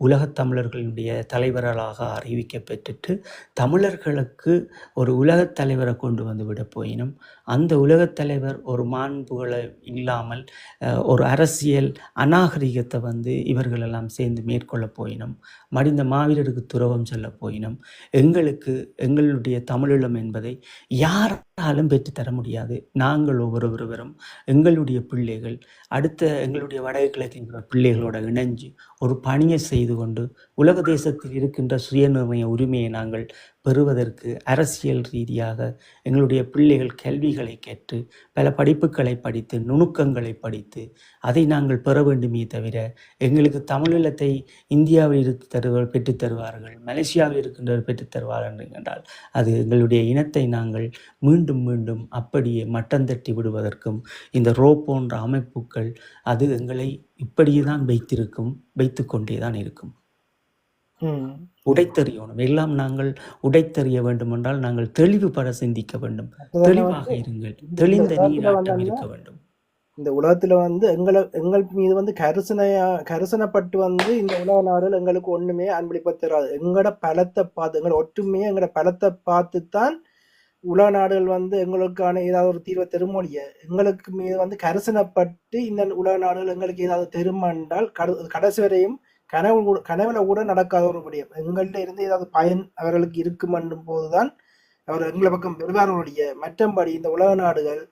உலகத் தமிழர்களினுடைய தலைவர்களாக அறிவிக்கப்பெற்றுட்டு தமிழர்களுக்கு ஒரு உலகத் தலைவரை கொண்டு வந்து விட போயினும். அந்த உலகத் தலைவர் ஒரு மாண்புகளை இல்லாமல் ஒரு அரசியல் அநாகரிகத்தை வந்து இவர்களெல்லாம் சேர்ந்து மேற்கொள்ள போயினும். மடிந்த மாவீரருக்கு துரோகம் சொல்ல போயினும். எங்களுடைய தமிழீழம் என்பதை யாராலும் பெற்றுத்தர முடியாது. நாங்கள் ஒவ்வொருவரும் எங்களுடைய பிள்ளைகள் அடுத்த எங்களுடைய வடகிழக்கின் பிள்ளைகளோட இணைஞ்சு ஒரு பணியை செய்து கொண்டு உலக தேசத்தில் இருக்கின்ற சுயநிர்ணய உரிமையை நாங்கள் பெறுவதற்கு அரசியல் ரீதியாக எங்களுடைய பிள்ளைகள் கல்விகளை கற்று பல படிப்புகளை படித்து நுணுக்கங்களை படித்து அதை நாங்கள் பெற வேண்டுமே தவிர, எங்களுக்கு தமிழீழத்தை இந்தியாவில் பெற்றுத் தருவார்கள், மலேசியாவில் இருக்கின்றவர் பெற்றுத் தருவார்கள் என்றால் அது எங்களுடைய இனத்தை நாங்கள் மீண்டும் மீண்டும் அப்படியே மட்டம் தட்டி விடுவதற்கும் இந்த ரோ போன்ற அமைப்புகள் அது எங்களை இப்படியே தான் வைத்து கொண்டே தான் இருக்கும். உடைத்தறியணும். எல்லாம் நாங்கள் உடைத்தறிய வேண்டும் என்றால் நாங்கள் தெளிவுபட சிந்திக்க வேண்டும். தெளிவாக இருங்கள். தெளிந்த நீராட்டம் இருக்க வேண்டும். இந்த உலகத்துல வந்து எங்கள் மீது வந்து கரிசனப்பட்டு வந்து இந்த உலக நாடுகள் எங்களுக்கு ஒண்ணுமே அன்பளிப்ப தராது. எங்களோட பலத்தை பார்த்து, எங்களோட ஒற்றுமையை எங்களோட பலத்தை பார்த்து தான் உலக நாடுகள் வந்து எங்களுக்கான ஏதாவது ஒரு தீர்வை தெருமொழிய எங்களுக்கு மீது வந்து கரிசனப்பட்டு இந்த உலக நாடுகள் எங்களுக்கு ஏதாவது தெருமென்றால் கடைசி வரையும் கனவுல கூட நடக்காத ஒரு விடயம். எங்கள்கிட்ட இருந்து ஏதாவது பயன் அவர்களுக்கு இருக்குமென்றும் போதுதான் அவர் எங்களை பக்கம் பெறுவார்களுடைய. மற்றபடி இந்த உலக நாடுகள்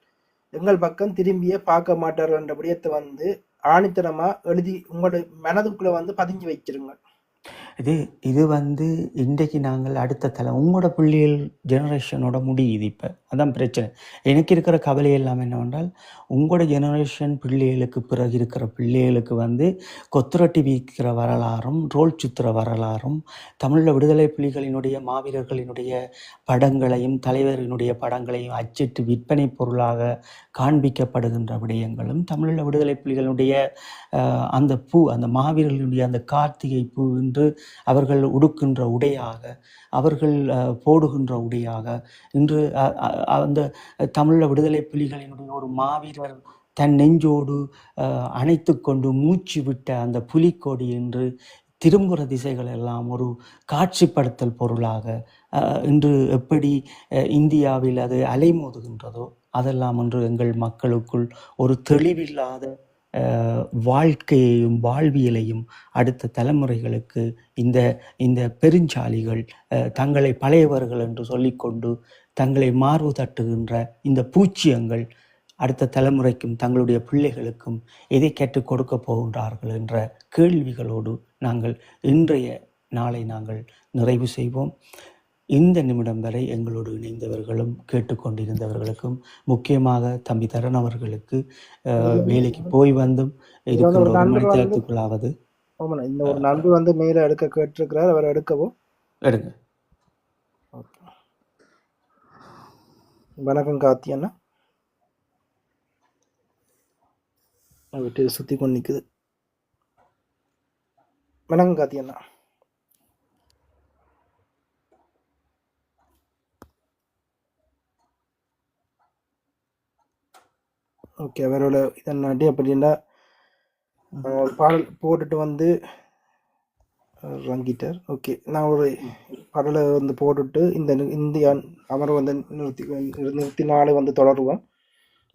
எங்கள் பக்கம் திரும்பியே பார்க்க மாட்டார்கள் என்ற விடயத்தை வந்து ஆணித்தனமா எழுதி உங்களுடைய மனதுக்குள்ள வந்து பதிஞ்சு வைச்சிருங்க. இது வந்து இன்றைக்கு நாங்கள் அடுத்த உங்களோட பிள்ளைகள் ஜெனரேஷனோட முடியுது. இப்போ அதான் பிரச்சனை. எனக்கு இருக்கிற கவலை எல்லாம் என்னவென்றால், உங்களோட ஜெனரேஷன் பிள்ளைகளுக்கு பிறகு இருக்கிற பிள்ளைகளுக்கு வந்து கொத்துரட்டி வீக்கிற வரலாறும் ரோல் சுத்துற வரலாறும் தமிழில் விடுதலை புலிகளினுடைய மாவீரர்களினுடைய படங்களையும் தலைவரினுடைய படங்களையும் அச்சிட்டு விற்பனை பொருளாக காண்பிக்கப்படுகின்ற விடயங்களும் தமிழில் விடுதலை புலிகளுடைய அந்த அந்த மாவீரர்களுடைய அந்த கார்த்திகை பூ என்று அவர்கள் உடுக்கின்ற உடையாக, அவர்கள் போடுகின்ற உடையாக இன்று அந்த தமிழீழ விடுதலை புலிகளினுடைய ஒரு மாவீரர் தன் நெஞ்சோடு அணைத்து கொண்டு மூச்சு விட்ட அந்த புலிக்கொடி என்று திரும்புகிற திசைகள் எல்லாம் ஒரு காட்சிப்படுத்தல் பொருளாக இன்று எப்படி இந்தியாவில் அது அலைமோதுகின்றதோ அதெல்லாம் இன்று எங்கள் மக்களுக்குள் ஒரு தெளிவில்லாத வாழ்க்கையையும் வாழ்வியலையும் அடுத்த தலைமுறைகளுக்கு இந்த பெருஞ்சாலிகள் தங்களை பழையவர்கள் என்று சொல்லிக்கொண்டு தங்களை மார்பு தட்டுகின்ற இந்த பூச்சியங்கள் அடுத்த தலைமுறைக்கும் தங்களுடைய பிள்ளைகளுக்கும் எதை கேட்டுக் கொடுக்க போகின்றார்கள் என்ற கேள்விகளோடு நாங்கள் இன்றைய நாளை நாங்கள் நிறைவு செய்வோம். இந்த நிமிடம் வரை எங்களோடு இணைந்தவர்களும் கேட்டுக்கொண்டிருந்தவர்களுக்கும், முக்கியமாக தம்பி தரன் அவர்களுக்கு வேலைக்கு போய் வந்தும் இருக்கின்ற ஒரு மணித்தியாலத்துக்குள்ளாவது இந்த ஒரு நண்பர் வந்து மேல எடுக்க கேட்டிருக்கிறார். அவர் எடுக்கவும் எடுங்க. வணக்கம் கார்த்தி அண்ணா. விட்டு சுத்தி கொண்டு நிக்குது. வணக்கம் கார்த்தி அண்ணா. ஓகே, அவரோட இதன்னாட்டி அப்படின்னா ஒரு பாடல் போட்டுட்டு வந்து ரங்கிட்டர். ஓகே, நான் ஒரு பாடலை வந்து போட்டுட்டு இந்த இந்தியா அமர்வு வந்து நிறுத்தி நாளை வந்து தொடருவோம்.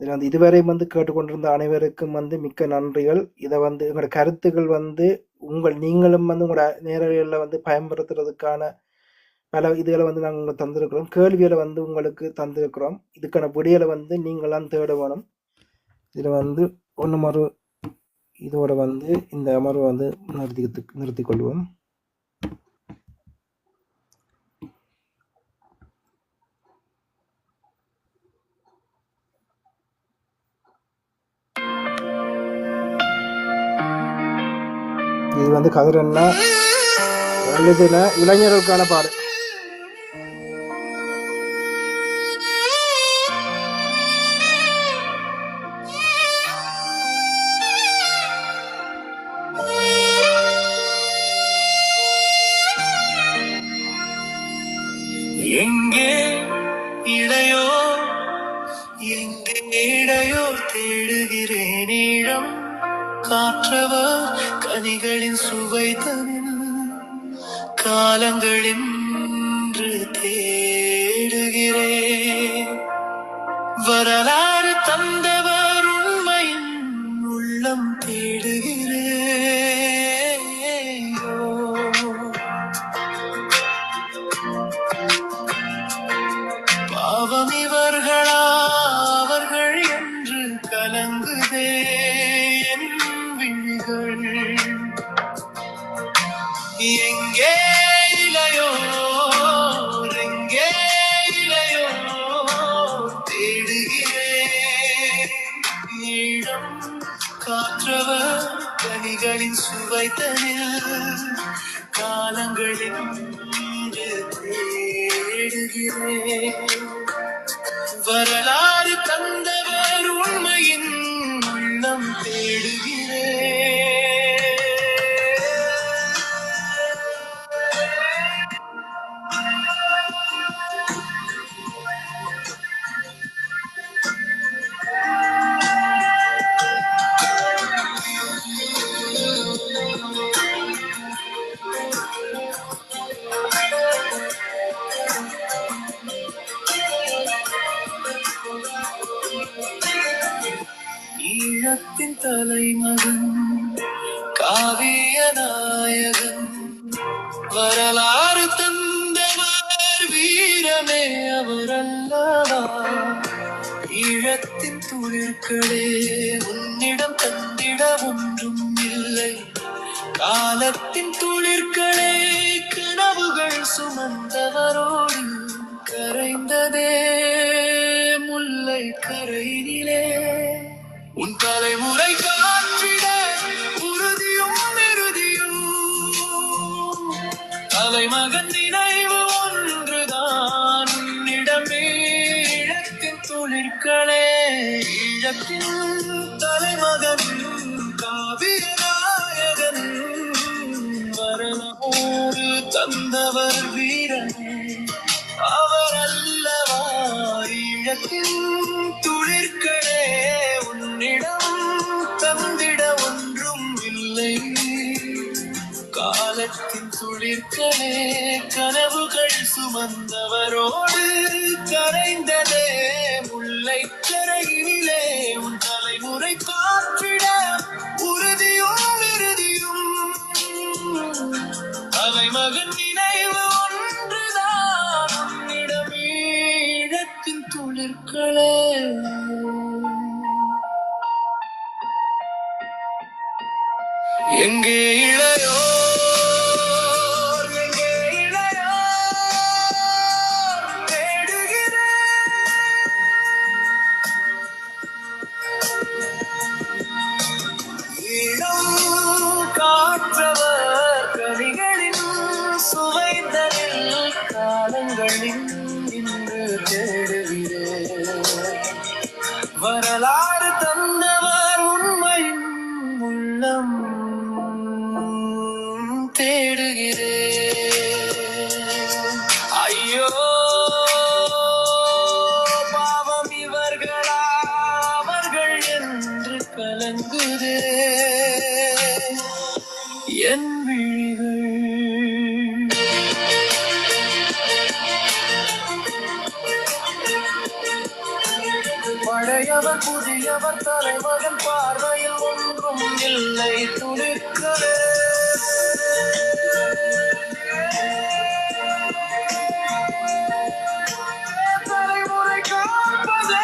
இதில் வந்து இதுவரை வந்து கேட்டுக்கொண்டிருந்த அனைவருக்கும் வந்து மிக்க நன்றிகள். இதை வந்து எங்களோட கருத்துக்கள் வந்து நீங்களும் வந்து உங்களோட நேரடிகளில் வந்து பயன்படுத்துறதுக்கான பல இதுகளை வந்து நாங்கள் உங்களுக்கு தந்திருக்கிறோம். கேள்விகளை வந்து உங்களுக்கு தந்திருக்கிறோம். இதுக்கான விடியலை வந்து நீங்களாம் தேட வேணும். இதில் வந்து ஒன்று இதோட வந்து இந்த அமர்வை வந்து நிறுத்திக் கொள்வோம். இது வந்து கதிரண்ணா எழுதின இளைஞர்களுக்கான பாடு. எங்கே இடையோ எங்கே இடையோ தேடுகிறேன் ஈழம் காற்றவர் கனிகளின் சுவை காலங்களின்று தேடுகிறேன் வரலாறு தந்தவர் உண்மையின் உள்ளம் தேடுகிறேன் பாவம் இவர்களா அவர்கள் என்று கலங்குதே என் விழிகள் எங்கே இளையோ எங்கே இளையோ தேடுகிறேன் ஈழம் காற்றவர் கனிகளின் சுவைத்தனில் காலங்களில் தேடுகிறேன் வரலாறு தந்தவர் உண்மையின் உள்ளம் தேடுகிறேன் ஈழத்தின் தலைமகன் காவிய நாயகன் வரலாறு தந்தவர் வீரமே அவரல்லவா ஈழத்தின் துளிர்களே உன்னிடம் தந்திட ஒன்றும் இல்லை காலத்தின் துளிர்களே கனவுகள் சுமந்தவரோடு கரைந்ததே முல்லை கரையினிலே உன் தலைமுறை காற்றிட உறுதியும் இறுதியும் தலைமகன் நினைவு ஒன்றுதான் உன்னிடமே ஈழத்தின் துளிர்களே ஈழத்தின் தலைமகன் காவிய நாயகன் வரலாறு தந்தவர் வீரனே அவர் அல்லவா ஈழத்தின் துளிர்களே உன்னிடம் தந்திட ஒன்றும் இல்லை காலத்தின் துளிர்களே கனவுகள் சுமந்தவரோடு கரைந்ததே முல்லை கரையிலே உன் தலைமுறை காற்றிட உறுதியும் இறுதியும் தலைமகன் நினைவு ஒன்றுதான் உன்னிடம் ஈழத்தின் துளிர்களே எங்கே இளையோ எங்கே இளையோ தேடுகிறேன் இடம் காற்றவர் கனிகளின் சுவைத்தலில் காலங்களின் இன்று தேடுகிறேன் வரலாறு தந்தவர் உண்மையின் உள்ளம் தேடுகிறேன் ஐயோ பாவம் இவர்களா அவர்கள் பழையவர் புதியவர் தலைமகன் பார்வையில் ஒன்றும் இல்லை துளிர்களே. தலைமுறை காப்பதே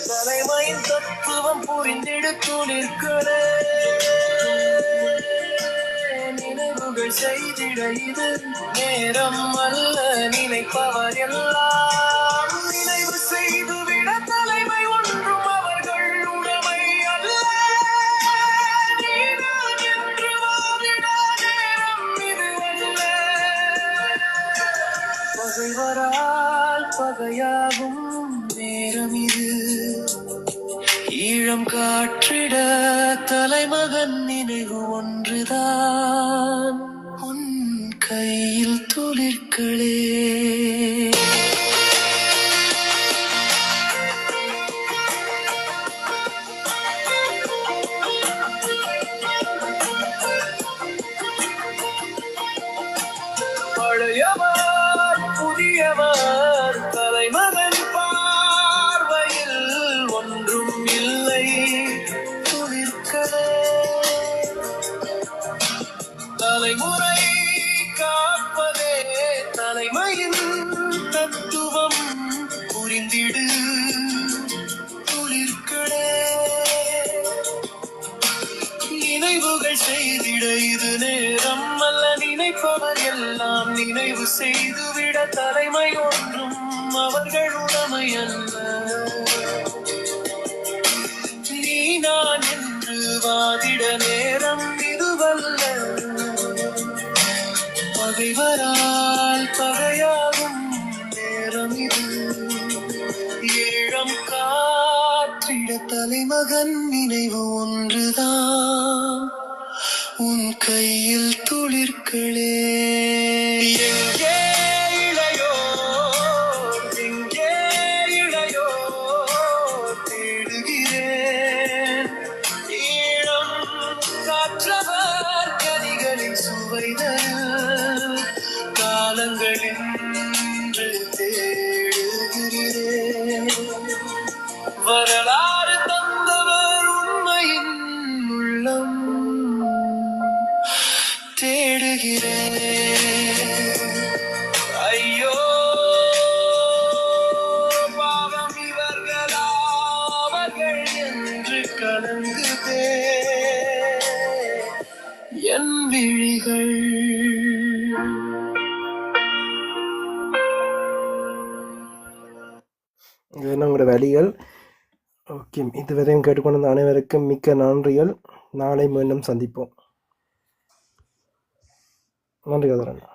தலைமையின் தத்துவம் புரிந்திடு துளிர்களே. நினைவுகள் செய்திட இது நேரம் அல்ல, நினைப்பவர் எல்லாம் நினைவு செய்துவிட தலைமை ஒன்றும் அவர்கள் உடைமை அல்ல. நீதான் என்று வாதிட நேரம் இது அல்ல. பகைவரால் பகையாகும் நேரம் இது. ஈழம் காற்றிட தலைமகன் நினைவு ஒன்றுதான் உன் கையில் துளிர்களே. பழையவர் புதியவர் தலைமகன் பார்வையில் ஒன்றும் இல்லை துளிர்களே. தலைமுறை காப்பதே தலைமையின் தத்துவம் புரிந்திடு துளிர்களே. நினைவுகள் செய்திட இது நேரம் அல்ல, நினைப்பவர் எல்லாம் நினைவு செய்துவிட தலைமை ஒன்றும் அவர்கள் உடைமை அல்ல. நீ நான் என்று வாதிட நேரம் இதுவல்ல. பகைவரால் பகையாகும் நேரம் இது. ஈழம் காற்றிட தலைமகன் நினைவு ஒன்றுதான் உன் கையில் துளிர்களே. எங்கே இளையோர் எங்கே இளையோர் தேடுகிறேன். ஈழம் காற்றவர் கனிகளின் சுவைதல் காலங்களின்று தேடுகிறேன். வரலாறு தந்தவர் உண்மையின் உள்ளம் தேடுகிறேன். ஐயோ பாவம் இவர்களாவர்கள் என்று கலங்குதே என் விழிகள். இது உங்களோட வழிகள். ஓகே, இதுவரையும் கேட்டுக்கொண்ட அனைவருக்கும் மிக்க நன்றிகள். நாளை மீண்டும் சந்திப்போம். நன்றி கதிரண்ணா.